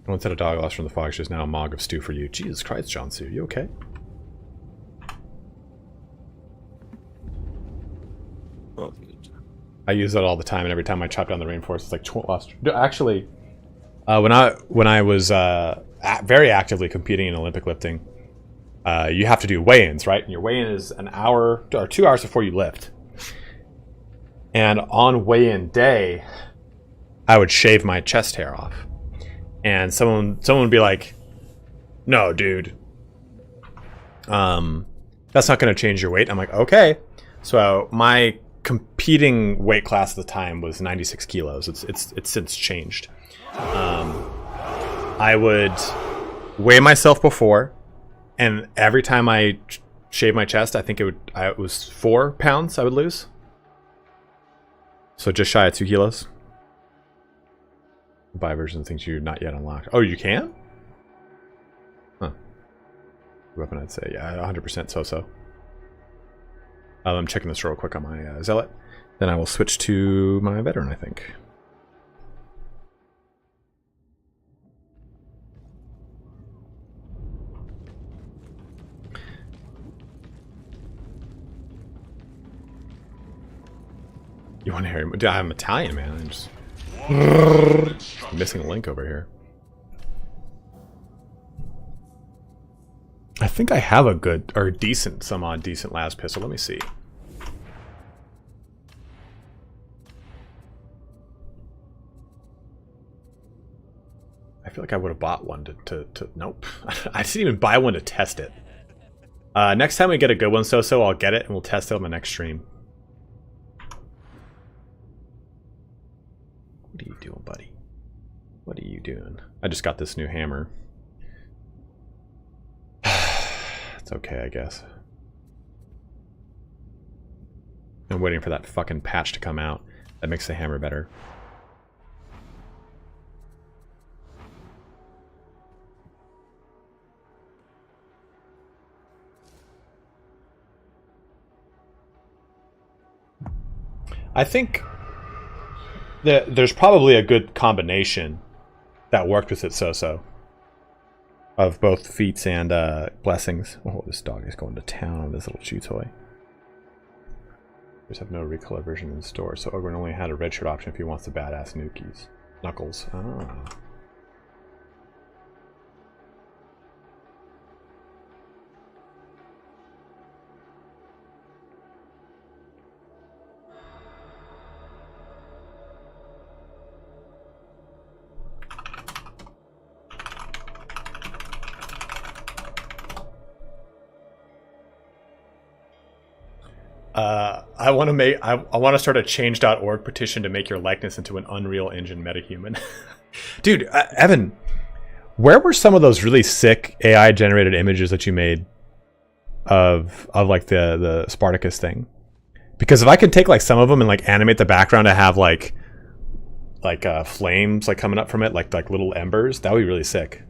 B: Once had a dog lost from the fog, she's now a mog of stew for you. Jesus Christ, John Sue, you okay?
G: Oh.
B: I use that all the time, and every time I chop down the rainforest, it's like actually, when I was very actively competing in Olympic lifting, you have to do weigh-ins, right? And your weigh-in is an hour or 2 hours before you lift. And on weigh-in day, I would shave my chest hair off. And someone would be like, "No, dude. That's not going to change your weight." I'm like, "Okay." So my competing weight class at the time was 96 kilos. It's since changed. I would weigh myself before, and every time I shave my chest, I think it was 4 pounds I would lose. So just shy of 2 kilos. Buy version of things you're not yet unlocked. Oh, you can? Huh. Weapon, I'd say, yeah, 100% so-so. I'm checking this real quick on my Zealot. Then I will switch to my Veteran, I think. You want to hear him? I'm Italian, man. I'm just missing a link over here. I think I have a good or decent, some odd decent las pistol. Let me see. I feel like I would have bought one to nope. I didn't even buy one to test it. Next time we get a good one, so I'll get it and we'll test it on the next stream. What are you doing, buddy? What are you doing? I just got this new hammer. It's okay, I guess. I'm waiting for that fucking patch to come out. That makes the hammer better. I think that there's probably a good combination that worked with it so-so. Of both feats and blessings. Oh, this dog is going to town on this little chew toy. There's have no recolor version in the store, so Ogren only had a red shirt option if he wants the badass nukies. Knuckles. Ah. I want to make. I want to start a change.org petition to make your likeness into an Unreal Engine metahuman. Dude, Evan, where were some of those really sick AI generated images that you made of like the Spartacus thing? Because if I could take like some of them and like animate the background to have like flames like coming up from it, like little embers, that would be really sick.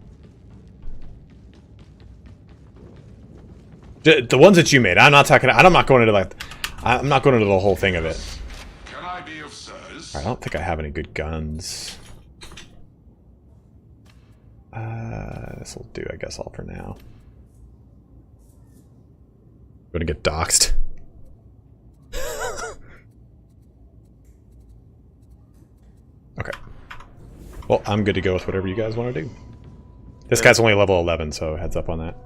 B: The ones that you made, I'm not talking. I'm not going into like. I'm not going into the whole thing of it.
C: Can I be of service?
B: I don't think I have any good guns. This will do, I guess, all for now. I'm gonna get doxxed. Okay. Well, I'm good to go with whatever you guys want to do. This guy's only level 11, so heads up on that.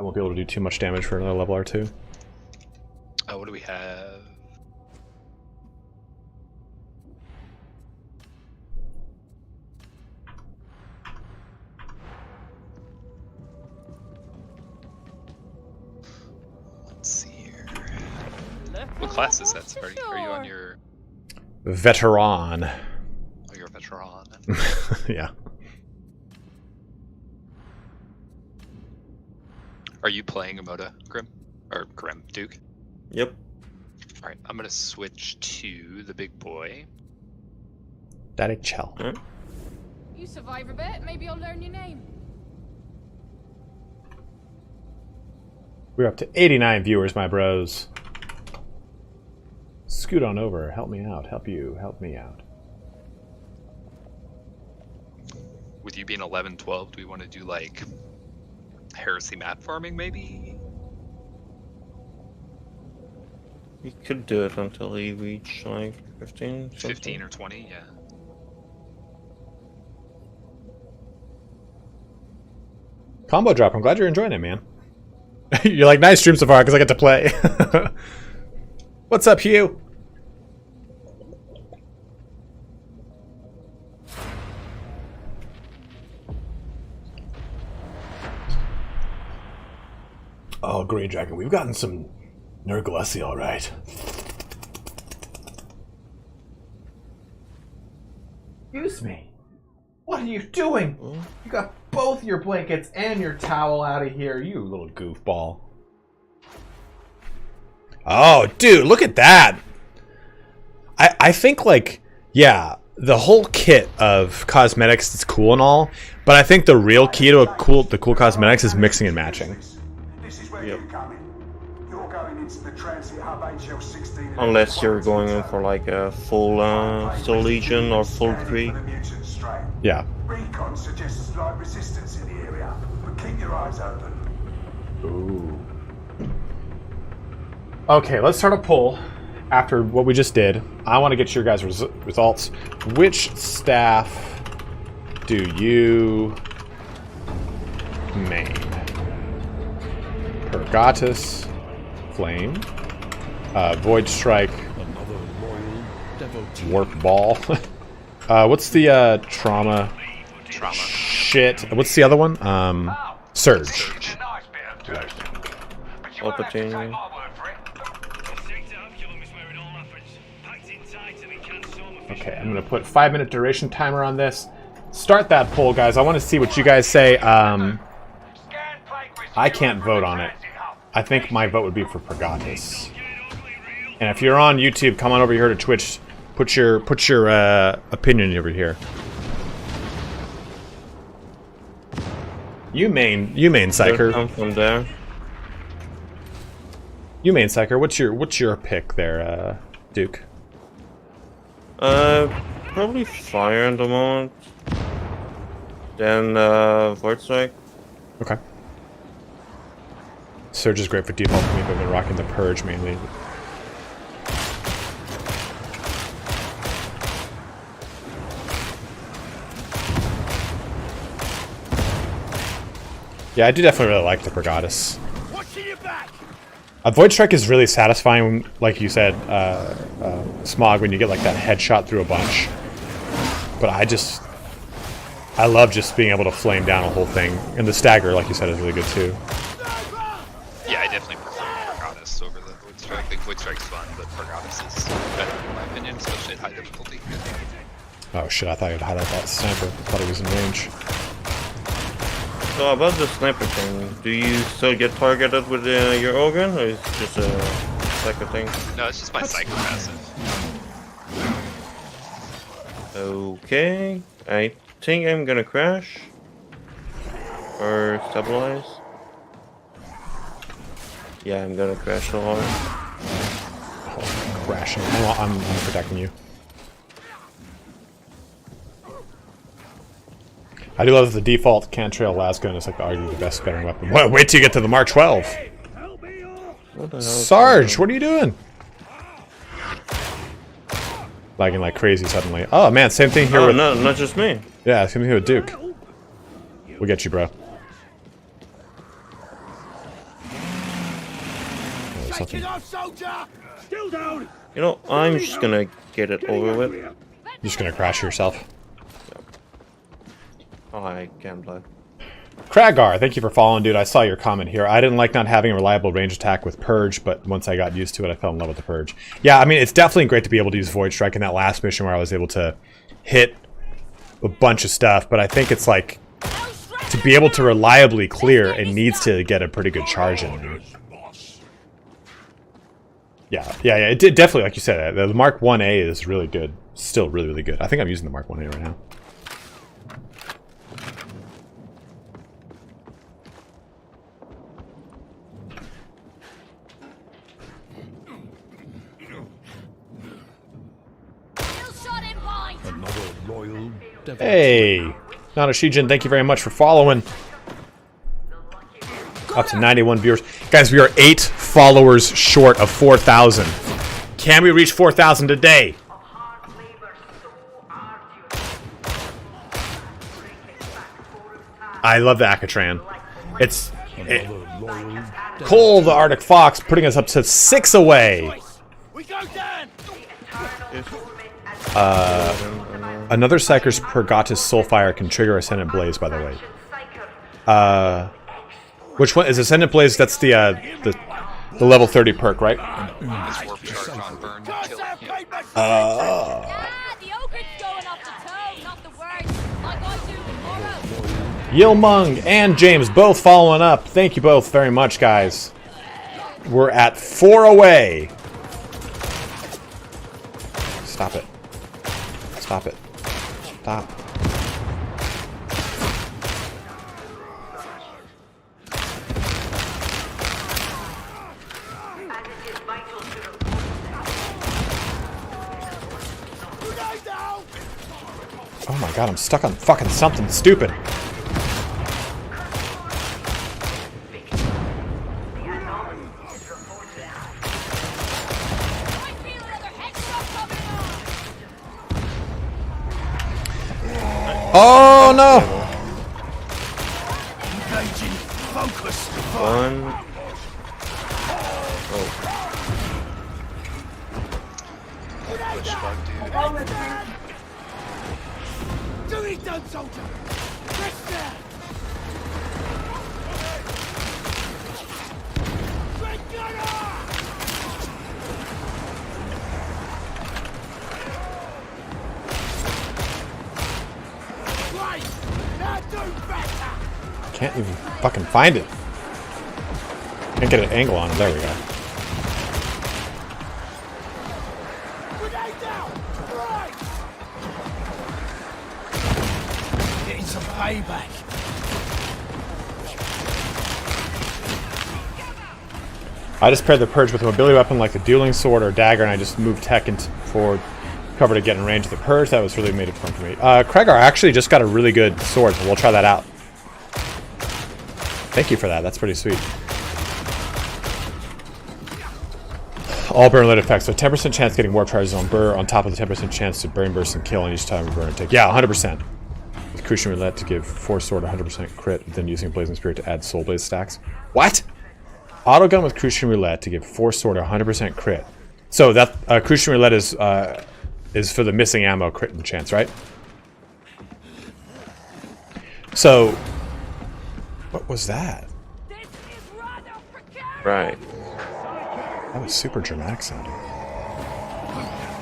B: I won't be able to do too much damage for another level or two.
H: Oh, what do we have? Let's see here. What class is that, Sparty? Are you on your...
B: Veteran.
H: Oh, you're a veteran.
B: Yeah.
H: Are you playing Emoda, Grim? Or Grim, Duke?
G: Yep.
H: Alright, I'm gonna switch to the big boy.
B: Daddy Chell.
E: You survive a bit, maybe I'll learn your name.
B: We're up to 89 viewers, my bros. Scoot on over. Help me out. Help you. Help me out.
H: With you being 11, 12, do we want to do like heresy map farming maybe?
G: We could do it until we reach like 15.
H: 15 or 20, yeah.
B: Combo drop. I'm glad you're enjoying it, man. You're like, nice stream so far because I get to play. What's up, Hugh? Oh, Green Dragon, we've gotten some Nerglessi, all right. Excuse me. What are you doing? You got both your blankets and your towel out of here, you little goofball. Oh, dude, look at that. I think, like, yeah, the whole kit of cosmetics is cool and all, but I think the real key to the cool cosmetics is mixing and matching.
G: Yep. Unless you're going in for like a full Soul Legion or full 3.
B: Yeah.
I: Recon suggests slight resistance in the area, but keep your eyes open.
B: Ooh. Okay, let's start a poll. After what we just did, I want to get your guys' results. Which staff do you main? Pergatus, Flame, Void Strike, Warp Ball. What's the trauma? Shit. What's the other one? Surge.
G: Opportunity.
B: Okay, I'm gonna put 5-minute duration timer on this. Start that poll, guys. I want to see what you guys say. I can't vote on it. I think my vote would be for Pergatus. And if you're on YouTube, come on over here to Twitch. Put your opinion over here. You main Psyker.
G: Come from there.
B: You main Psyker. What's your pick there, Duke?
G: Probably Fire at the moment. Then Void Strike.
B: Okay. Surge is great for default for me, but I've been rocking the Purge mainly. Yeah, I do definitely really like the Pergatus. A Void Strike is really satisfying, like you said, Smog, when you get like that headshot through a bunch. But I love just being able to flame down a whole thing. And the stagger, like you said, is really good too.
H: Yeah, I definitely prefer Pergatus over the Void Strike. I think Void Strike's fun, but Pergatus is better in my opinion, especially at high difficulty.
B: Oh shit, I thought you'd highlight that sniper. I thought he was in range.
G: So about the sniper thing, do you still get targeted with your organ, or is it just a Psyker thing?
H: No, it's just my Psyker passive.
G: Okay, I think I'm gonna crash. Or stabilize. Yeah, I'm gonna crash so hard.
B: Oh, crashing. I'm protecting you. I do love that the default Cantrail Lasgun is like arguably the best veteran weapon. Wait till you get to the Mark 12. Sarge, what are you doing? Lagging like crazy suddenly. Oh man, same thing here with...
G: no, not just me.
B: Yeah, same thing here with Duke. We'll get you, bro.
G: You know, I'm just gonna get it over with.
B: You're just gonna crash yourself.
G: Oh, I can't play.
B: Kragar, thank you for following, dude. I saw your comment here. I didn't like not having a reliable range attack with Purge, but once I got used to it, I fell in love with the Purge. Yeah, I mean, it's definitely great to be able to use Void Strike in that last mission where I was able to hit a bunch of stuff, but I think it's like, to be able to reliably clear, it needs to get a pretty good charge in there. Yeah, it did definitely, like you said, the Mark 1A is really good. Still really, really good. I think I'm using the Mark 1A right now. Hey, Nana Shijin, thank you very much for following. Up to 91 viewers. Guys, we are 8 followers short of 4,000. Can we reach 4,000 today? I love the Akatran. It's Cole, the Arctic Fox, putting us up to 6 away.
D: We go down.
B: Another Psyker's Pergata Soulfire can trigger Ascendant Blaze, by the way. Which one is Ascendant Blaze? That's the level 30 perk, right?
H: It's warp charge on burn kill. Yeah.
E: The ogre's going off the toe, not the words. Like I do tomorrow.
B: Yilmung and James both following up. Thank you both very much, guys. We're at 4 away. Stop it. Stop it. Stop. Oh my god, I'm stuck on fucking something stupid. Oh no!
G: One.
H: Push bug, dude.
D: Do it done, soldier. Rest there.
B: Can't even fucking find it. Can't get an angle on it. There we go.
D: Getting some payback.
B: I just paired the Purge with a mobility weapon like a dueling sword or dagger, and I just moved tech into forward cover to get in range of the Purge. That was really made it fun for me. Kregar actually just got a really good sword, so we'll try that out. Thank you for that. That's pretty sweet. All burn lit effects. So 10% chance getting warp charges on burr on top of the 10% chance to burn, burst, and kill on each time we burn and take. Yeah, 100%. With Crucian Roulette to give Force Sword 100% crit, then using Blazing Spirit to add Soul Blaze stacks. What? Autogun with Crucian Roulette to give Force Sword 100% crit. So that Crucian Roulette is for the missing ammo crit and chance, right? So, what was that?
G: Right.
B: That was super dramatic sounding.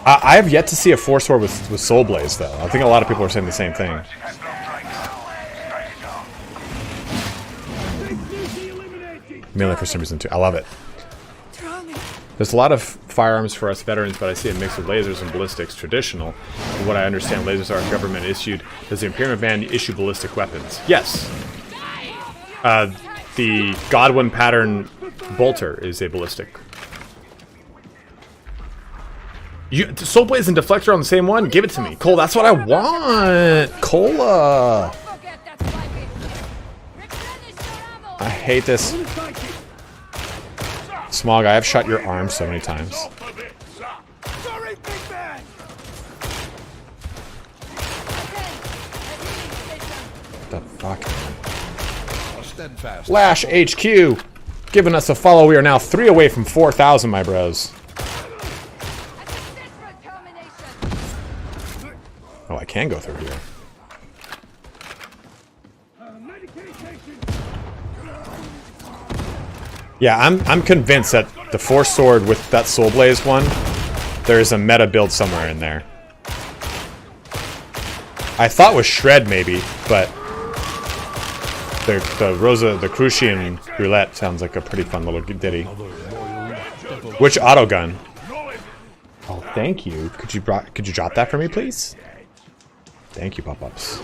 B: I have yet to see a Force Sword with Soul Blaze, though. I think a lot of people are saying the same thing. Melee for some reason, too. I love it. There's a lot of firearms for us veterans, but I see a mix of lasers and ballistics. Traditional. From what I understand, lasers are government issued. Does the Imperial Band issue ballistic weapons? Yes. The Godwin pattern bolter is a ballistic. Soul Blaze and Deflector on the same one? Give it to me. Cole, that's what I want. Cola. I hate this. Small guy, I've shot your arm so many times. What the fuck? Lash HQ giving us a follow. We are now 3 away from 4,000, my bros. Oh, I can go through here. Yeah, I'm convinced that the Force Sword with that Soul Blaze one, there's a meta build somewhere in there. I thought was Shred maybe, but the Crucian Roulette sounds like a pretty fun little ditty. Which autogun? Oh, thank you. Could you drop that for me, please? Thank you, pop-ups.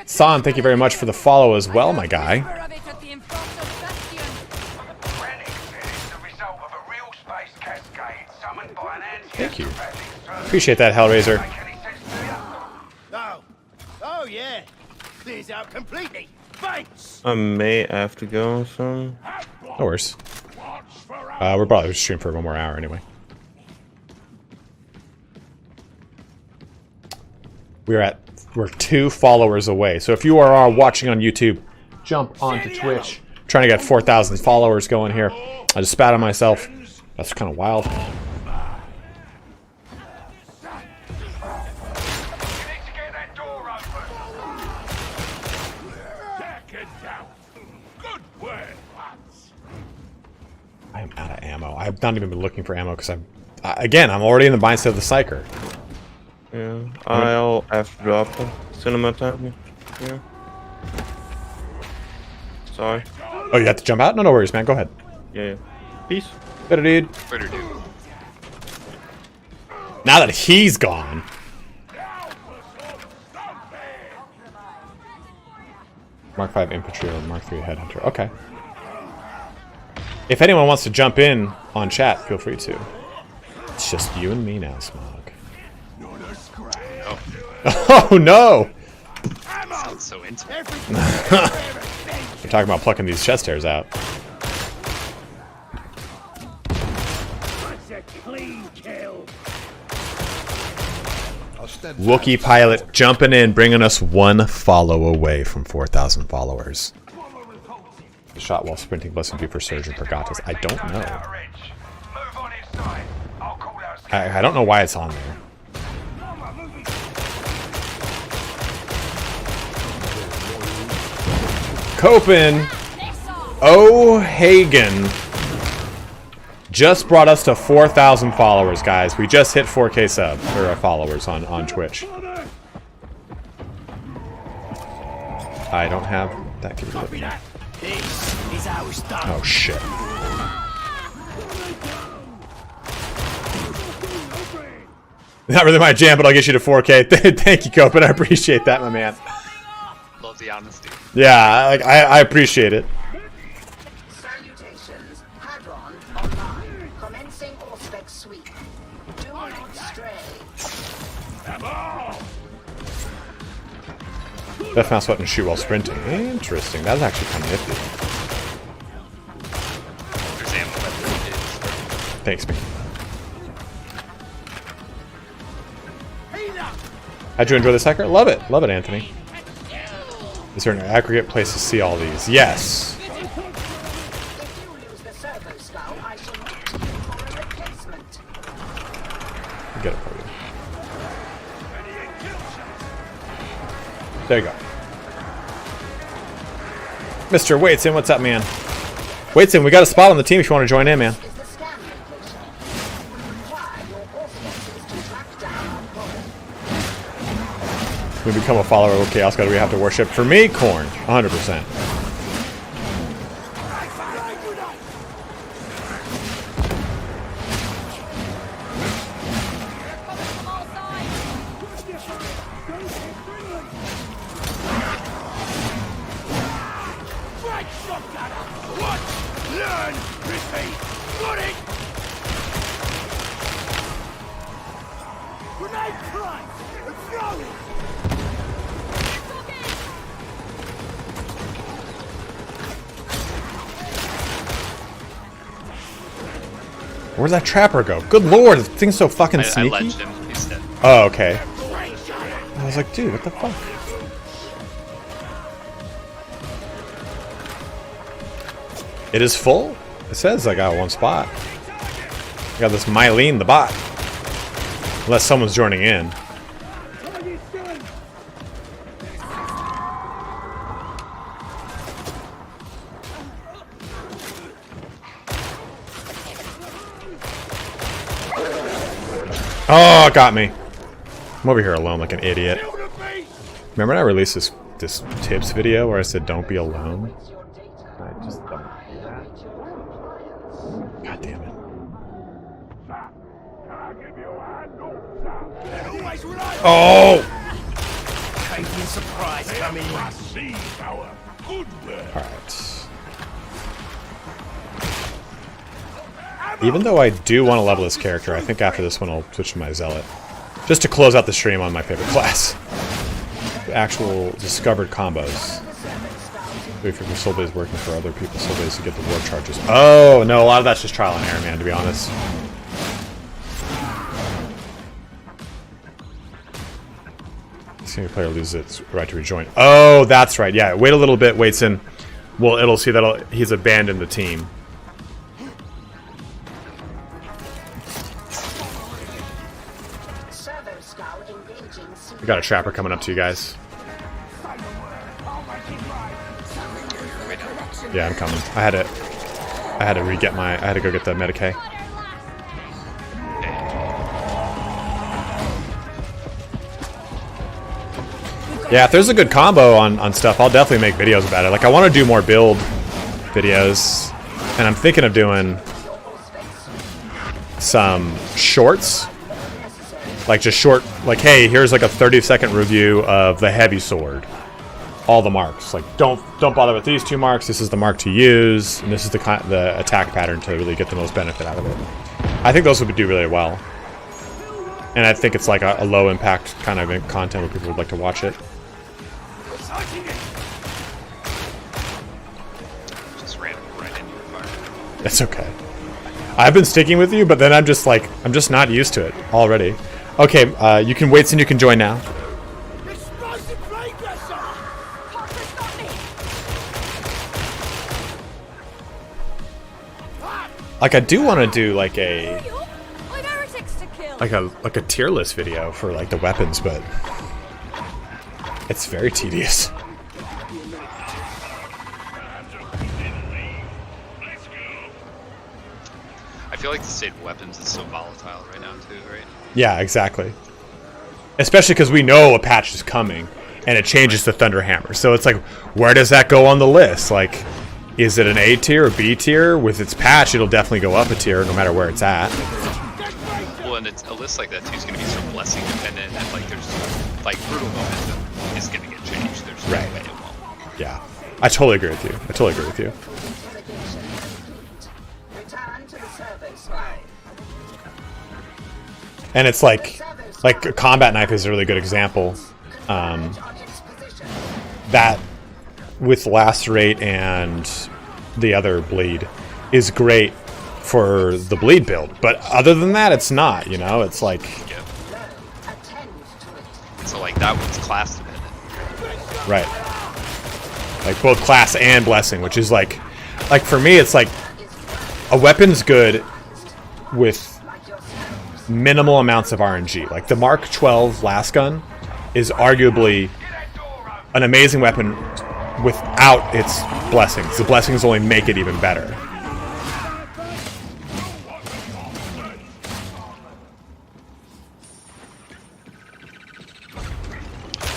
B: San, thank you very much for the follow as well, my guy. Thank you. Appreciate that, Hellraiser.
D: Oh yeah. Clears out completely. Thanks.
G: I may have to go soon.
B: No worries. We're probably streaming for 1 more hour anyway. We're 2 followers away. So if you are watching on YouTube, jump onto Twitch. I'm trying to get 4,000 followers going here. I just spat on myself. That's kind of wild. I am out of ammo. I've not even been looking for ammo because I'm already in the mindset of the Psyker.
G: Yeah, I'll have to drop the cinema time. Yeah. Sorry.
B: Oh, you have to jump out? No, no worries, man. Go ahead.
G: Yeah. Peace.
B: Better dude.
H: Better dude.
B: Now that he's gone. Mark 5 infantry or Mark 3 headhunter. Okay. If anyone wants to jump in on chat, feel free to. It's just you and me now, Smog. Oh no!
H: Sounds so intimate.
B: We're talking about plucking these chest hairs out.
I: That's a clean kill.
B: Wookiee pilot jumping in, bringing us 1 follow away from 4,000 followers. The shot while sprinting blessing be for Surge and Pergatas. I don't know. I don't know why it's on there. Copen O'Hagan just brought us to 4,000 followers, guys. We just hit 4K sub or followers on Twitch. I don't have that capability. Oh shit. Not really my jam, but I'll get you to 4K. Thank you, Copen. I appreciate that, my man.
H: Love the honesty.
B: Yeah, I appreciate it.
A: Salutations. Hadron online. Commencing Auspex sweep. Do not stray.
B: Left mouse button shoot while sprinting. Interesting. That's actually kind of nifty.
H: There's ammo left.
B: Thanks, man. How'd you enjoy this hacker? Love it. Love it, Anthony. Is there an aggregate place to see all these? Yes.
A: If you lose the servo skull, I shall look to you for a replacement.
B: I'll get it for you. There you go. Mr. Waitson, what's up, man? Waitson, we got a spot on the team if you want to join in, man.
A: Is the scan location. Require your Auspex to track down Corsair.
B: We become a follower of Chaos God, we have to worship. For me, Corn, 100%. Where'd that trapper go? Good lord, this thing's so fucking sneaky.
H: I ledged him. He's dead.
B: Oh, okay. I was like, dude, what the fuck? It is full? It says I got 1 spot. I got this Mylene the bot. Unless someone's joining in. Oh, it got me. I'm over here alone like an idiot. Remember when I released this tips video where I said don't be alone? I just don't do that. God damn it. Oh!
F: Surprise coming.
B: Alright. Even though I do want to level this character, I think after this one I'll switch to my Zealot. Just to close out the stream on my favorite class. The actual discovered combos. Wait for your soul base working for other people's soul base to get the war charges. Oh, no, a lot of that's just trial and error, man, to be honest. Single player loses its right to rejoin. Oh, that's right. Yeah, wait a little bit, waits in. Well, it'll see that he's abandoned the team. We got a trapper coming up to you guys. Yeah, I'm coming. I had to re-get my. I had to go get the Medicaid. Yeah, if there's a good combo on stuff, I'll definitely make videos about it. Like, I want to do more build videos, and I'm thinking of doing some shorts. Like, just short, like, hey, here's like a 30-second review of the heavy sword. All the marks. Like, don't bother with these 2 marks. This is the mark to use, and this is the attack pattern to really get the most benefit out of it. I think those would do really well. And I think it's like a low impact kind of content where people would like to watch it.
H: Just ran right into your fire.
B: That's okay. I've been sticking with you, but then I'm just not used to it already. Okay, you can wait and you can join now. Like, I do want to do like a tier list video for like the weapons, but it's very tedious.
H: I feel like the state of weapons is so volatile right now too, right?
B: Yeah, exactly. Especially because we know a patch is coming, and it changes the Thunder Hammer. So it's like, where does that go on the list? Like, is it an A tier or B tier? With its patch, it'll definitely go up a tier no matter where it's at.
H: Well, and it's a list like that too is going to be so blessing dependent, and like there's like brutal momentum is going to get changed. There's no way it won't.
B: Yeah, I totally agree with you. I totally agree with you. And it's like a combat knife is a really good example. That with lacerate and the other bleed is great for the bleed build, but other than that, it's not. You know, it's like.
H: Yeah. So like that one's class dependent.
B: Right. Like both class and blessing, which is like for me, it's like a weapon's good with minimal amounts of RNG. Like the Mark 12 last gun is arguably an amazing weapon without its blessings. The blessings only make it even better.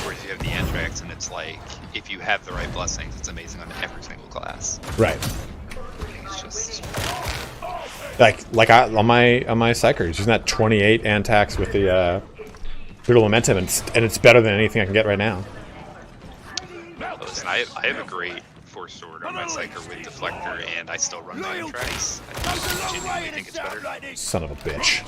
H: Whereas you have the Anthrax, and it's like, if you have the right blessings, it's amazing on every single class.
B: Right.
H: It's just...
B: on my Psyker, using that 28 Antax with the brutal momentum, and it's better than anything I can get right now.
H: Listen, I have a great force sword on my Psyker with deflector, and I still run the Anthrax. I just genuinely think it's better.
B: Son of a bitch.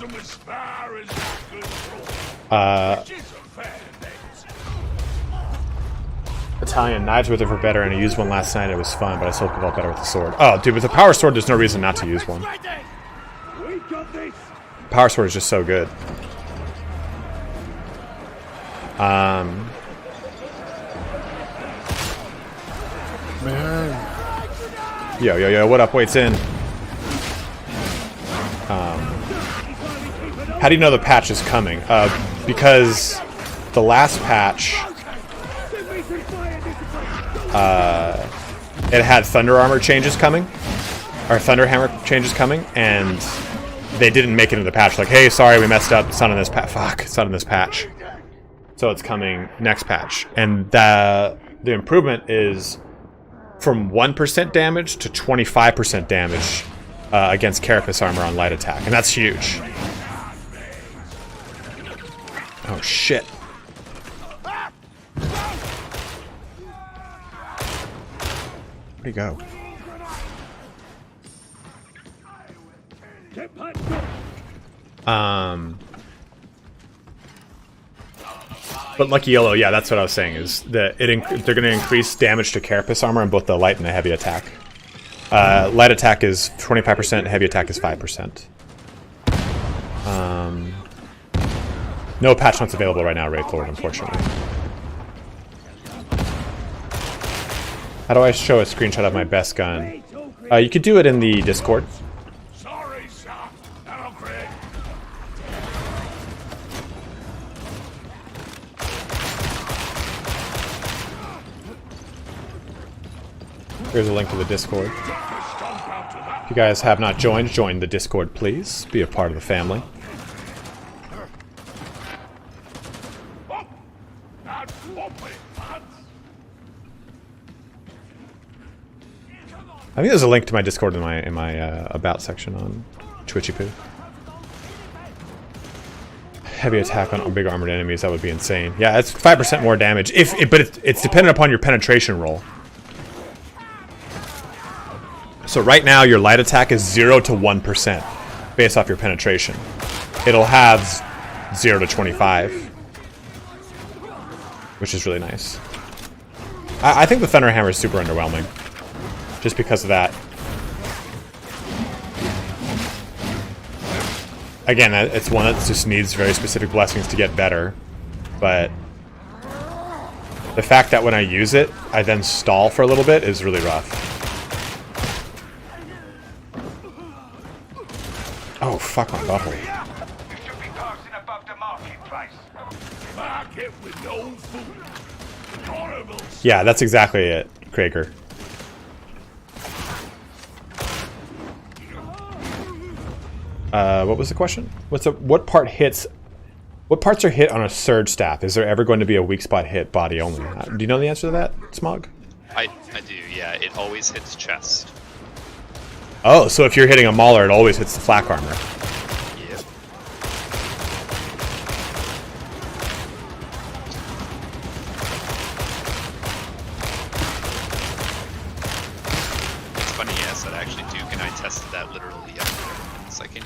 B: Italian knives with it for better, and I used one last night. It was fun, but I still felt better with the sword. Oh, dude, with the power sword, there's no reason not to use one. Power sword is just so good. Man. Yo, what up? Waits in. How do you know the patch is coming? Because the last patch, it had Thunder Armor changes coming, or Thunder Hammer changes coming, and they didn't make it into the patch. Like, hey, sorry, we messed up. It's not in this patch. Fuck, it's not in this patch. So it's coming next patch, and the improvement is from 1% damage to 25% damage against Carapace armor on light attack, and that's huge. Oh shit. Where'd he go? But Lucky Yellow, yeah, that's what I was saying, is that they're going to increase damage to Carapace armor on both the light and the heavy attack. Light attack is 25%, heavy attack is 5%. No patch notes available right now, Wraith Lord, unfortunately. How do I show a screenshot of my best gun? You could do it in the Discord.
I: Sorry, sir. Hello, Craig.
B: Here's a link to the Discord. If you guys have not joined, join the Discord, please. Be a part of the family. I think there's a link to my Discord in my about section on Twitchy Poo. Heavy attack on big armored enemies, that would be insane. Yeah, it's 5% more damage. But it's dependent upon your penetration roll. So right now your light attack is 0 to 1% based off your penetration. It'll have 0 to 25, which is really nice. I think the Thunderhammer is super underwhelming. Just because of that. Again, it's one that just needs very specific blessings to get better. But the fact that when I use it, I then stall for a little bit is really rough. Oh, fuck my butthole. Yeah, that's exactly it, Kraker. What was the question? What parts are hit on a surge staff? Is there ever going to be a weak spot hit body only? Do you know the answer to that, Smog?
H: I do, yeah. It always hits chest.
B: Oh, so if you're hitting a mauler, it always hits the flak armor.
H: Yep. It's funny, yes, that actually Duke and I tested that literally yesterday. Second.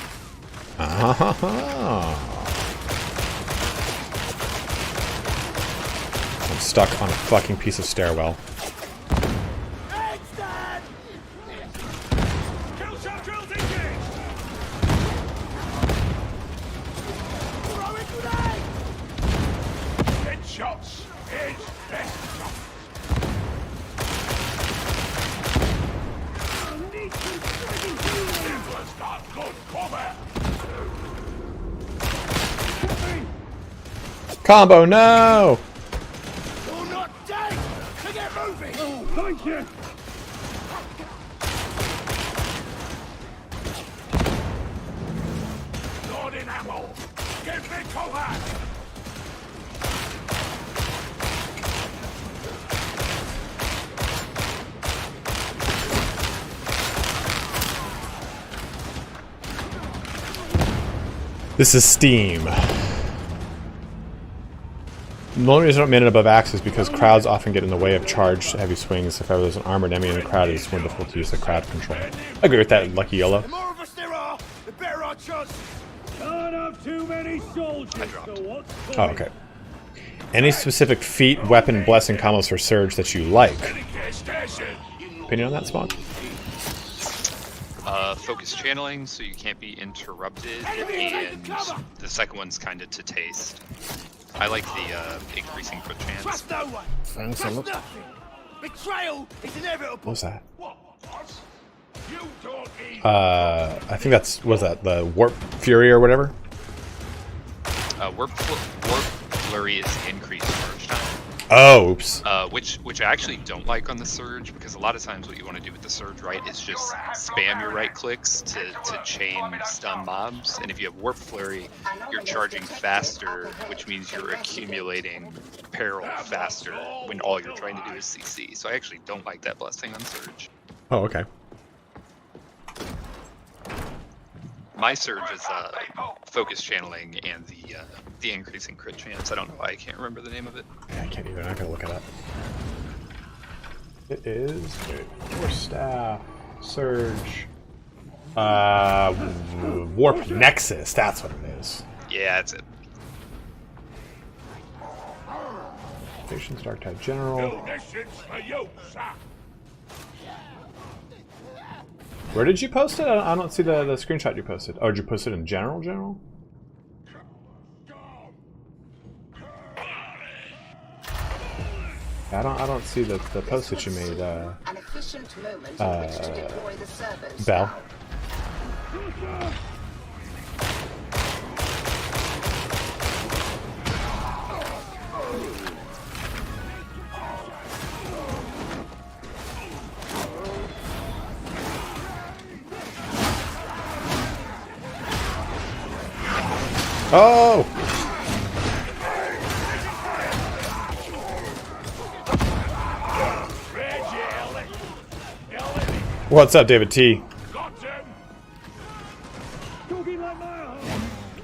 B: I'm stuck on a fucking piece of stairwell. Combo, no!
I: You're not dead! So get moving! Oh, thank you! Loading ammo! Give me cover!
B: This is Steam. The only reason I don't man it above axe is because crowds often get in the way of charged heavy swings. If ever there's an armored enemy in the crowd, it's more difficult to use the crowd control. I agree with that, Lucky YOLO.
I: The more of us there are, the better our chance. Can't have too many soldiers, so what's
B: Oh, okay. Any specific feat, weapon, blessing combos for Surge that you like? Opinion on that, Spawn?
H: Focus channeling, so you can't be interrupted, and the second one's kind of to taste. I like the increasing crit chance.
I: Trust no one.
B: Thanks a lot.
I: Betrayal is inevitable.
B: What was that?
I: You don't eat.
B: I think was that the Warp Fury or whatever?
H: Warp Flurry is increased charge time.
B: Oh, oops.
H: Which I actually don't like on the Surge, because a lot of times what you want to do with the Surge, right, is just spam your right clicks to chain stun mobs, and if you have Warp Flurry, you're charging faster, which means you're accumulating peril faster when all you're trying to do is CC. So I actually don't like that blessing on Surge.
B: Oh, okay.
H: My Surge is focus channeling and the increasing crit chance. I don't know why I can't remember the name of it.
B: I can't either. I'm not gonna look it up. It is Force Staff, Surge, Warp Nexus. That's what it is.
H: Yeah, that's it.
B: Stations, Darktide General. Where did you post it? I don't see the screenshot you posted. Oh, did you post it in general? I don't see the post that you made,
A: An efficient moment in which to deploy the servers.
B: Bell. Oh! What's up, David T?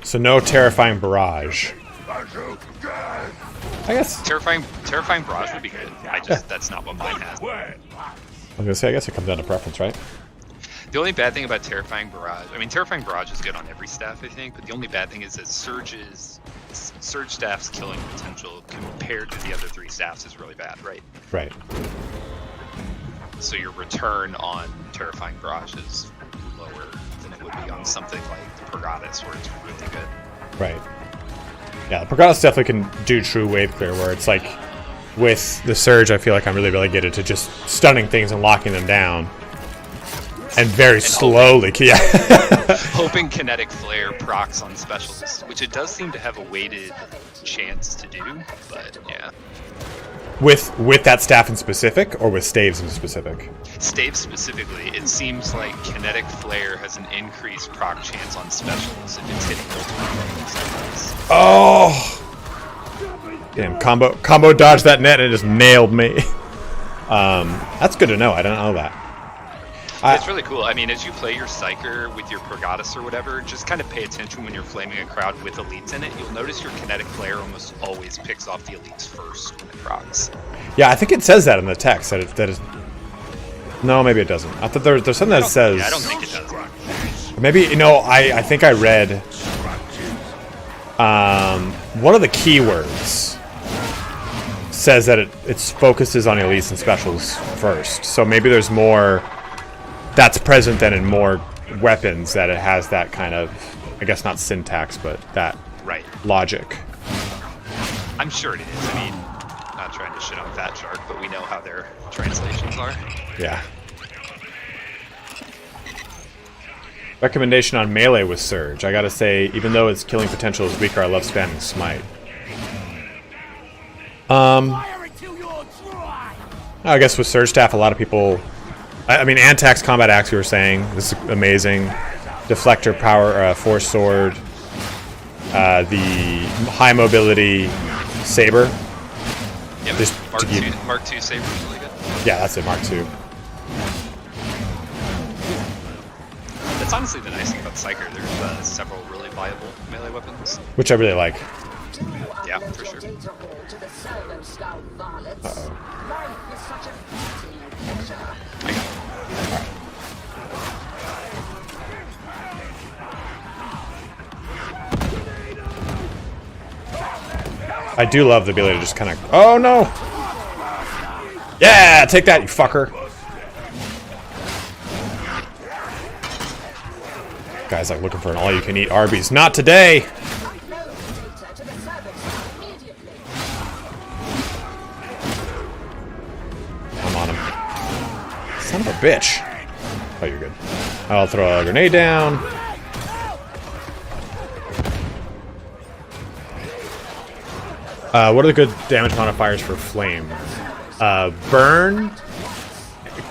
B: So no terrifying barrage. I guess
H: Terrifying barrage would be good. That's not what mine has.
B: I was gonna say, I guess it comes down to preference, right?
H: The only bad thing about Terrifying Barrage, I mean, Terrifying Barrage is good on every staff, I think, but the only bad thing is that Surge staff's killing potential compared to the other 3 staffs is really bad, right?
B: Right.
H: So your return on Terrifying Barrage is lower than it would be on something like the Pergatas, where it's really good.
B: Right. Yeah, the Pergatas definitely can do true wave clear, where it's like, with the Surge, I feel like I'm really relegated to just stunning things and locking them down. And very slowly, yeah.
H: Hoping Kinetic Flare procs on specials, which it does seem to have a weighted chance to do, but yeah.
B: With that staff in specific, or with staves in specific?
H: Stave specifically, it seems like Kinetic Flare has an increased proc chance on specials if it's hitting multiple levels.
B: Oh! Damn, combo dodged that net and it just nailed me. That's good to know. I don't know that.
H: It's really cool. I mean, as you play your Psyker with your Pergatas or whatever, just kind of pay attention when you're flaming a crowd with elites in it. You'll notice your Kinetic Flare almost always picks off the elites first when it procs.
B: Yeah, I think it says that in the text. That is. No, maybe it doesn't. I thought there's something that says.
H: Yeah, I don't think it does.
B: Maybe, you know, I think I read one of the keywords says that it focuses on elites and specials first. So maybe there's more that's present than in more weapons, that it has that kind of, I guess not syntax, but that logic.
H: I'm sure it is. I mean, not trying to shit on Fat Shark, but we know how their translations are.
B: Yeah. Recommendation on melee with Surge. I gotta say, even though its killing potential is weaker, I love spamming Smite. I guess with Surge Staff, a lot of people... I mean, Antax Combat Axe, we were saying. This is amazing. Deflector Power, Force Sword. The high mobility Saber.
H: Yeah,
B: just
H: Mark II Saber is really good.
B: Yeah, that's it, Mark II.
H: That's honestly the nice thing about Psyker. There's several really viable melee weapons.
B: Which I really like.
H: Yeah, for sure.
B: Uh-oh. I do love the ability to just kind of... Oh, no! Yeah! Take that, you fucker! Guy's like looking for an all-you-can-eat Arby's. Not today! I'm on him. Son of a bitch. Oh, you're good. I'll throw a grenade down. What are the good damage modifiers for flame? Burn,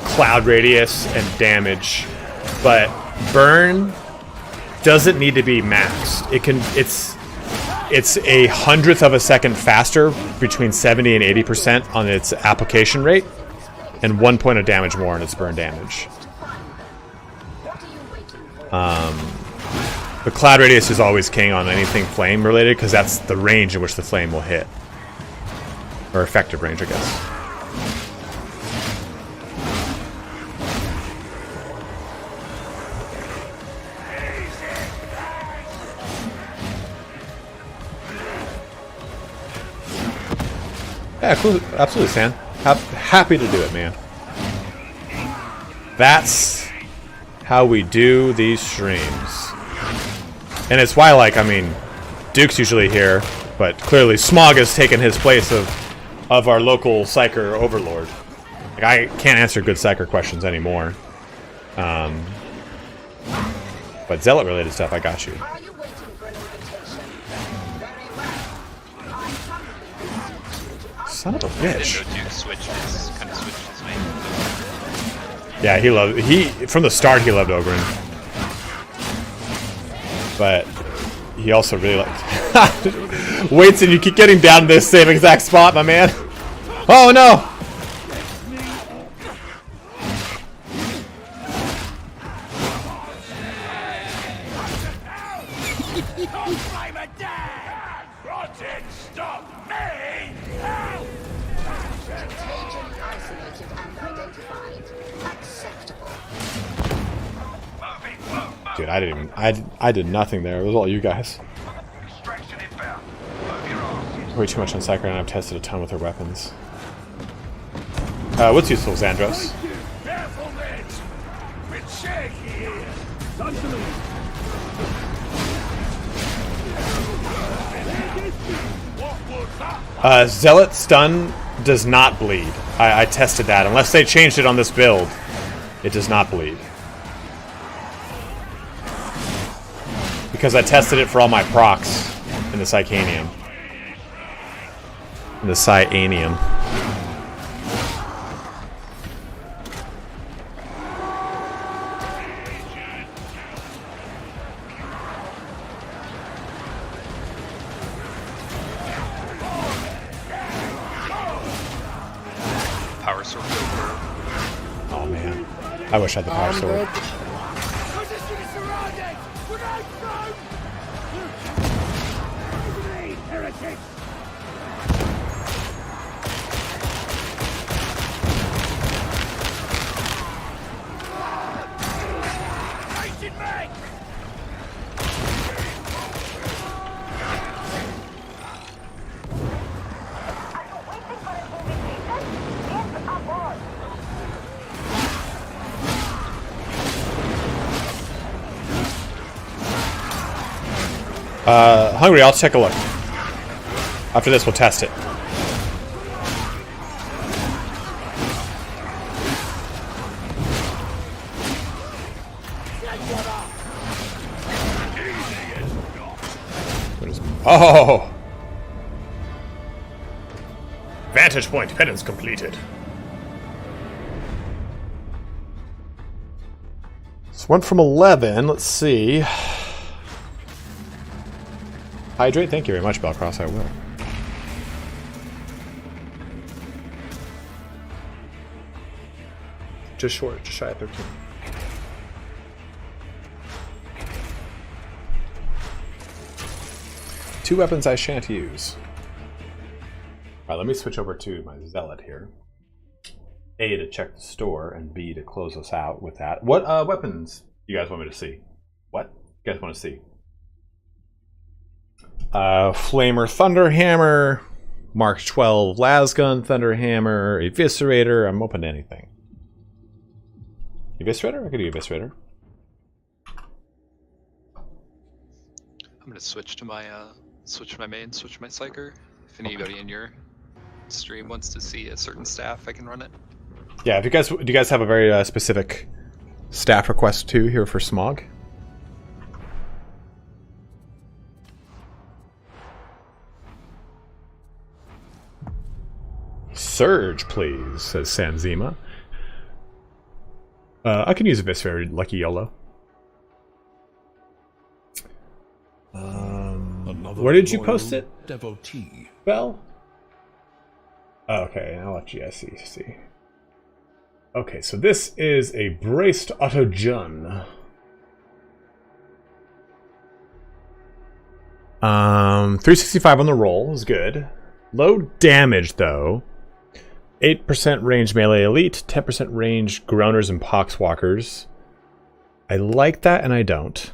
B: cloud radius, and damage. But burn doesn't need to be maxed. It's a 100th of a second faster, between 70 and 80% on its application rate, and 1 point of damage more on its burn damage. The cloud radius is always king on anything flame related, because that's the range in which the flame will hit. Or effective range, I guess. Yeah, cool. Absolutely, Sam. Happy to do it, man. That's how we do these streams. And it's why, like, I mean, Duke's usually here, but clearly Smog has taken his place of of our local Psyker overlord. Like, I can't answer good Psyker questions anymore. But Zealot-related stuff, I got you.
A: Are you waiting for an invitation? Very well. I probably
B: Son of a
H: I didn't
B: bitch.
H: know Duke kind of switched his main.
B: Yeah, from the start he loved Ogren. But he also really liked... Waits and you keep getting down to this same exact spot, my man. Oh no! Dude, I did nothing there. It was all you guys. Way too much on Psyker, and I've tested a ton with her weapons. What's useful, Xandros? Zealot stun does not bleed. I tested that. Unless they changed it on this build, it does not bleed. Because I tested it for all my procs in the Psycanium. In the Psyanium.
H: Power sword.
B: Oh man. I wish I had the power sword. Hungry, I'll take a look. After this, we'll test it. Oh! Vantage point penance completed. So went from 11, let's see. Hydrate, thank you very much, Belcross, I will. Just short, just shy of 13. Two weapons I shan't use. Alright, let me switch over to my Zealot here. A, to check the store, and B, to close us out with that. What weapons you guys want me to see? What you guys want to see? Flamer Thunderhammer, Mark 12 Lasgun Thunderhammer, Eviscerator. I'm open to anything. Eviscerator? I could do Eviscerator.
H: I'm gonna switch to my main, switch my Psyker. If anybody in your stream wants to see a certain staff, I can run it.
B: Yeah, if you guys, do you guys have a very specific staff request too here for Smog? Surge, please, says Sanzima. I can use a Eviscerator, Lucky YOLO. Where did you post it?
F: Devotee.
B: Bell? Oh, okay, I'll let you guys see. Okay, so this is a braced Autojun. 365 on the roll is good. Low damage though. 8% range melee elite, 10% range groaners and poxwalkers. I like that and I don't.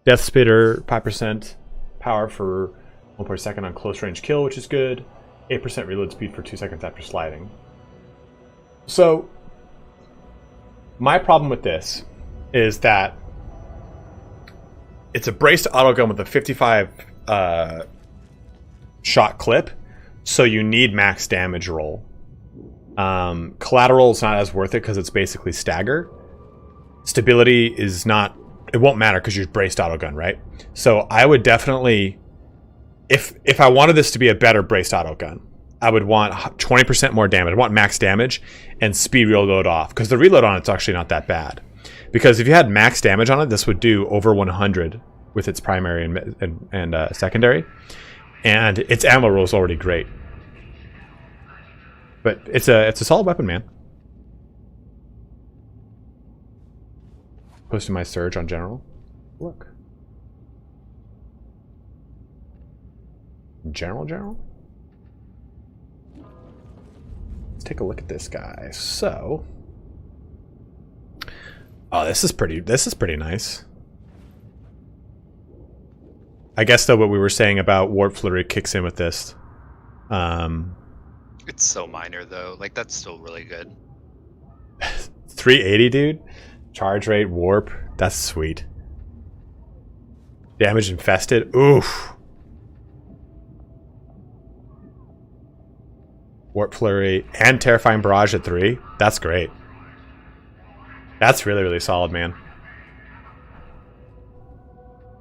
B: Death Spitter, 5% power for 1 per second on close range kill, which is good. 8% reload speed for 2 seconds after sliding. So, my problem with this is that it's a braced autogun with a 55 shot clip, So you need max damage roll. Collateral is not as worth it because it's basically stagger. Stability is not... It won't matter because you're braced autogun, right? So I would definitely... If I wanted this to be a better braced autogun, I would want 20% more damage. I want max damage and speed reload off. Because the reload on it's actually not that bad. Because if you had max damage on it, this would do over 100 with its primary and secondary. And its ammo roll is already great. But it's a solid weapon, man. Posting my surge on general. Look. General? Let's take a look at this guy. So, oh, this is pretty nice. I guess though what we were saying about Warp Flurry kicks in with this.
H: It's so minor though. Like that's still really good.
B: 380, dude. Charge rate, warp. That's sweet. Damage infested. Oof. Warp Flurry and Terrifying Barrage at 3. That's great. That's really, really solid, man.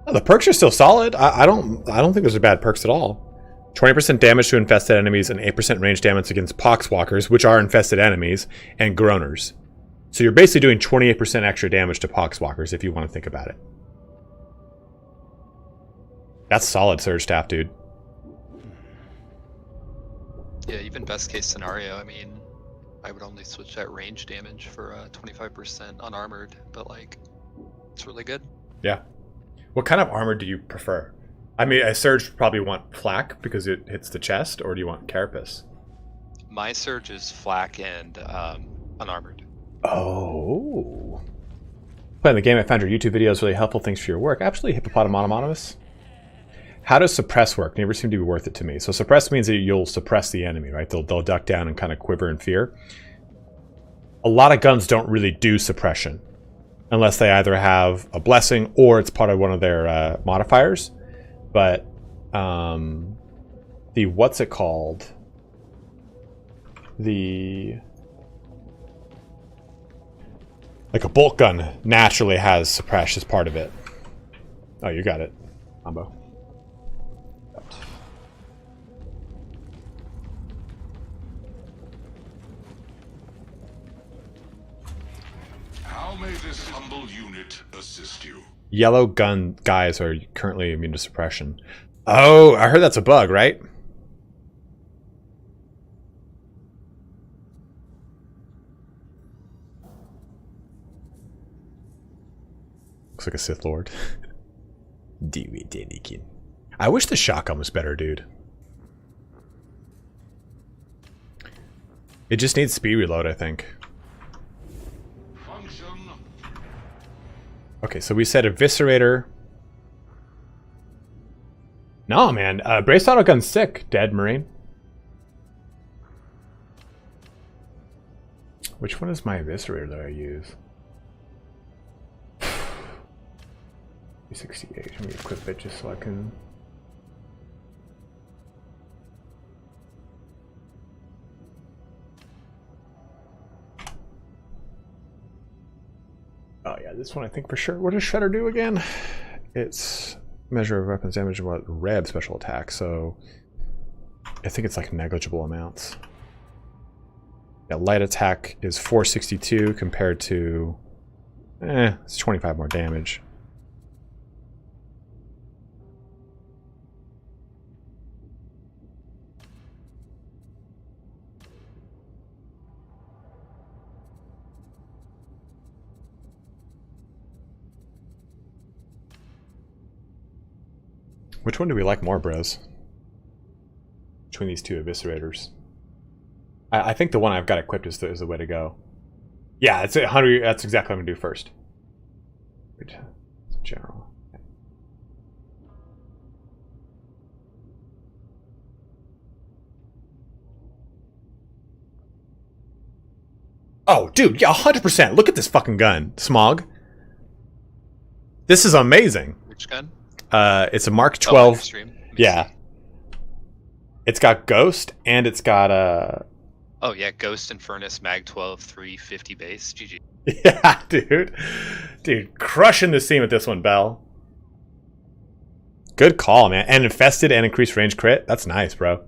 B: Oh, the perks are still solid. I don't think those are bad perks at all. 20% damage to infested enemies and 8% range damage against poxwalkers, which are infested enemies, and groaners. So you're basically doing 28% extra damage to poxwalkers if you want to think about it. That's solid surge staff, dude.
H: Yeah, even best case scenario, I mean, I would only switch that range damage for 25% unarmored, but like, it's really good.
B: Yeah. What kind of armor do you prefer? I mean, a surge probably want flak because it hits the chest, or do you want carapace?
H: My surge is flak and unarmored.
B: Oh. Playing the game, I found your YouTube videos really helpful. Thanks for your work. Absolutely, Hippopotamonymous. How does suppress work? Never seemed to be worth it to me. So suppress means that you'll suppress the enemy, right? They'll duck down and kind of quiver in fear. A lot of guns don't really do suppression unless they either have a blessing or it's part of one of their modifiers. But the what's it called? Like a bolt gun naturally has suppress as part of it. Oh, you got it, Mambo.
C: How may this humble unit assist you?
B: Yellow gun guys are currently immune to suppression. Oh, I heard that's a bug, right? Looks like a Sith Lord. Do it, Anakin. I wish the shotgun was better, dude. It just needs speed reload, I think. Okay, so we said Eviscerator. No, man. Braced autogun's sick, Dead Marine. Which one is my Eviscerator that I use? 68. Let me equip it just so I can... Oh yeah, this one I think for sure. What does Shredder do again? It's measure of weapons damage and what Reb special attack, so I think it's like negligible amounts. Yeah, light attack is 462 compared to it's 25 more damage. Which one do we like more, bros? Between these two Eviscerators. I think the one I've got equipped is the way to go. Yeah, it's 100. That's exactly what I'm going to do first. General. Oh, dude, yeah, 100%. Look at this fucking gun, Smog. This is amazing.
H: Which gun?
B: It's a Mark 12.
H: Stream.
B: Yeah. It's got Ghost and it's got
H: Oh yeah, Ghost and Furnace, Mag 12, 350 base. GG.
B: Yeah, dude, crushing the scene with this one, Bell. Good call, man. And infested and increased range crit. That's nice, bro.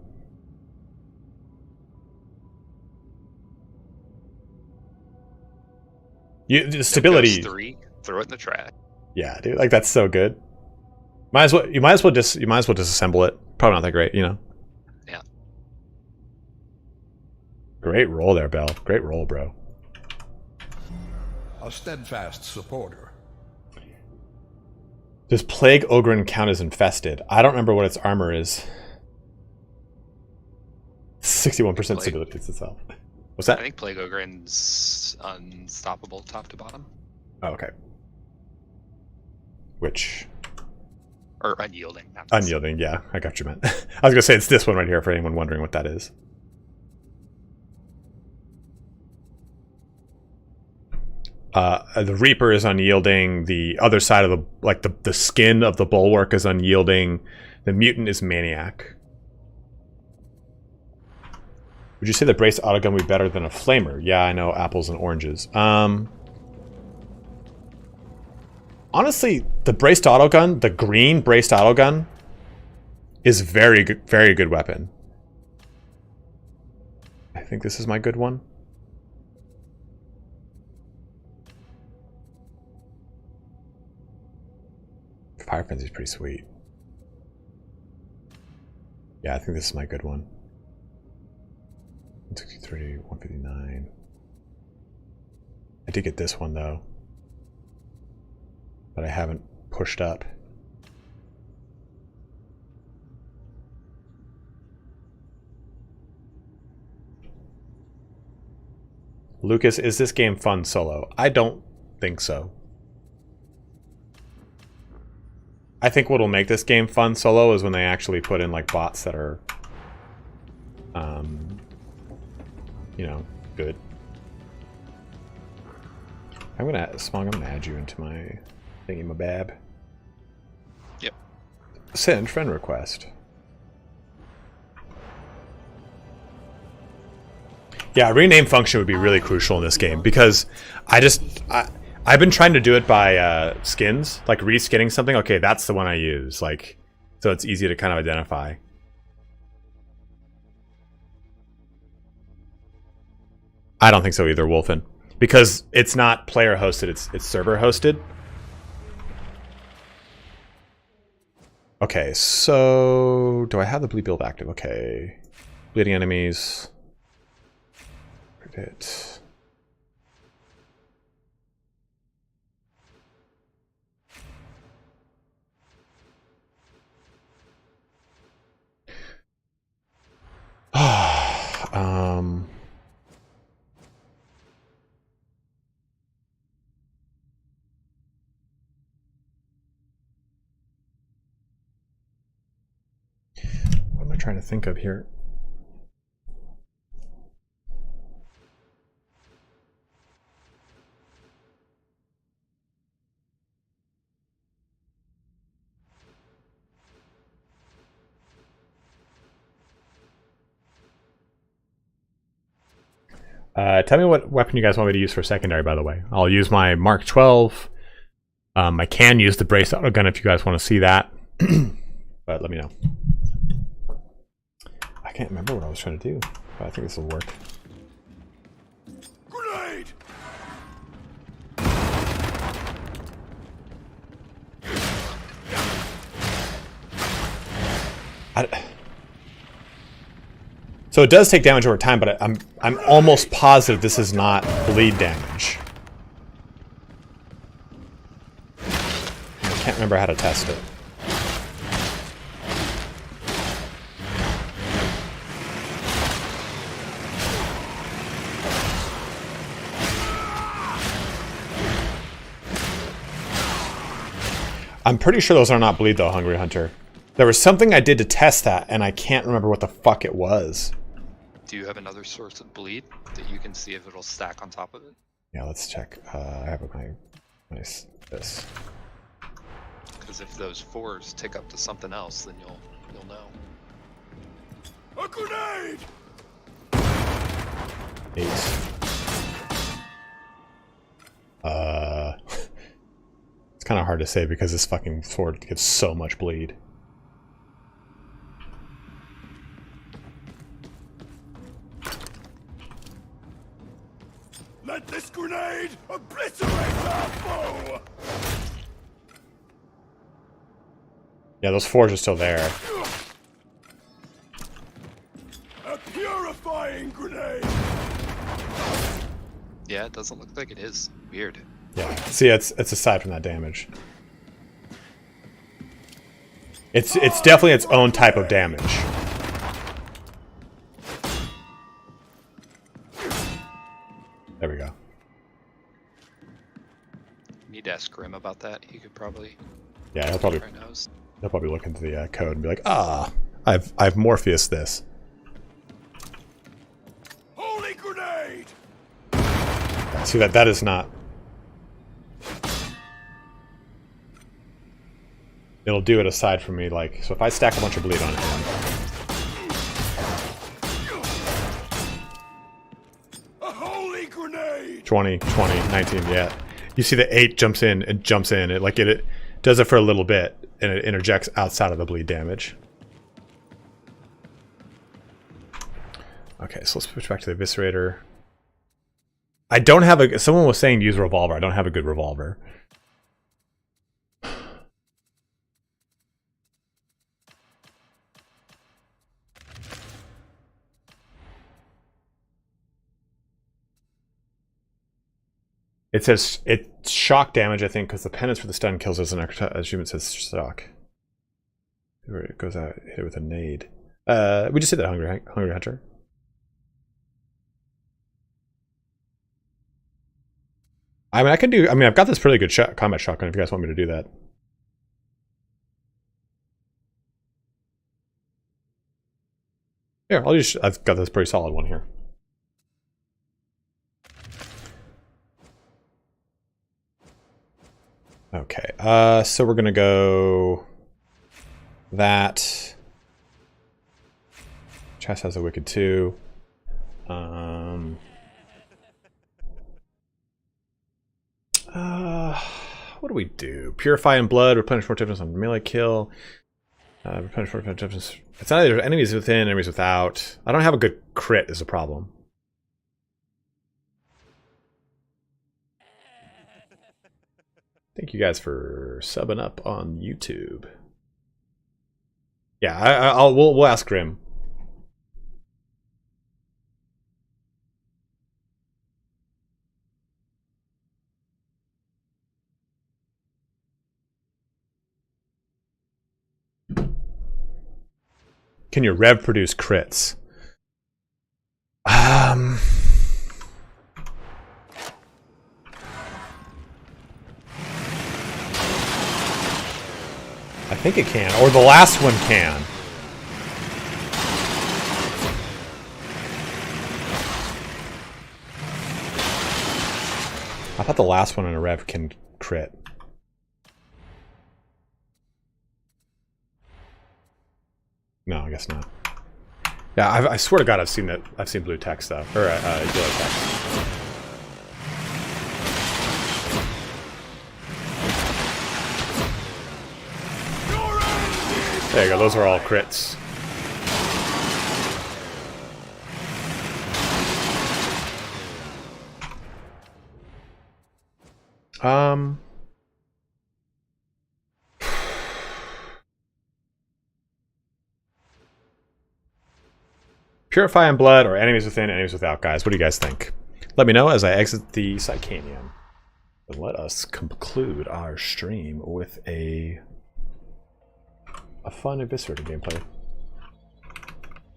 B: The stability.
H: Ghost 3, throw it in the trash.
B: Yeah, dude, like that's so good. You might as well disassemble it. Probably not that great, you know.
H: Yeah.
B: Great roll there, Bell. Great roll, bro.
J: A steadfast supporter.
B: Does Plague Ogren count as infested? I don't remember what its armor is. 61% stability itself. What's that?
H: I think Plague Ogren's unstoppable top to bottom.
B: Oh, okay. Which?
H: Or unyielding.
B: Unyielding, yeah. I got you, man. I was going to say it's this one right here for anyone wondering what that is. The Reaper is unyielding. The other side of the, like the skin of the Bulwark is unyielding. The Mutant is Maniac. Would you say the Braced Autogun would be better than a Flamer? Yeah, I know, apples and oranges. Honestly, the Braced Autogun, the green Braced Autogun, is very good weapon. I think this is my good one. Fire Frenzy is pretty sweet. Yeah, I think this is my good one. 163, 159. I did get this one though, but I haven't pushed up. Lucas, is this game fun solo? I don't think so. I think what'll make this game fun solo is when they actually put in like bots that are, you know, good. I'm gonna add you into my thingy-mabab.
H: Yep.
B: Send friend request. Yeah, a rename function would be really crucial in this game because I've been trying to do it by skins, like reskinning something. Okay, that's the one I use, like, so it's easy to kind of identify. I don't think so either, Wolfen, because it's not player hosted; it's server hosted. Okay, so do I have the bleed build active? Okay, bleeding enemies. Predict. What am I trying to think of here? Tell me what weapon you guys want me to use for secondary, by the way. I'll use my Mark 12. I can use the Braced Autogun if you guys want to see that. But let me know. I can't remember what I was trying to do, but I think this will work.
D: Grenade!
B: So it does take damage over time, but I'm almost positive this is not bleed damage. I can't remember how to test it. I'm pretty sure those are not bleed though, Hungry Hunter. There was something I did to test that, and I can't remember what the fuck it was.
H: Do you have another source of bleed that you can see if it'll stack on top of it?
B: Yeah, let's check. I have this.
H: Because if those 4s tick up to something else, then you'll know.
D: A grenade!
B: 8. It's kind of hard to say because this fucking sword gives so much bleed.
D: Let this grenade obliterate our foe!
B: Yeah, those 4s are still there.
D: A purifying grenade!
H: Yeah, it doesn't look like it is. Weird.
B: Yeah, see, it's aside from that damage. It's definitely its own type of damage. There we go.
H: Need to ask Grim about that. He could probably.
B: Yeah, he'll probably
H: knows.
B: He'll probably look into the code and be like, ah, I've Morpheus this.
D: Holy grenade!
B: Yeah, see that is not. It'll do it aside from me, like, so if I stack a bunch of bleed on him.
D: A holy grenade!
B: 20, 20, 19, yeah. You see the 8 jumps in and jumps in. It does it for a little bit, and it interjects outside of the bleed damage. Okay, so let's switch back to the Eviscerator. I don't have a... Someone was saying use a revolver. I don't have a good revolver. It says it's shock damage, I think, because the penance for the stun kills as an extra. As Human says shock. It goes out hit with a nade. We just did that, Hungry Hunter. I mean, I can do. I mean, I've got this pretty good combat shotgun. If you guys want me to do that. Here, I've got this pretty solid one here. Okay, so we're gonna go that. Chest has a wicked 2. What do we do? Purify in blood, replenish more toughness on melee kill. Replenish more toughness. It's not either enemies within, enemies without. I don't have a good crit is a problem. Thank you guys for subbing up on YouTube. Yeah, we'll ask Grim. Can your rev produce crits? I think it can, or the last one can. I thought the last one in a rev can crit. No, I guess not. Yeah, I swear to God, I've seen that. I've seen blue text though, or yellow text. There you go. Those are all crits. Purify in blood or enemies within, enemies without, guys. What do you guys think? Let me know as I exit the Psycanium. And let us conclude our stream with a fun Eviscerator gameplay.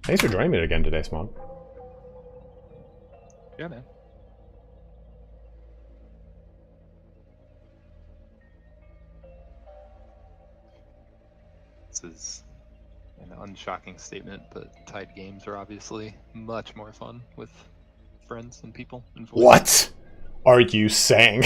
B: Thanks for joining me again today, Smog.
H: Yeah, man. This is an unshocking statement, but Tide games are obviously much more fun with friends and people involved.
B: What are you saying?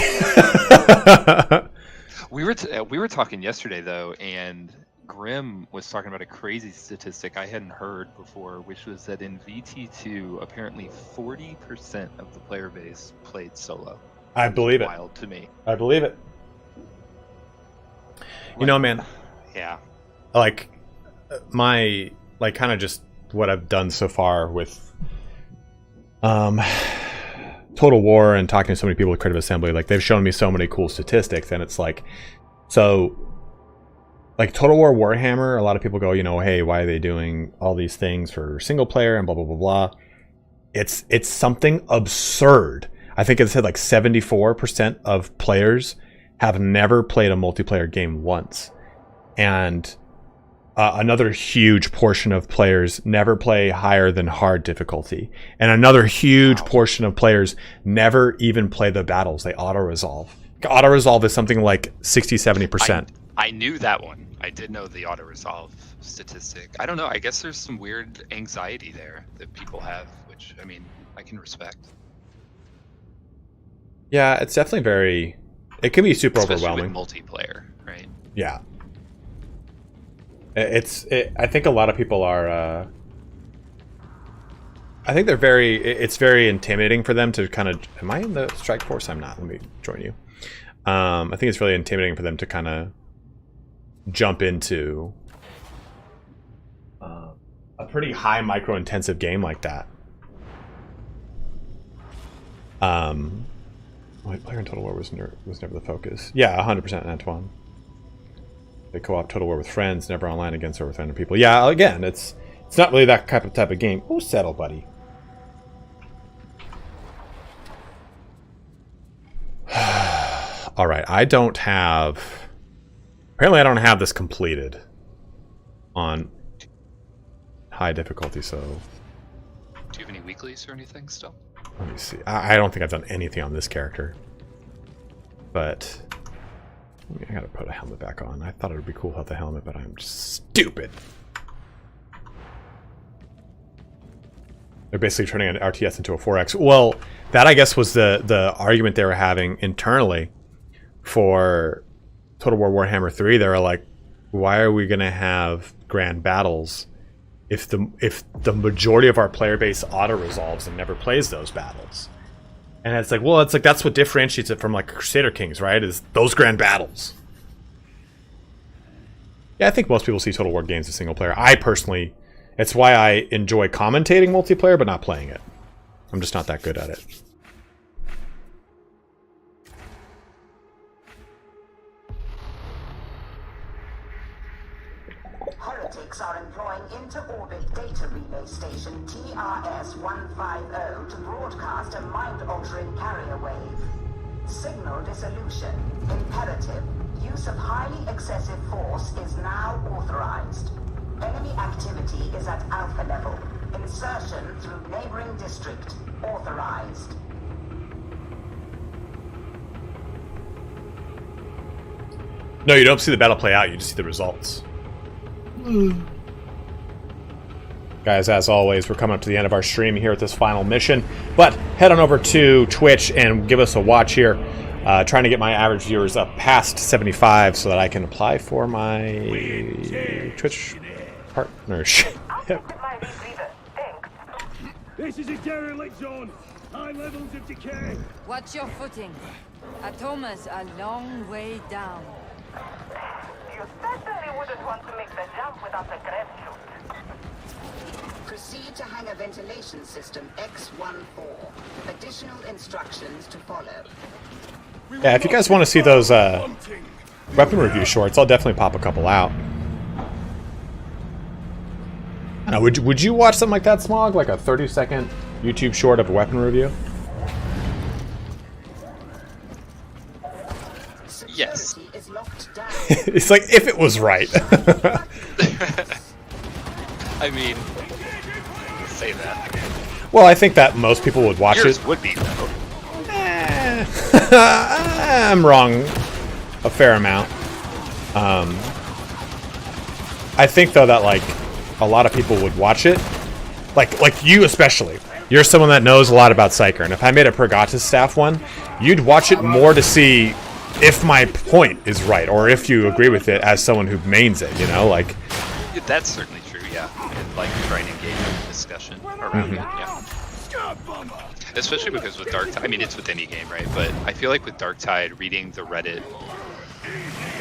H: We were talking yesterday though, and
K: Grim was talking about a crazy statistic I hadn't heard before, which was that in VT2, apparently 40% of the player base played solo.
B: I believe it.
K: Wild to me.
B: I believe it. You know, man.
H: Yeah.
B: Like, kind of just what I've done so far with Total War and talking to so many people at Creative Assembly, like, they've shown me so many cool statistics, and it's like, so, like, Total War Warhammer, a lot of people go, you know, hey, why are they doing all these things for single player and blah, blah, blah, blah. It's something absurd. I think it said like 74% of players have never played a multiplayer game once. And another huge portion of players never play higher than hard difficulty. And another huge portion of players never even play the battles. They auto-resolve. Auto-resolve is something like 60-70%.
H: I knew that one. I did know the auto-resolve statistic. I don't know. I guess there's some weird anxiety there that people have, which, I mean, I can respect.
B: Yeah, it's definitely very... It can be super overwhelming.
H: With multiplayer, right?
B: Yeah. I think a lot of people are... I think they're very... It's very intimidating for them to kind of... Am I in the strike force? I'm not. Let me join you. I think it's really intimidating for them to kind of jump into a pretty high micro-intensive game like that. Player in Total War was never the focus. Yeah, 100% Antoine. They co-op Total War with friends, never online against or with random people. Yeah, again, it's not really that type of game. Oh, settle, buddy. All right, apparently I don't have this completed on high difficulty, so...
H: Do you have any weeklies or anything still?
B: Let me see. I don't think I've done anything on this character. But... I gotta put a helmet back on. I thought it would be cool without the helmet, but I'm just stupid. They're basically turning an RTS into a 4X. Well, that I guess was the argument they were having internally for Total War Warhammer 3. They were like, why are we gonna have grand battles if the majority of our player base auto-resolves and never plays those battles? And it's like, well, it's like that's what differentiates it from like Crusader Kings, right? Is those grand battles. Yeah, I think most people see Total War games as single player. I personally, it's why I enjoy commentating multiplayer but not playing it. I'm just not that good at it.
A: Heretics are employing inter-orbit data relay station TRS-150 to broadcast a mind-altering carrier wave. Signal dissolution. Imperative. Use of highly excessive force is now authorized. Enemy activity is at alpha level. Insertion through neighboring district. Authorized.
B: No, you don't see the battle play out, you just see the results. Guys, as always, we're coming up to the end of our stream here at this final mission. But head on over to Twitch and give us a watch here. Trying to get my average viewers up past 75 so that I can apply for my Twitch partnership.
I: This is a derelict zone. High levels of decay.
E: Watch your footing. Atoma's a long way down.
A: You certainly wouldn't want to make the jump without the grab chute. Proceed to hangar ventilation system X14. Additional instructions to follow.
B: Yeah, if you guys want to see those weapon review shorts, I'll definitely pop a couple out. I don't know, would you watch something like that, Smog? Like a 30-second YouTube short of a weapon review?
H: Yes.
B: It's like, if it was right.
H: I mean, say that.
B: Well, I think that most people would watch
H: Yours
B: it.
H: would be, though.
B: I'm wrong a fair amount. I think, though, that, like, a lot of people would watch it. Like you especially. You're someone that knows a lot about Psyker, and if I made a Pergata staff one, you'd watch it more to see if my point is right, or if you agree with it as someone who mains it, you know, like.
H: That's certainly true, yeah. And like trying to engage in a discussion around it, yeah. Especially because with Darktide, I mean, it's with any game, right? But I feel like with Darktide, reading the Reddit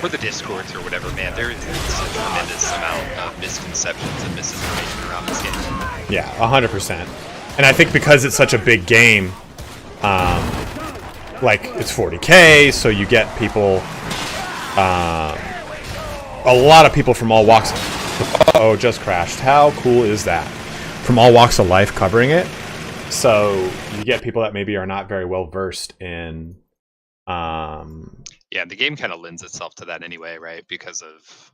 H: or the Discords or whatever, man, there is a tremendous amount of misconceptions and misinformation around this game.
B: Yeah, 100%. And I think because it's such a big game, like it's 40K, so you get people, a lot of people from all walks. Oh, just crashed. How cool is that? From all walks of life covering it. So you get people that maybe are not very well versed in.
H: Yeah, the game kind of lends itself to that anyway, right? Because of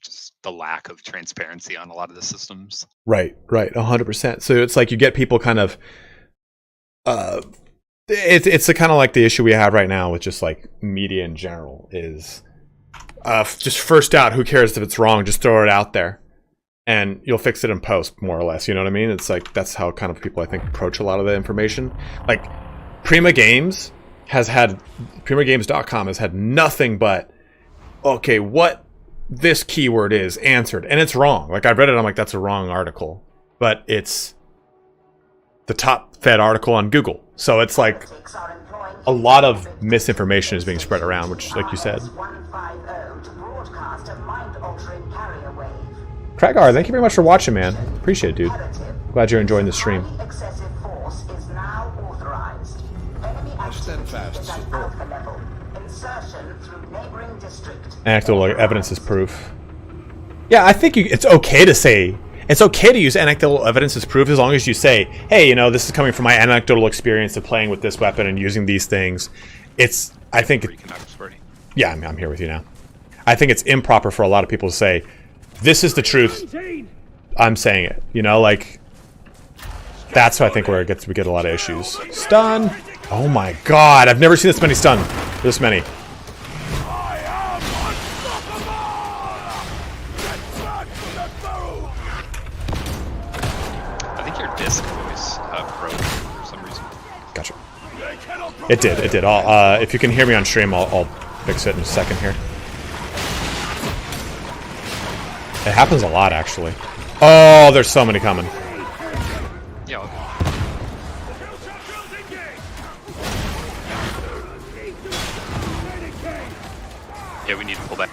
H: just the lack of transparency on a lot of the systems.
B: Right, 100%. So it's like you get people kind of. It's kind of like the issue we have right now with just like media in general is. Just first out, who cares if it's wrong? Just throw it out there, and you'll fix it in post, more or less. You know what I mean? It's like that's how kind of people I think approach a lot of the information. Like PrimaGames.com has had nothing but okay, what this keyword is answered, and it's wrong. Like I read it, I'm like that's a wrong article, but it's the top fed article on Google. So it's like a lot of misinformation is being spread around, which, like you said. Kragar, thank you very much for watching, man. Appreciate it, dude. Glad you're enjoying the stream. Anecdotal evidence is proof. Yeah, I think it's okay to say, it's okay to use anecdotal evidence as proof as long as you say, hey, you know, this is coming from my anecdotal experience of playing with this weapon and using these things. It's, I think, yeah, I'm here with you now. I think it's improper for a lot of people to say, this is the truth, I'm saying it. You know, like, that's I think where we get a lot of issues. Stun! Oh my god, I've never seen this many stun. This many.
H: I think your disc voice broke for some reason.
B: Gotcha. It did. If you can hear me on stream, I'll fix it in a second here. It happens a lot, actually. Oh, there's so many coming.
H: Yeah. Yeah, we need to pull back.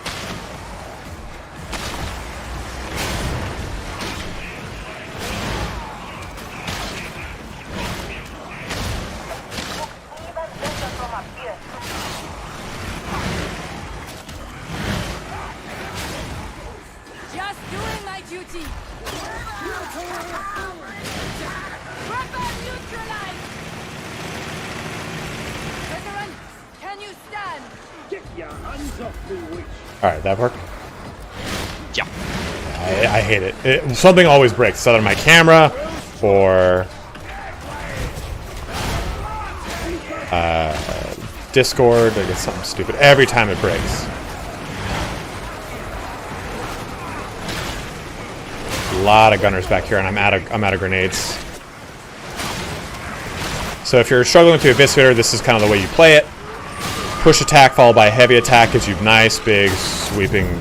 B: Alright, that worked?
H: Yeah.
B: I hate it. Something always breaks. It's either my camera or Discord. I get something stupid. Every time it breaks. A lot of gunners back here, and I'm out of grenades. So if you're struggling with the Eviscerator, this is kind of the way you play it. Push attack followed by heavy attack gives you nice, big, sweeping,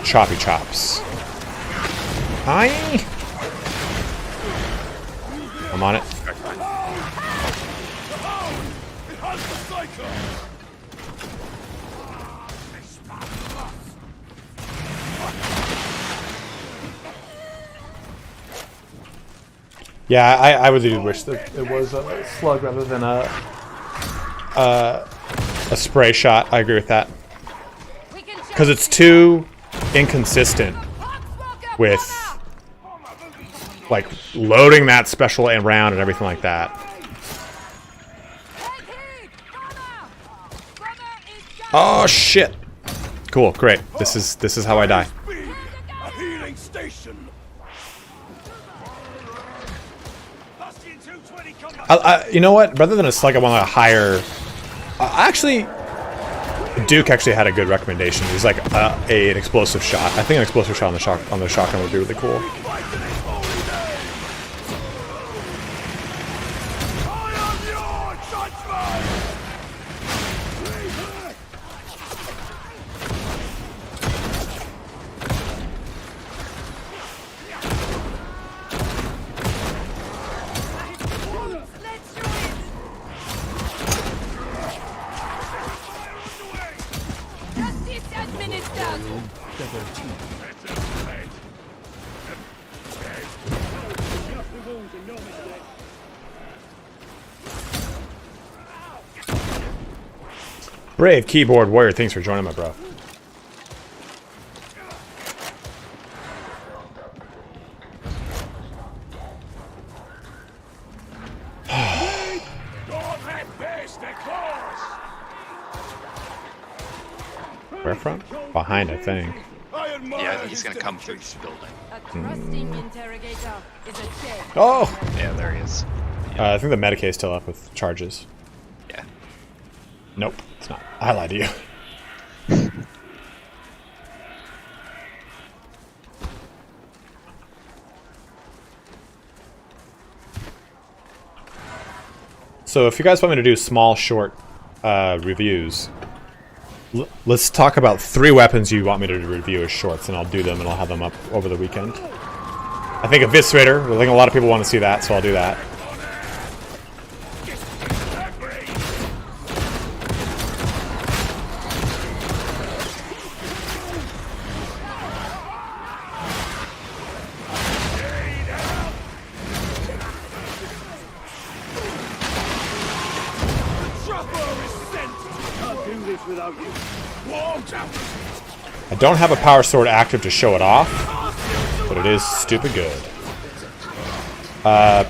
B: choppy chops. Hi. I'm on it. Yeah, I really wish that it was a slug rather than a spray shot. I agree with that. Because it's too inconsistent with like loading that special round and everything like that. Oh shit. Cool, great. This is how I die. You know what? Rather than a slug, I want a higher. Actually, Duke actually had a good recommendation. He's like an explosive shot. I think an explosive shot on the shotgun would be really cool. Brave keyboard warrior, thanks for joining, my bro. Where from? Behind, I think.
H: Yeah, I think he's gonna come through this building.
B: Oh!
H: Yeah, there he is.
B: I think the Medicaid is still up with charges.
H: Yeah.
B: Nope, it's not. I lied to you. So if you guys want me to do small, short reviews, let's talk about 3 weapons you want me to review as shorts, and I'll do them, and I'll have them up over the weekend. I think Eviscerator. I think a lot of people want to see that, so I'll do that. I don't have a power sword active to show it off, but it is stupid good.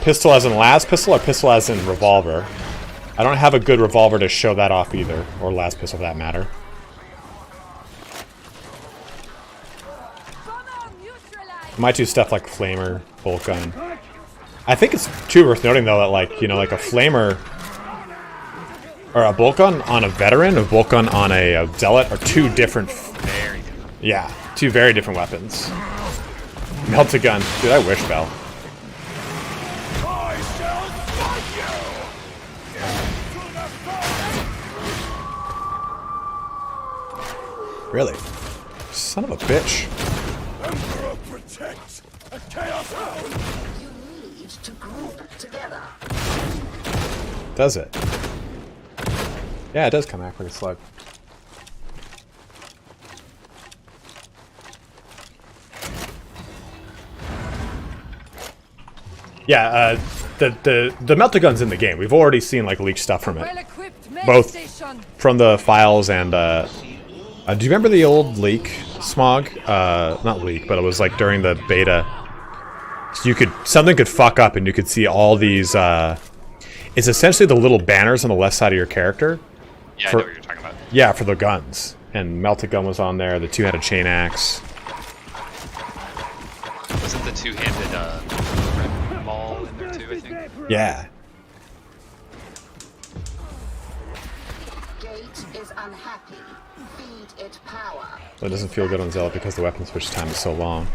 B: Pistol as in las pistol or pistol as in revolver? I don't have a good revolver to show that off either, or las pistol for that matter. I might do stuff like flamer, bolt gun. I think it's too worth noting though that, like, you know, like a flamer or a bolt gun on a veteran, a bolt gun on a zealot are two different. Yeah, two very different weapons. Melted gun, dude. I wish, Bell. Really? Son of a bitch.
I: Emperor protects a chaos hound.
A: You need to group together.
B: Does it? Yeah, it does come back like a slug. Yeah, the melted gun's in the game. We've already seen like leaked stuff from it, both from the files and. Do you remember the old leak, Smog? Not leak, but it was like during the beta. So something could fuck up, and you could see all these. It's essentially the little banners on the left side of your character.
H: Yeah, I know what you're talking about.
B: Yeah, for the guns, and melted gun was on there. The two-handed chain axe.
H: Wasn't the two-handed red ball in there too? I think.
B: Yeah.
A: Gate is unhappy. Feed it power.
B: It doesn't feel good on Zealot because the weapon switch time is so long.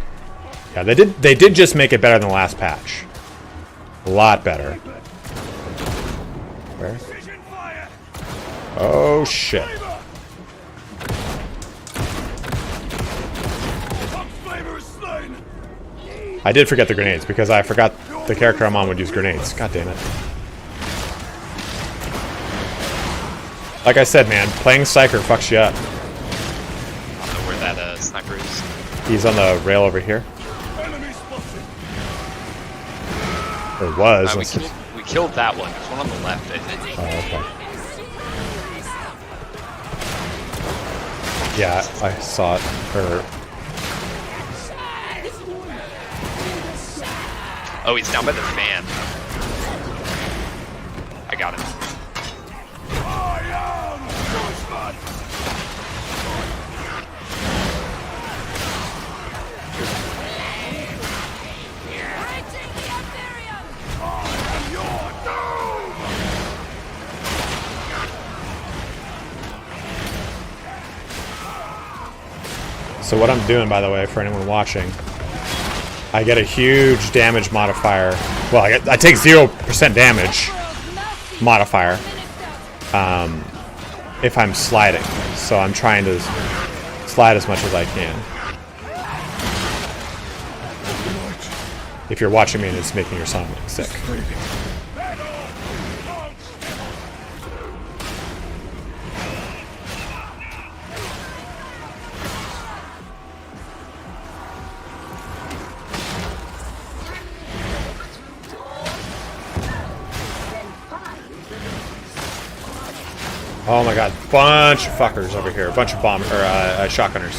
B: Yeah, they did just make it better than the last patch. A lot better. Where? Oh shit. I did forget the grenades because I forgot the character I'm on would use grenades. God damn it. Like I said, man, playing Psyker fucks you up.
H: I don't know where that sniper is.
B: He's on the rail over here. Or was.
H: We killed that one. There's one on the left, I think.
B: Oh, okay. Yeah, I saw it.
H: Oh, he's down by the fan. I got him.
B: So what I'm doing, by the way, for anyone watching, I get a huge damage modifier. Well, I take 0% damage modifier. if I'm sliding. So I'm trying to slide as much as I can. If you're watching me and it's making your stomach sick. Oh my god, bunch of fuckers over here. A bunch of shotgunners.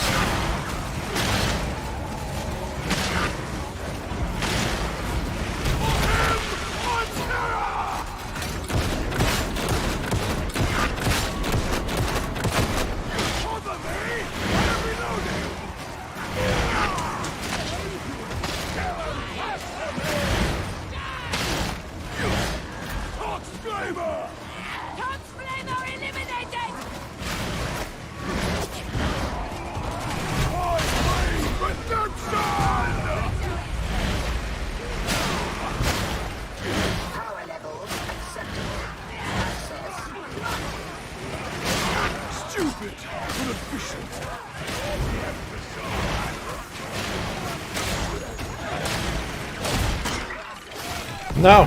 B: No.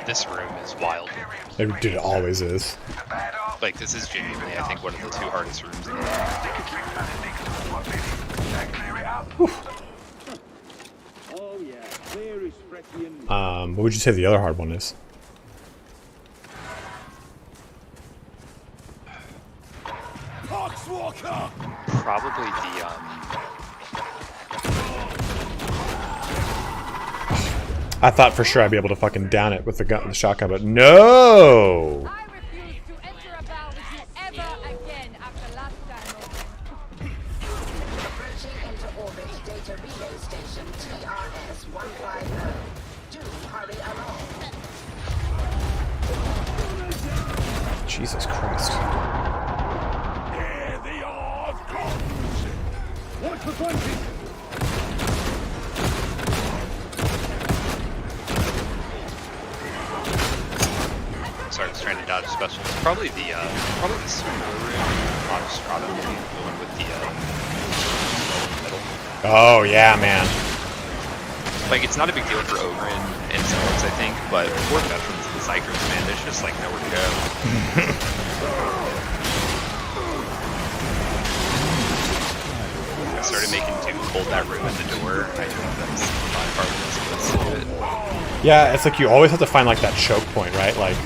H: This room is wild.
B: It always is.
H: Like, this is genuinely, I think, one of the 2 hardest rooms in the
B: game. What would you say the other hard one is?
H: Probably the,
B: I thought for sure I'd be able to fucking down it with the gun, the shotgun, but no!
E: I refuse to enter a battle with you ever again after last time.
A: Approaching into orbit data relay station TRS-150. Do hurry along.
B: Jesus Christ.
I: Here the Horde comes! Watch for punches!
H: sorry, I was trying to dodge special. It's probably the smaller room, Autostrada, the one with the middle.
B: Oh yeah, man.
H: Like, it's not a big deal for Ogre and Zealots, I think, but for veterans and Psykers, man, there's just like nowhere to go. I started making Doom hold that room at the door. I think that's my part of it.
B: Yeah, it's like you always have to find like that choke point, right? Like.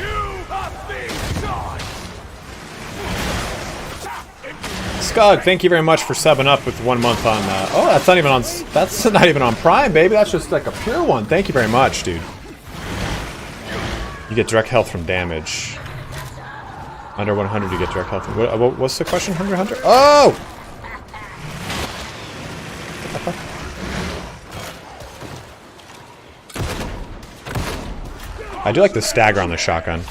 B: Skug, thank you very much for subbing up with 1 month on. Oh, that's not even on. That's not even on Prime, baby. That's just like a pure one. Thank you very much, dude. You get direct health from damage. Under 100, you get direct health. What's the question, Hunter? Oh! What the fuck? I do like the stagger on the shotgun.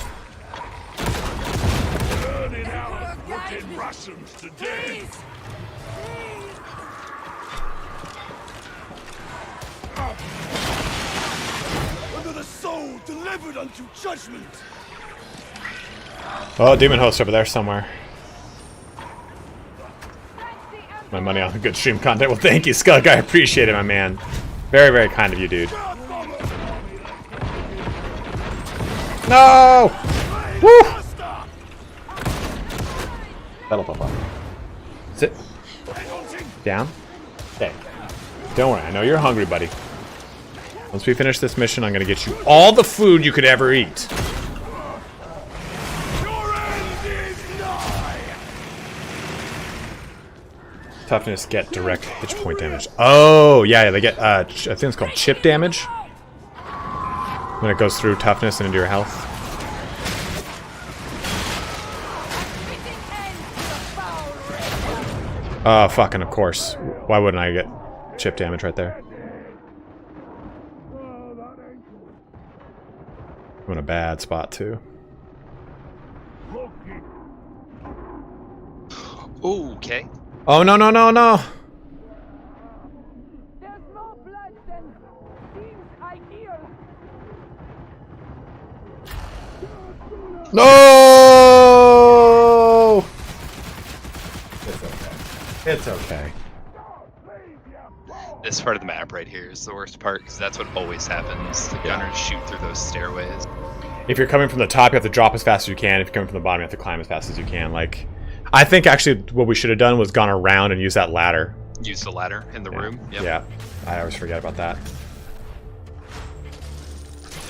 I: Delivered unto judgment.
B: Oh, demon host over there somewhere. My money on the good stream content. Well, thank you, Skug. I appreciate it, my man. Very, very kind of you, dude. No! Woo! That'll pop up. Sit. Down. Okay. Don't worry. I know you're hungry, buddy. Once we finish this mission, I'm gonna get you all the food you could ever eat. Toughness, get direct hit point damage. Oh, yeah, they get, I think it's called chip damage. When it goes through toughness and into your health. Oh, fucking of course. Why wouldn't I get chip damage right there? I'm in a bad spot, too.
H: Okay.
B: Oh, no, no, no, no!
I: blood, then seems ideal.
B: No! It's okay. It's okay.
H: This part of the map right here is the worst part because that's what always happens. The gunners shoot through those stairways.
B: If you're coming from the top, you have to drop as fast as you can. If you're coming from the bottom, you have to climb as fast as you can. Like, I think actually what we should have done was gone around and used that ladder.
H: Use the ladder in the room. Yep.
B: Yeah, I always forget about that.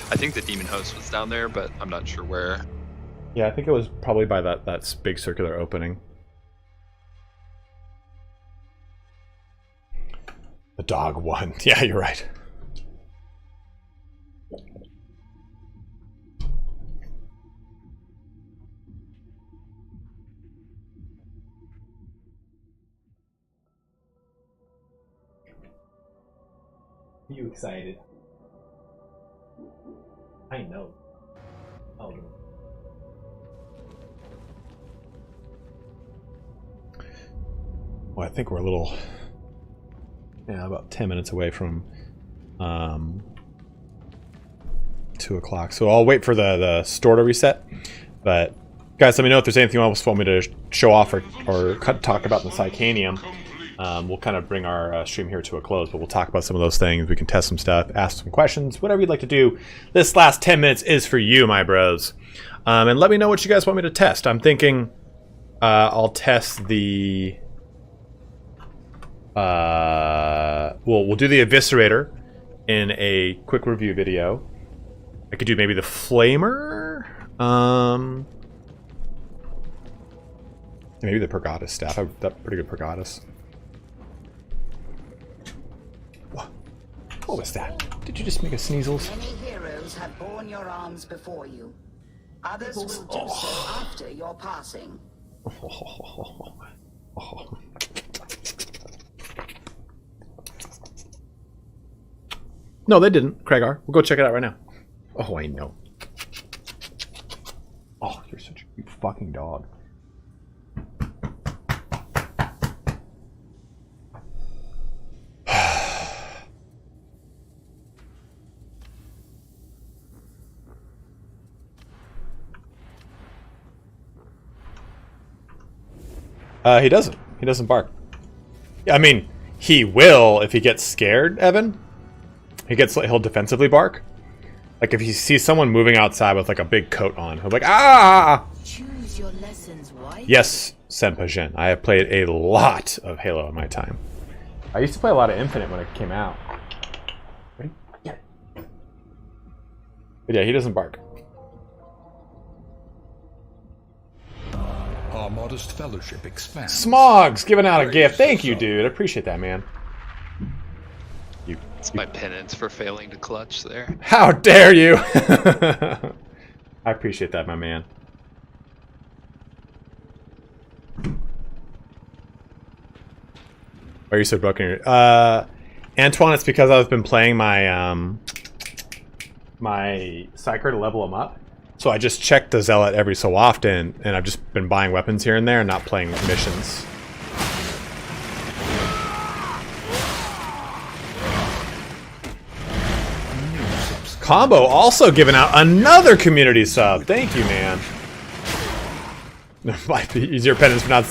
H: I think the demon host was down there, but I'm not sure where.
B: Yeah, I think it was probably by that big circular opening. The dog won. Yeah, you're right. Are you excited? I know. Oh. Well, I think we're a little, about 10 minutes away from 2 o'clock. So I'll wait for the store to reset. But guys, let me know if there's anything else you want me to show off or talk about in the Psycanium. We'll kind of bring our stream here to a close, but we'll talk about some of those things. We can test some stuff, ask some questions, whatever you'd like to do. This last 10 minutes is for you, my bros. And let me know what you guys want me to test. I'm thinking I'll test the... we'll do the Eviscerator in a quick review video. I could do maybe the Flamer. Maybe the Pergata staff. That's pretty good Pergatas. What was that? Did you just make a sneezels?
A: Many heroes have borne your arms before you. Others will do so after your passing.
B: No, they didn't, Craigar. We'll go check it out right now. Oh, I know. Oh, you're such a cute fucking dog. He doesn't. He doesn't bark. I mean, he will if he gets scared, Evan. He'll defensively bark. Like if he sees someone moving outside with like a big coat on, he'll be like, ah!
L: Choose your lessons wisely.
B: Yes, Senpa Jin. I have played a lot of Halo in my time. I used to play a lot of Infinite when it came out. Ready? Yeah. But yeah, he doesn't bark.
J: Our modest fellowship expands.
B: Smog's giving out a gift. Thank you, dude. I appreciate that, man.
H: It's my penance for failing to clutch there.
B: How dare you! I appreciate that, my man. Why are you so broken? Antoine, it's because I've been playing my my Psyker to level him up. So I just check the Zealot every so often, and I've just been buying weapons here and there and not playing missions. Combo also giving out another community sub. Thank you, man. It might be easier penance for not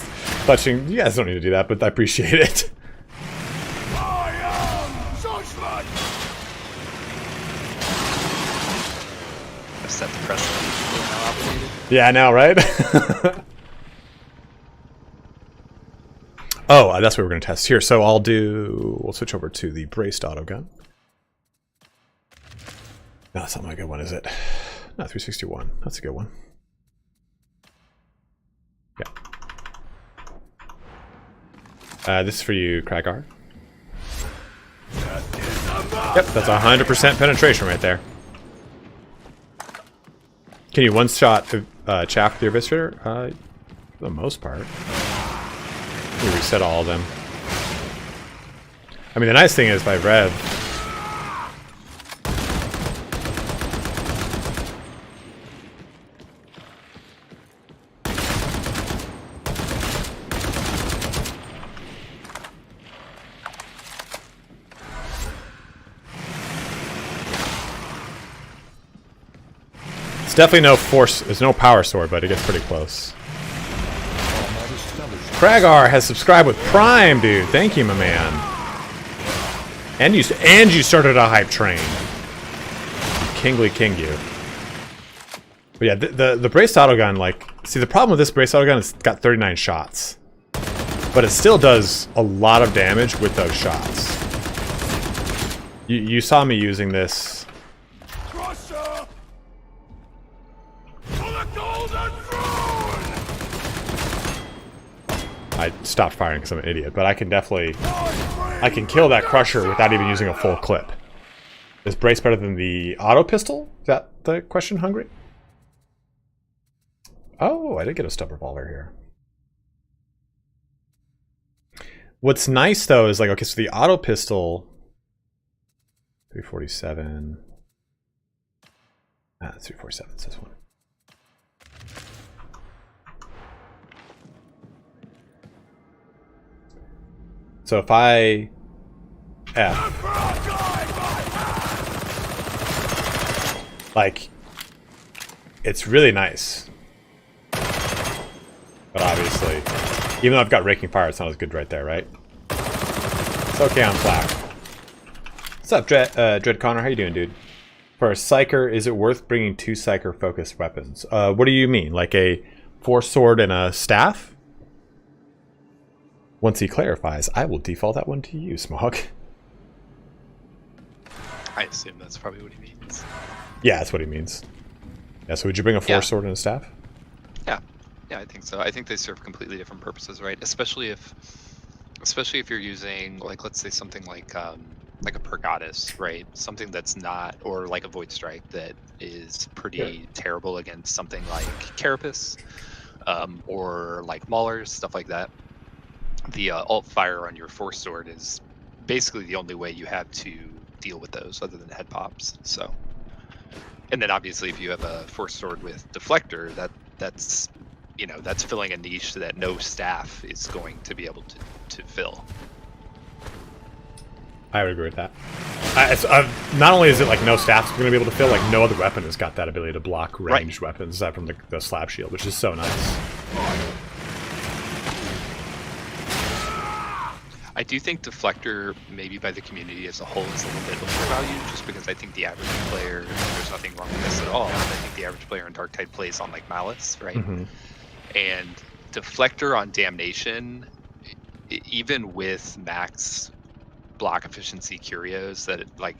B: touching. You guys don't need to do that, but I appreciate it.
H: I've set the precedent.
B: Yeah, I know, right? Oh, that's what we're going to test here. So we'll switch over to the braced autogun. No, that's not my good one, is it? No, 361. That's a good one. Yeah. This is for you, Kragar. Yep, that's 100% penetration right there. Can you one-shot chaff with your Eviscerator? For the most part. We reset all of them. I mean, the nice thing is by Rev, It's definitely no force. There's no power sword, but it gets pretty close. Kragar has subscribed with Prime, dude. Thank you, my man. And you started a hype train. Kingly king you. But yeah, the braced autogun, like, see, the problem with this braced autogun is it's got 39 shots. But it still does a lot of damage with those shots. You saw me using this.
I: Crusher! For the golden throne!
B: I stopped firing because I'm an idiot, but I can definitely... I can kill that crusher without even using a full clip. Is brace better than the auto pistol? Is that the question, Hungry? Oh, I did get a stub revolver here. What's nice, though, is like, okay, so the auto pistol... 347... Ah, 347, it's this one. So if I... F... Like... It's really nice. But obviously... Even though I've got Raking Fire, it's not as good right there, right? It's okay on flak. What's up, Dread Connor? How you doing, dude? For a Psyker, is it worth bringing 2 Psyker-focused weapons? What do you mean? Like a Force Sword and a Staff? Once he clarifies, I will default that one to you, Smog.
H: I assume that's probably what he means.
B: Yeah, that's what he means. Yeah, so would you bring a Force Sword and a Staff?
H: Yeah. Yeah, I think so. I think they serve completely different purposes, right? Especially if you're using, like, let's say something like a Pergatas, right? Something that's not, or like a Void Strike that is pretty terrible against something like Carapace, or like Maulers, stuff like that. The alt fire on your Force Sword is basically the only way you have to deal with those, other than head pops. So, and then obviously if you have a Force Sword with Deflector, that's you know, that's filling a niche that no staff is going to be able to fill.
B: I would agree with that. Not only is it like no staff's going to be able to fill, like no other weapon has got that ability to block ranged weapons aside from the slab shield, which is so nice.
H: I do think Deflector, maybe by the community as a whole, is a little bit overvalued, just because I think the average player, there's nothing wrong with this at all, but I think the average player in Darktide plays on like Malice, right? Mm-hmm. And Deflector on Damnation, even with max block efficiency curios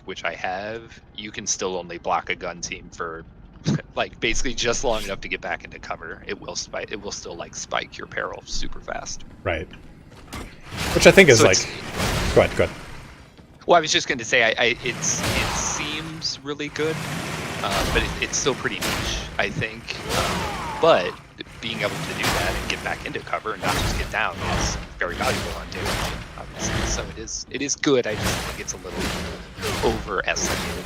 H: which I have, you can still only block a gun team for like basically just long enough to get back into cover. It will still like spike your peril super fast.
B: Right. Which I think is like... Go ahead.
H: Well, I was just going to say, it seems really good, but it's still pretty niche, I think. But being able to do that and get back into cover and not just get down is very valuable on damage, obviously. So it is good. I just think it's a little overestimated.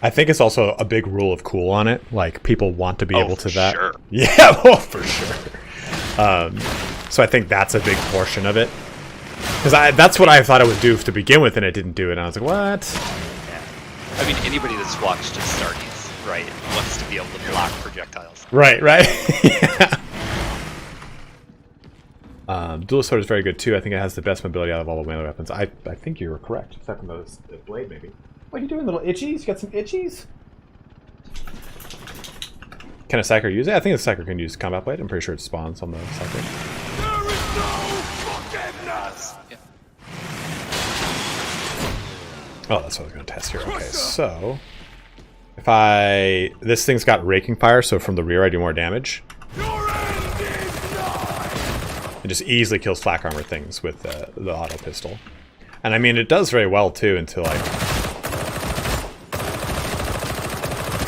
H: I
B: think it's also a big rule of cool on it. Like, people want to be able to that.
H: Sure.
B: Yeah, well, for sure. So I think that's a big portion of it. Because that's what I thought it would do to begin with, and it didn't do it. And I was like, what?
H: Yeah. I mean, anybody that's watched Astartes, right, wants to be able to block projectiles.
B: Right. Yeah. Dual Sword is very good, too. I think it has the best mobility out of all the melee weapons. I think you were correct, except for the blade, maybe. What are you doing, little itchies? You got some itchies? Can a Psyker use it? I think the Psyker can use Combat Blade. I'm pretty sure it spawns on the Psyker.
I: There is no forgiveness!
H: Yeah.
B: Oh, that's what I was going to test here. Okay, so... If this thing's got Raking Fire, so from the rear I do more damage. It just easily kills flak armor things with the auto pistol. And I mean, it does very well, too, until like...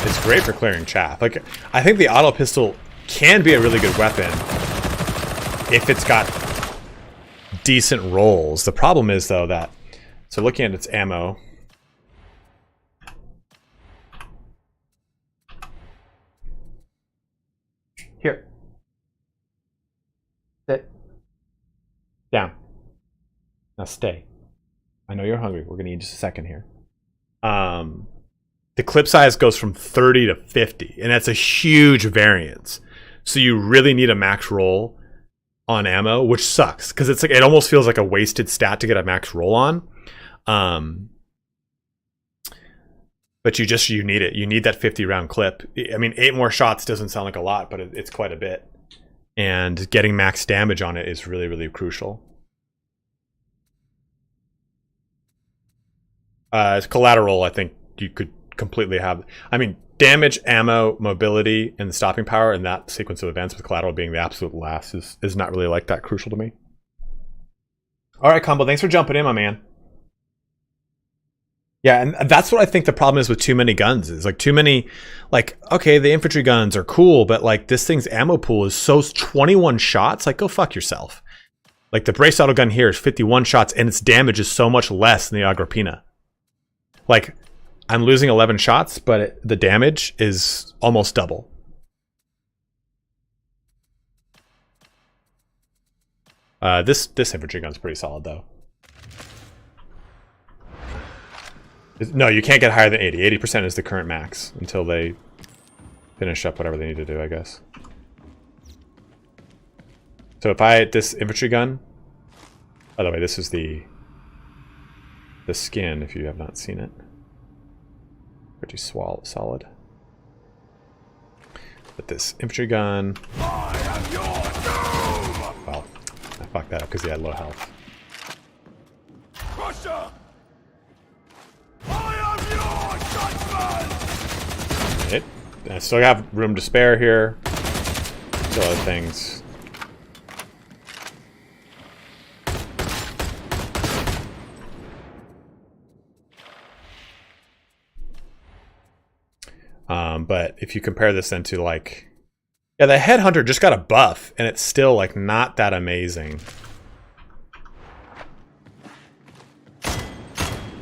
B: It's great for clearing chaff. Like, I think the auto pistol can be a really good weapon if it's got decent rolls. The problem is, though, that... So looking at its ammo... Here. Sit. Down. Now stay. I know you're hungry. We're going to need just a second here. the clip size goes from 30 to 50, and that's a huge variance. So you really need a max roll on ammo, which sucks because it's like it almost feels like a wasted stat to get a max roll on. But you need it. You need that 50 round clip. I mean, 8 more shots doesn't sound like a lot, but it's quite a bit. And getting max damage on it is really, really crucial. As collateral, I think you could completely have. I mean, damage, ammo, mobility, and stopping power in that sequence of events, with collateral being the absolute last, is not really like that crucial to me. All right, Combo, thanks for jumping in, my man. Yeah, and that's what I think the problem is with too many guns. Is like too many, like, okay, the infantry guns are cool, but like this thing's ammo pool is so 21 shots. Like, go fuck yourself. Like the brace auto gun here is 51 shots, and its damage is so much less than the Agrippina. Like, I'm losing 11 shots, but the damage is almost double. This infantry gun's pretty solid, though. No, you can't get higher than 80. 80% is the current max until they finish up whatever they need to do, I guess. So if this infantry gun... By the way, this is the skin, if you have not seen it. Pretty solid. But this infantry gun... Well, I fucked that up because he had low health.
I: Russia! I am your judgment!
B: I still have room to spare here. Still other things. But if you compare this then to like, yeah, the Headhunter just got a buff, and it's still like not that amazing.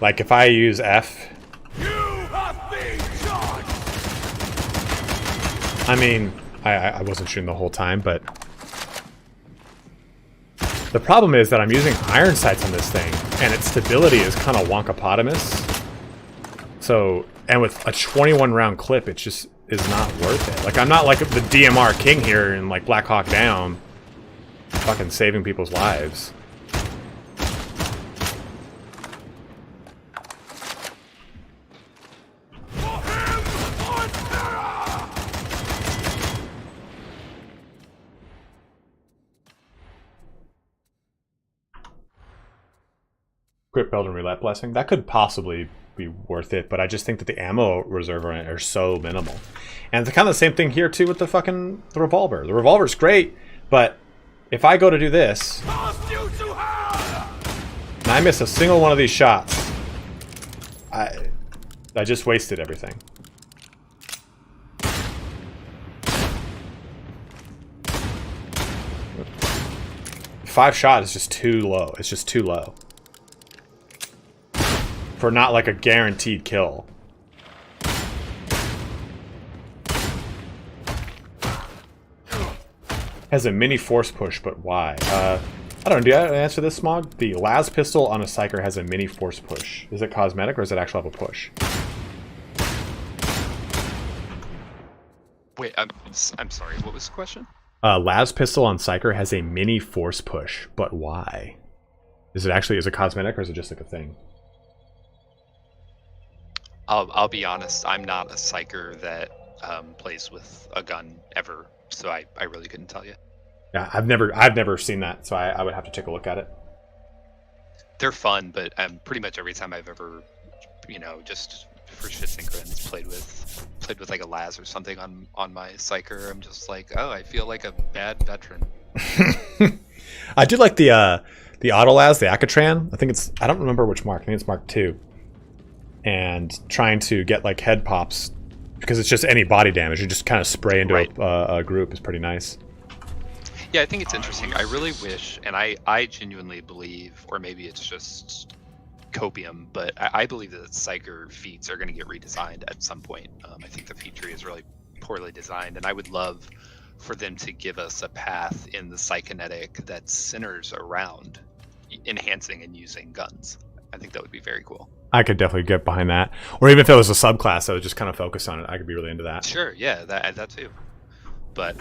B: Like if I use F,
I: You have been judged!
B: I mean, I wasn't shooting the whole time, but the problem is that I'm using iron sights on this thing, and its stability is kind of wonkapotamus. So, and with a 21 round clip, it just is not worth it. Like, I'm not like the DMR king here in like Black Hawk Down, fucking saving people's lives. Grip Belt and Roulette Blessing, that could possibly be worth it, but I just think that the ammo reserve on it are so minimal. And it's kind of the same thing here too with the revolver. The revolver's great, but if I go to do this and I miss a single one of these shots, I just wasted everything. Five shot is just too low. It's just too low for not like a guaranteed kill. Has a mini force push, but why? I don't know. Do you answer this, Smog? The las pistol on a Psyker has a mini force push. Is it cosmetic or does it actually have a push?
H: Wait, I'm sorry. What was the question?
B: Las pistol on Psyker has a mini force push, but why? Is it cosmetic or is it just like a thing?
H: I'll be honest. I'm not a Psyker that plays with a gun ever, so I really couldn't tell you.
B: Yeah, I've never seen that, so I would have to take a look at it.
H: They're fun, but pretty much every time I've ever, just for shits and grins, played with like a las or something on my Psyker, I'm just like, oh, I feel like a bad veteran.
B: I do like the auto las, the Acatran. I don't remember which mark. I think it's Mark 2. And trying to get like head pops, because it's just any body damage. You just kind of spray into a group is pretty nice.
H: Yeah, I think it's interesting. I really wish, and I genuinely believe, or maybe it's just copium, but I believe that Psyker feats are going to get redesigned at some point. I think the feat tree is really poorly designed, and I would love for them to give us a path in the psychonetic that centers around enhancing and using guns. I think that would be very cool.
B: I could definitely get behind that. Or even if it was a subclass, I would just kind of focus on it. I could be really into that.
H: Sure, yeah, that too. But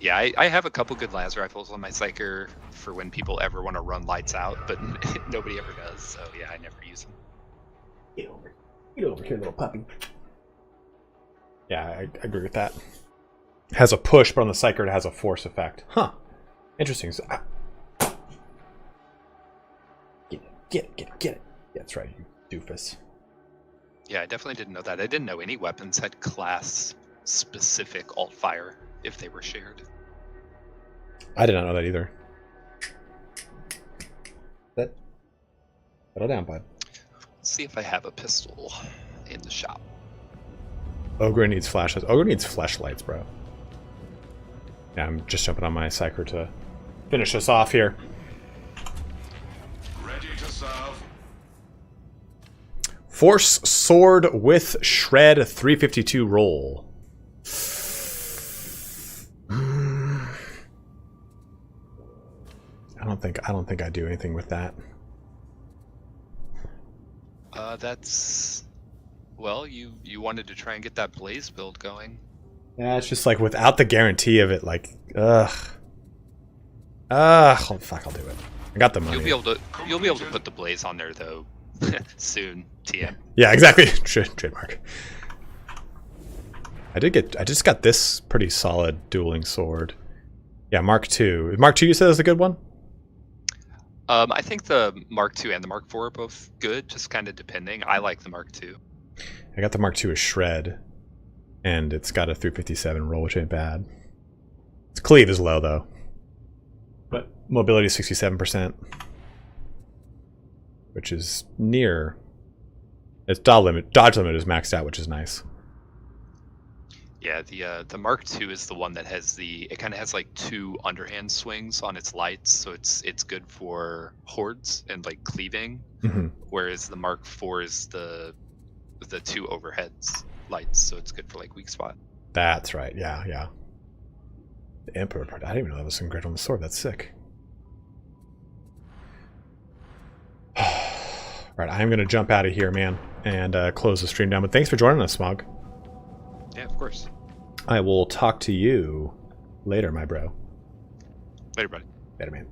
H: yeah, I have a couple good las rifles on my Psyker for when people ever want to run lights out, but nobody ever does. So yeah, I never use them.
B: Get over here, little puppy. Yeah, I agree with that. It has a push, but on the Psyker it has a force effect. Huh. Interesting. So, Get it. Yeah, that's right, you doofus.
H: Yeah, I definitely didn't know that. I didn't know any weapons had class-specific alt-fire if they were shared.
B: I did not know that either. Settle down, bud.
H: Let's see if I have a pistol in the shop.
B: Ogre needs flashlights. Ogre needs flashlights, bro. Yeah, I'm just jumping on my Psyker to finish us off here.
C: Ready to serve.
B: Force sword with shred 352 roll. I don't think I do anything with that.
H: That's well, you wanted to try and get that blaze build going.
B: Yeah, it's just like without the guarantee of it, like oh, fuck, I'll do it. I got the money.
H: You'll be able to put the blaze on there though soon. TM.
B: Yeah, exactly. Trademark. I just got this pretty solid dueling sword. Yeah, Mark II. Mark II, you said is a good one?
H: I think the Mark II and the Mark IV are both good, just kind of depending. I like the Mark II.
B: I got the Mark II as shred, and it's got a 357 roll, which ain't bad. Its cleave is low though, but mobility 67%, which is near. Its dodge limit is maxed out, which is nice.
H: Yeah, the Mark II is the one that has it kind of has like two underhand swings on its lights, so it's good for hordes and like cleaving, whereas the Mark IV is the two overheads lights, so it's good for like weak spot.
B: That's right. Yeah. The Emperor part. I didn't even know that was engraved on the sword. That's sick. Right, I'm gonna jump out of here, man, and close the stream down. But thanks for joining us, Smog.
H: Yeah, of course.
B: I will talk to you later, my bro.
H: Later, buddy.
B: Later, man.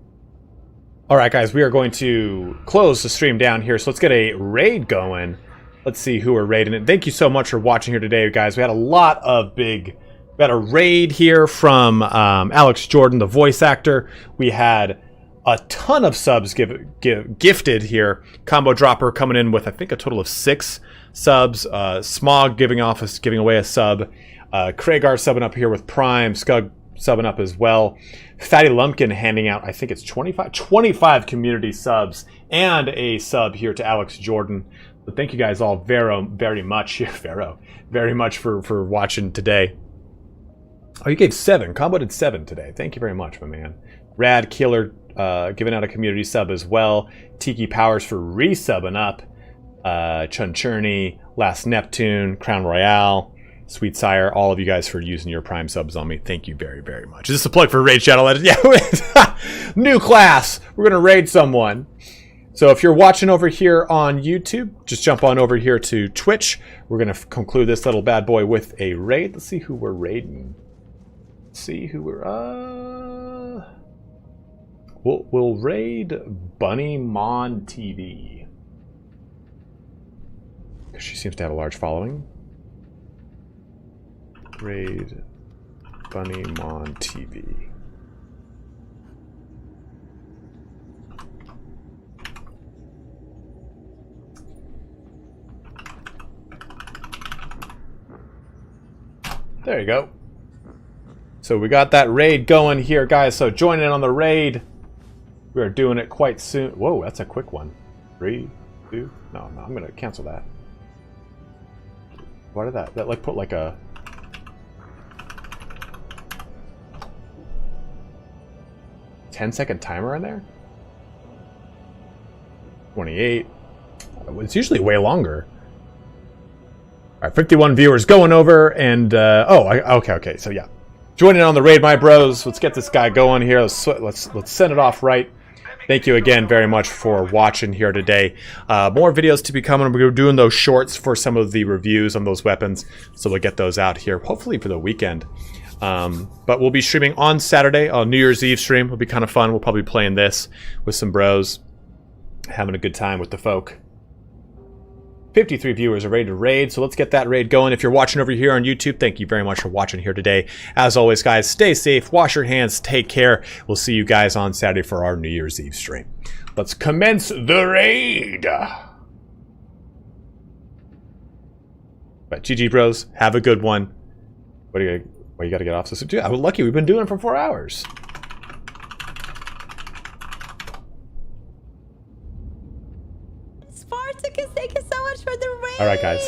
B: All right, guys, we are going to close the stream down here. So let's get a raid going. Let's see who we're raiding. And thank you so much for watching here today, guys. We had a lot of we had a raid here from Alex Jordan, the voice actor. We had a ton of subs gifted here. Combo Dropper coming in with, I think, a total of 6 subs. Smog giving away a sub. Kragar subbing up here with Prime. Scug subbing up as well. Fatty Lumpkin handing out, I think it's 25 community subs and a sub here to Alex Jordan. But thank you guys all very much for watching today. Oh, you gave 7. Combo did 7 today. Thank you very much, my man. Rad Killer giving out a community sub as well. Tiki Powers for resubbing up. Chun Churney, Last Neptune, Crown Royale, Sweet Sire, all of you guys for using your Prime subs on me. Thank you very, very much. Is this a plug for Raid Shadow Legends? Yeah, new class. We're going to raid someone. So if you're watching over here on YouTube, just jump on over here to Twitch. We're going to conclude this little bad boy with a raid. Let's see who we're raiding. We'll raid Bunny Mon TV. Because she seems to have a large following. Raid Bunny Mon TV. There you go. So we got that raid going here, guys. So join in on the raid. We are doing it quite soon. Whoa, that's a quick one. 3, 2. No, I'm gonna cancel that. Why did that like put like a 10-second timer in there? 28. It's usually way longer. All right, 51 viewers going over, and okay. So yeah, join in on the raid, my bros. Let's get this guy going here. Let's send it off right. Thank you again very much for watching here today. More videos to be coming. We're doing those shorts for some of the reviews on those weapons, so we'll get those out here, hopefully for the weekend. But we'll be streaming on Saturday, on New Year's Eve stream. It'll be kind of fun. We'll probably be playing this with some bros, having a good time with the folk. 53 viewers are ready to raid, so let's get that raid going. If you're watching over here on YouTube, thank you very much for watching here today. As always, guys, stay safe, wash your hands, take care. We'll see you guys on Saturday for our New Year's Eve stream. Let's commence the raid. But GG, bros. Have a good one. What do you got to get off so soon? Dude, I'm lucky. We've been doing it for 4 hours.
M: Spartacus, thank you so much for the raid.
B: All right, guys.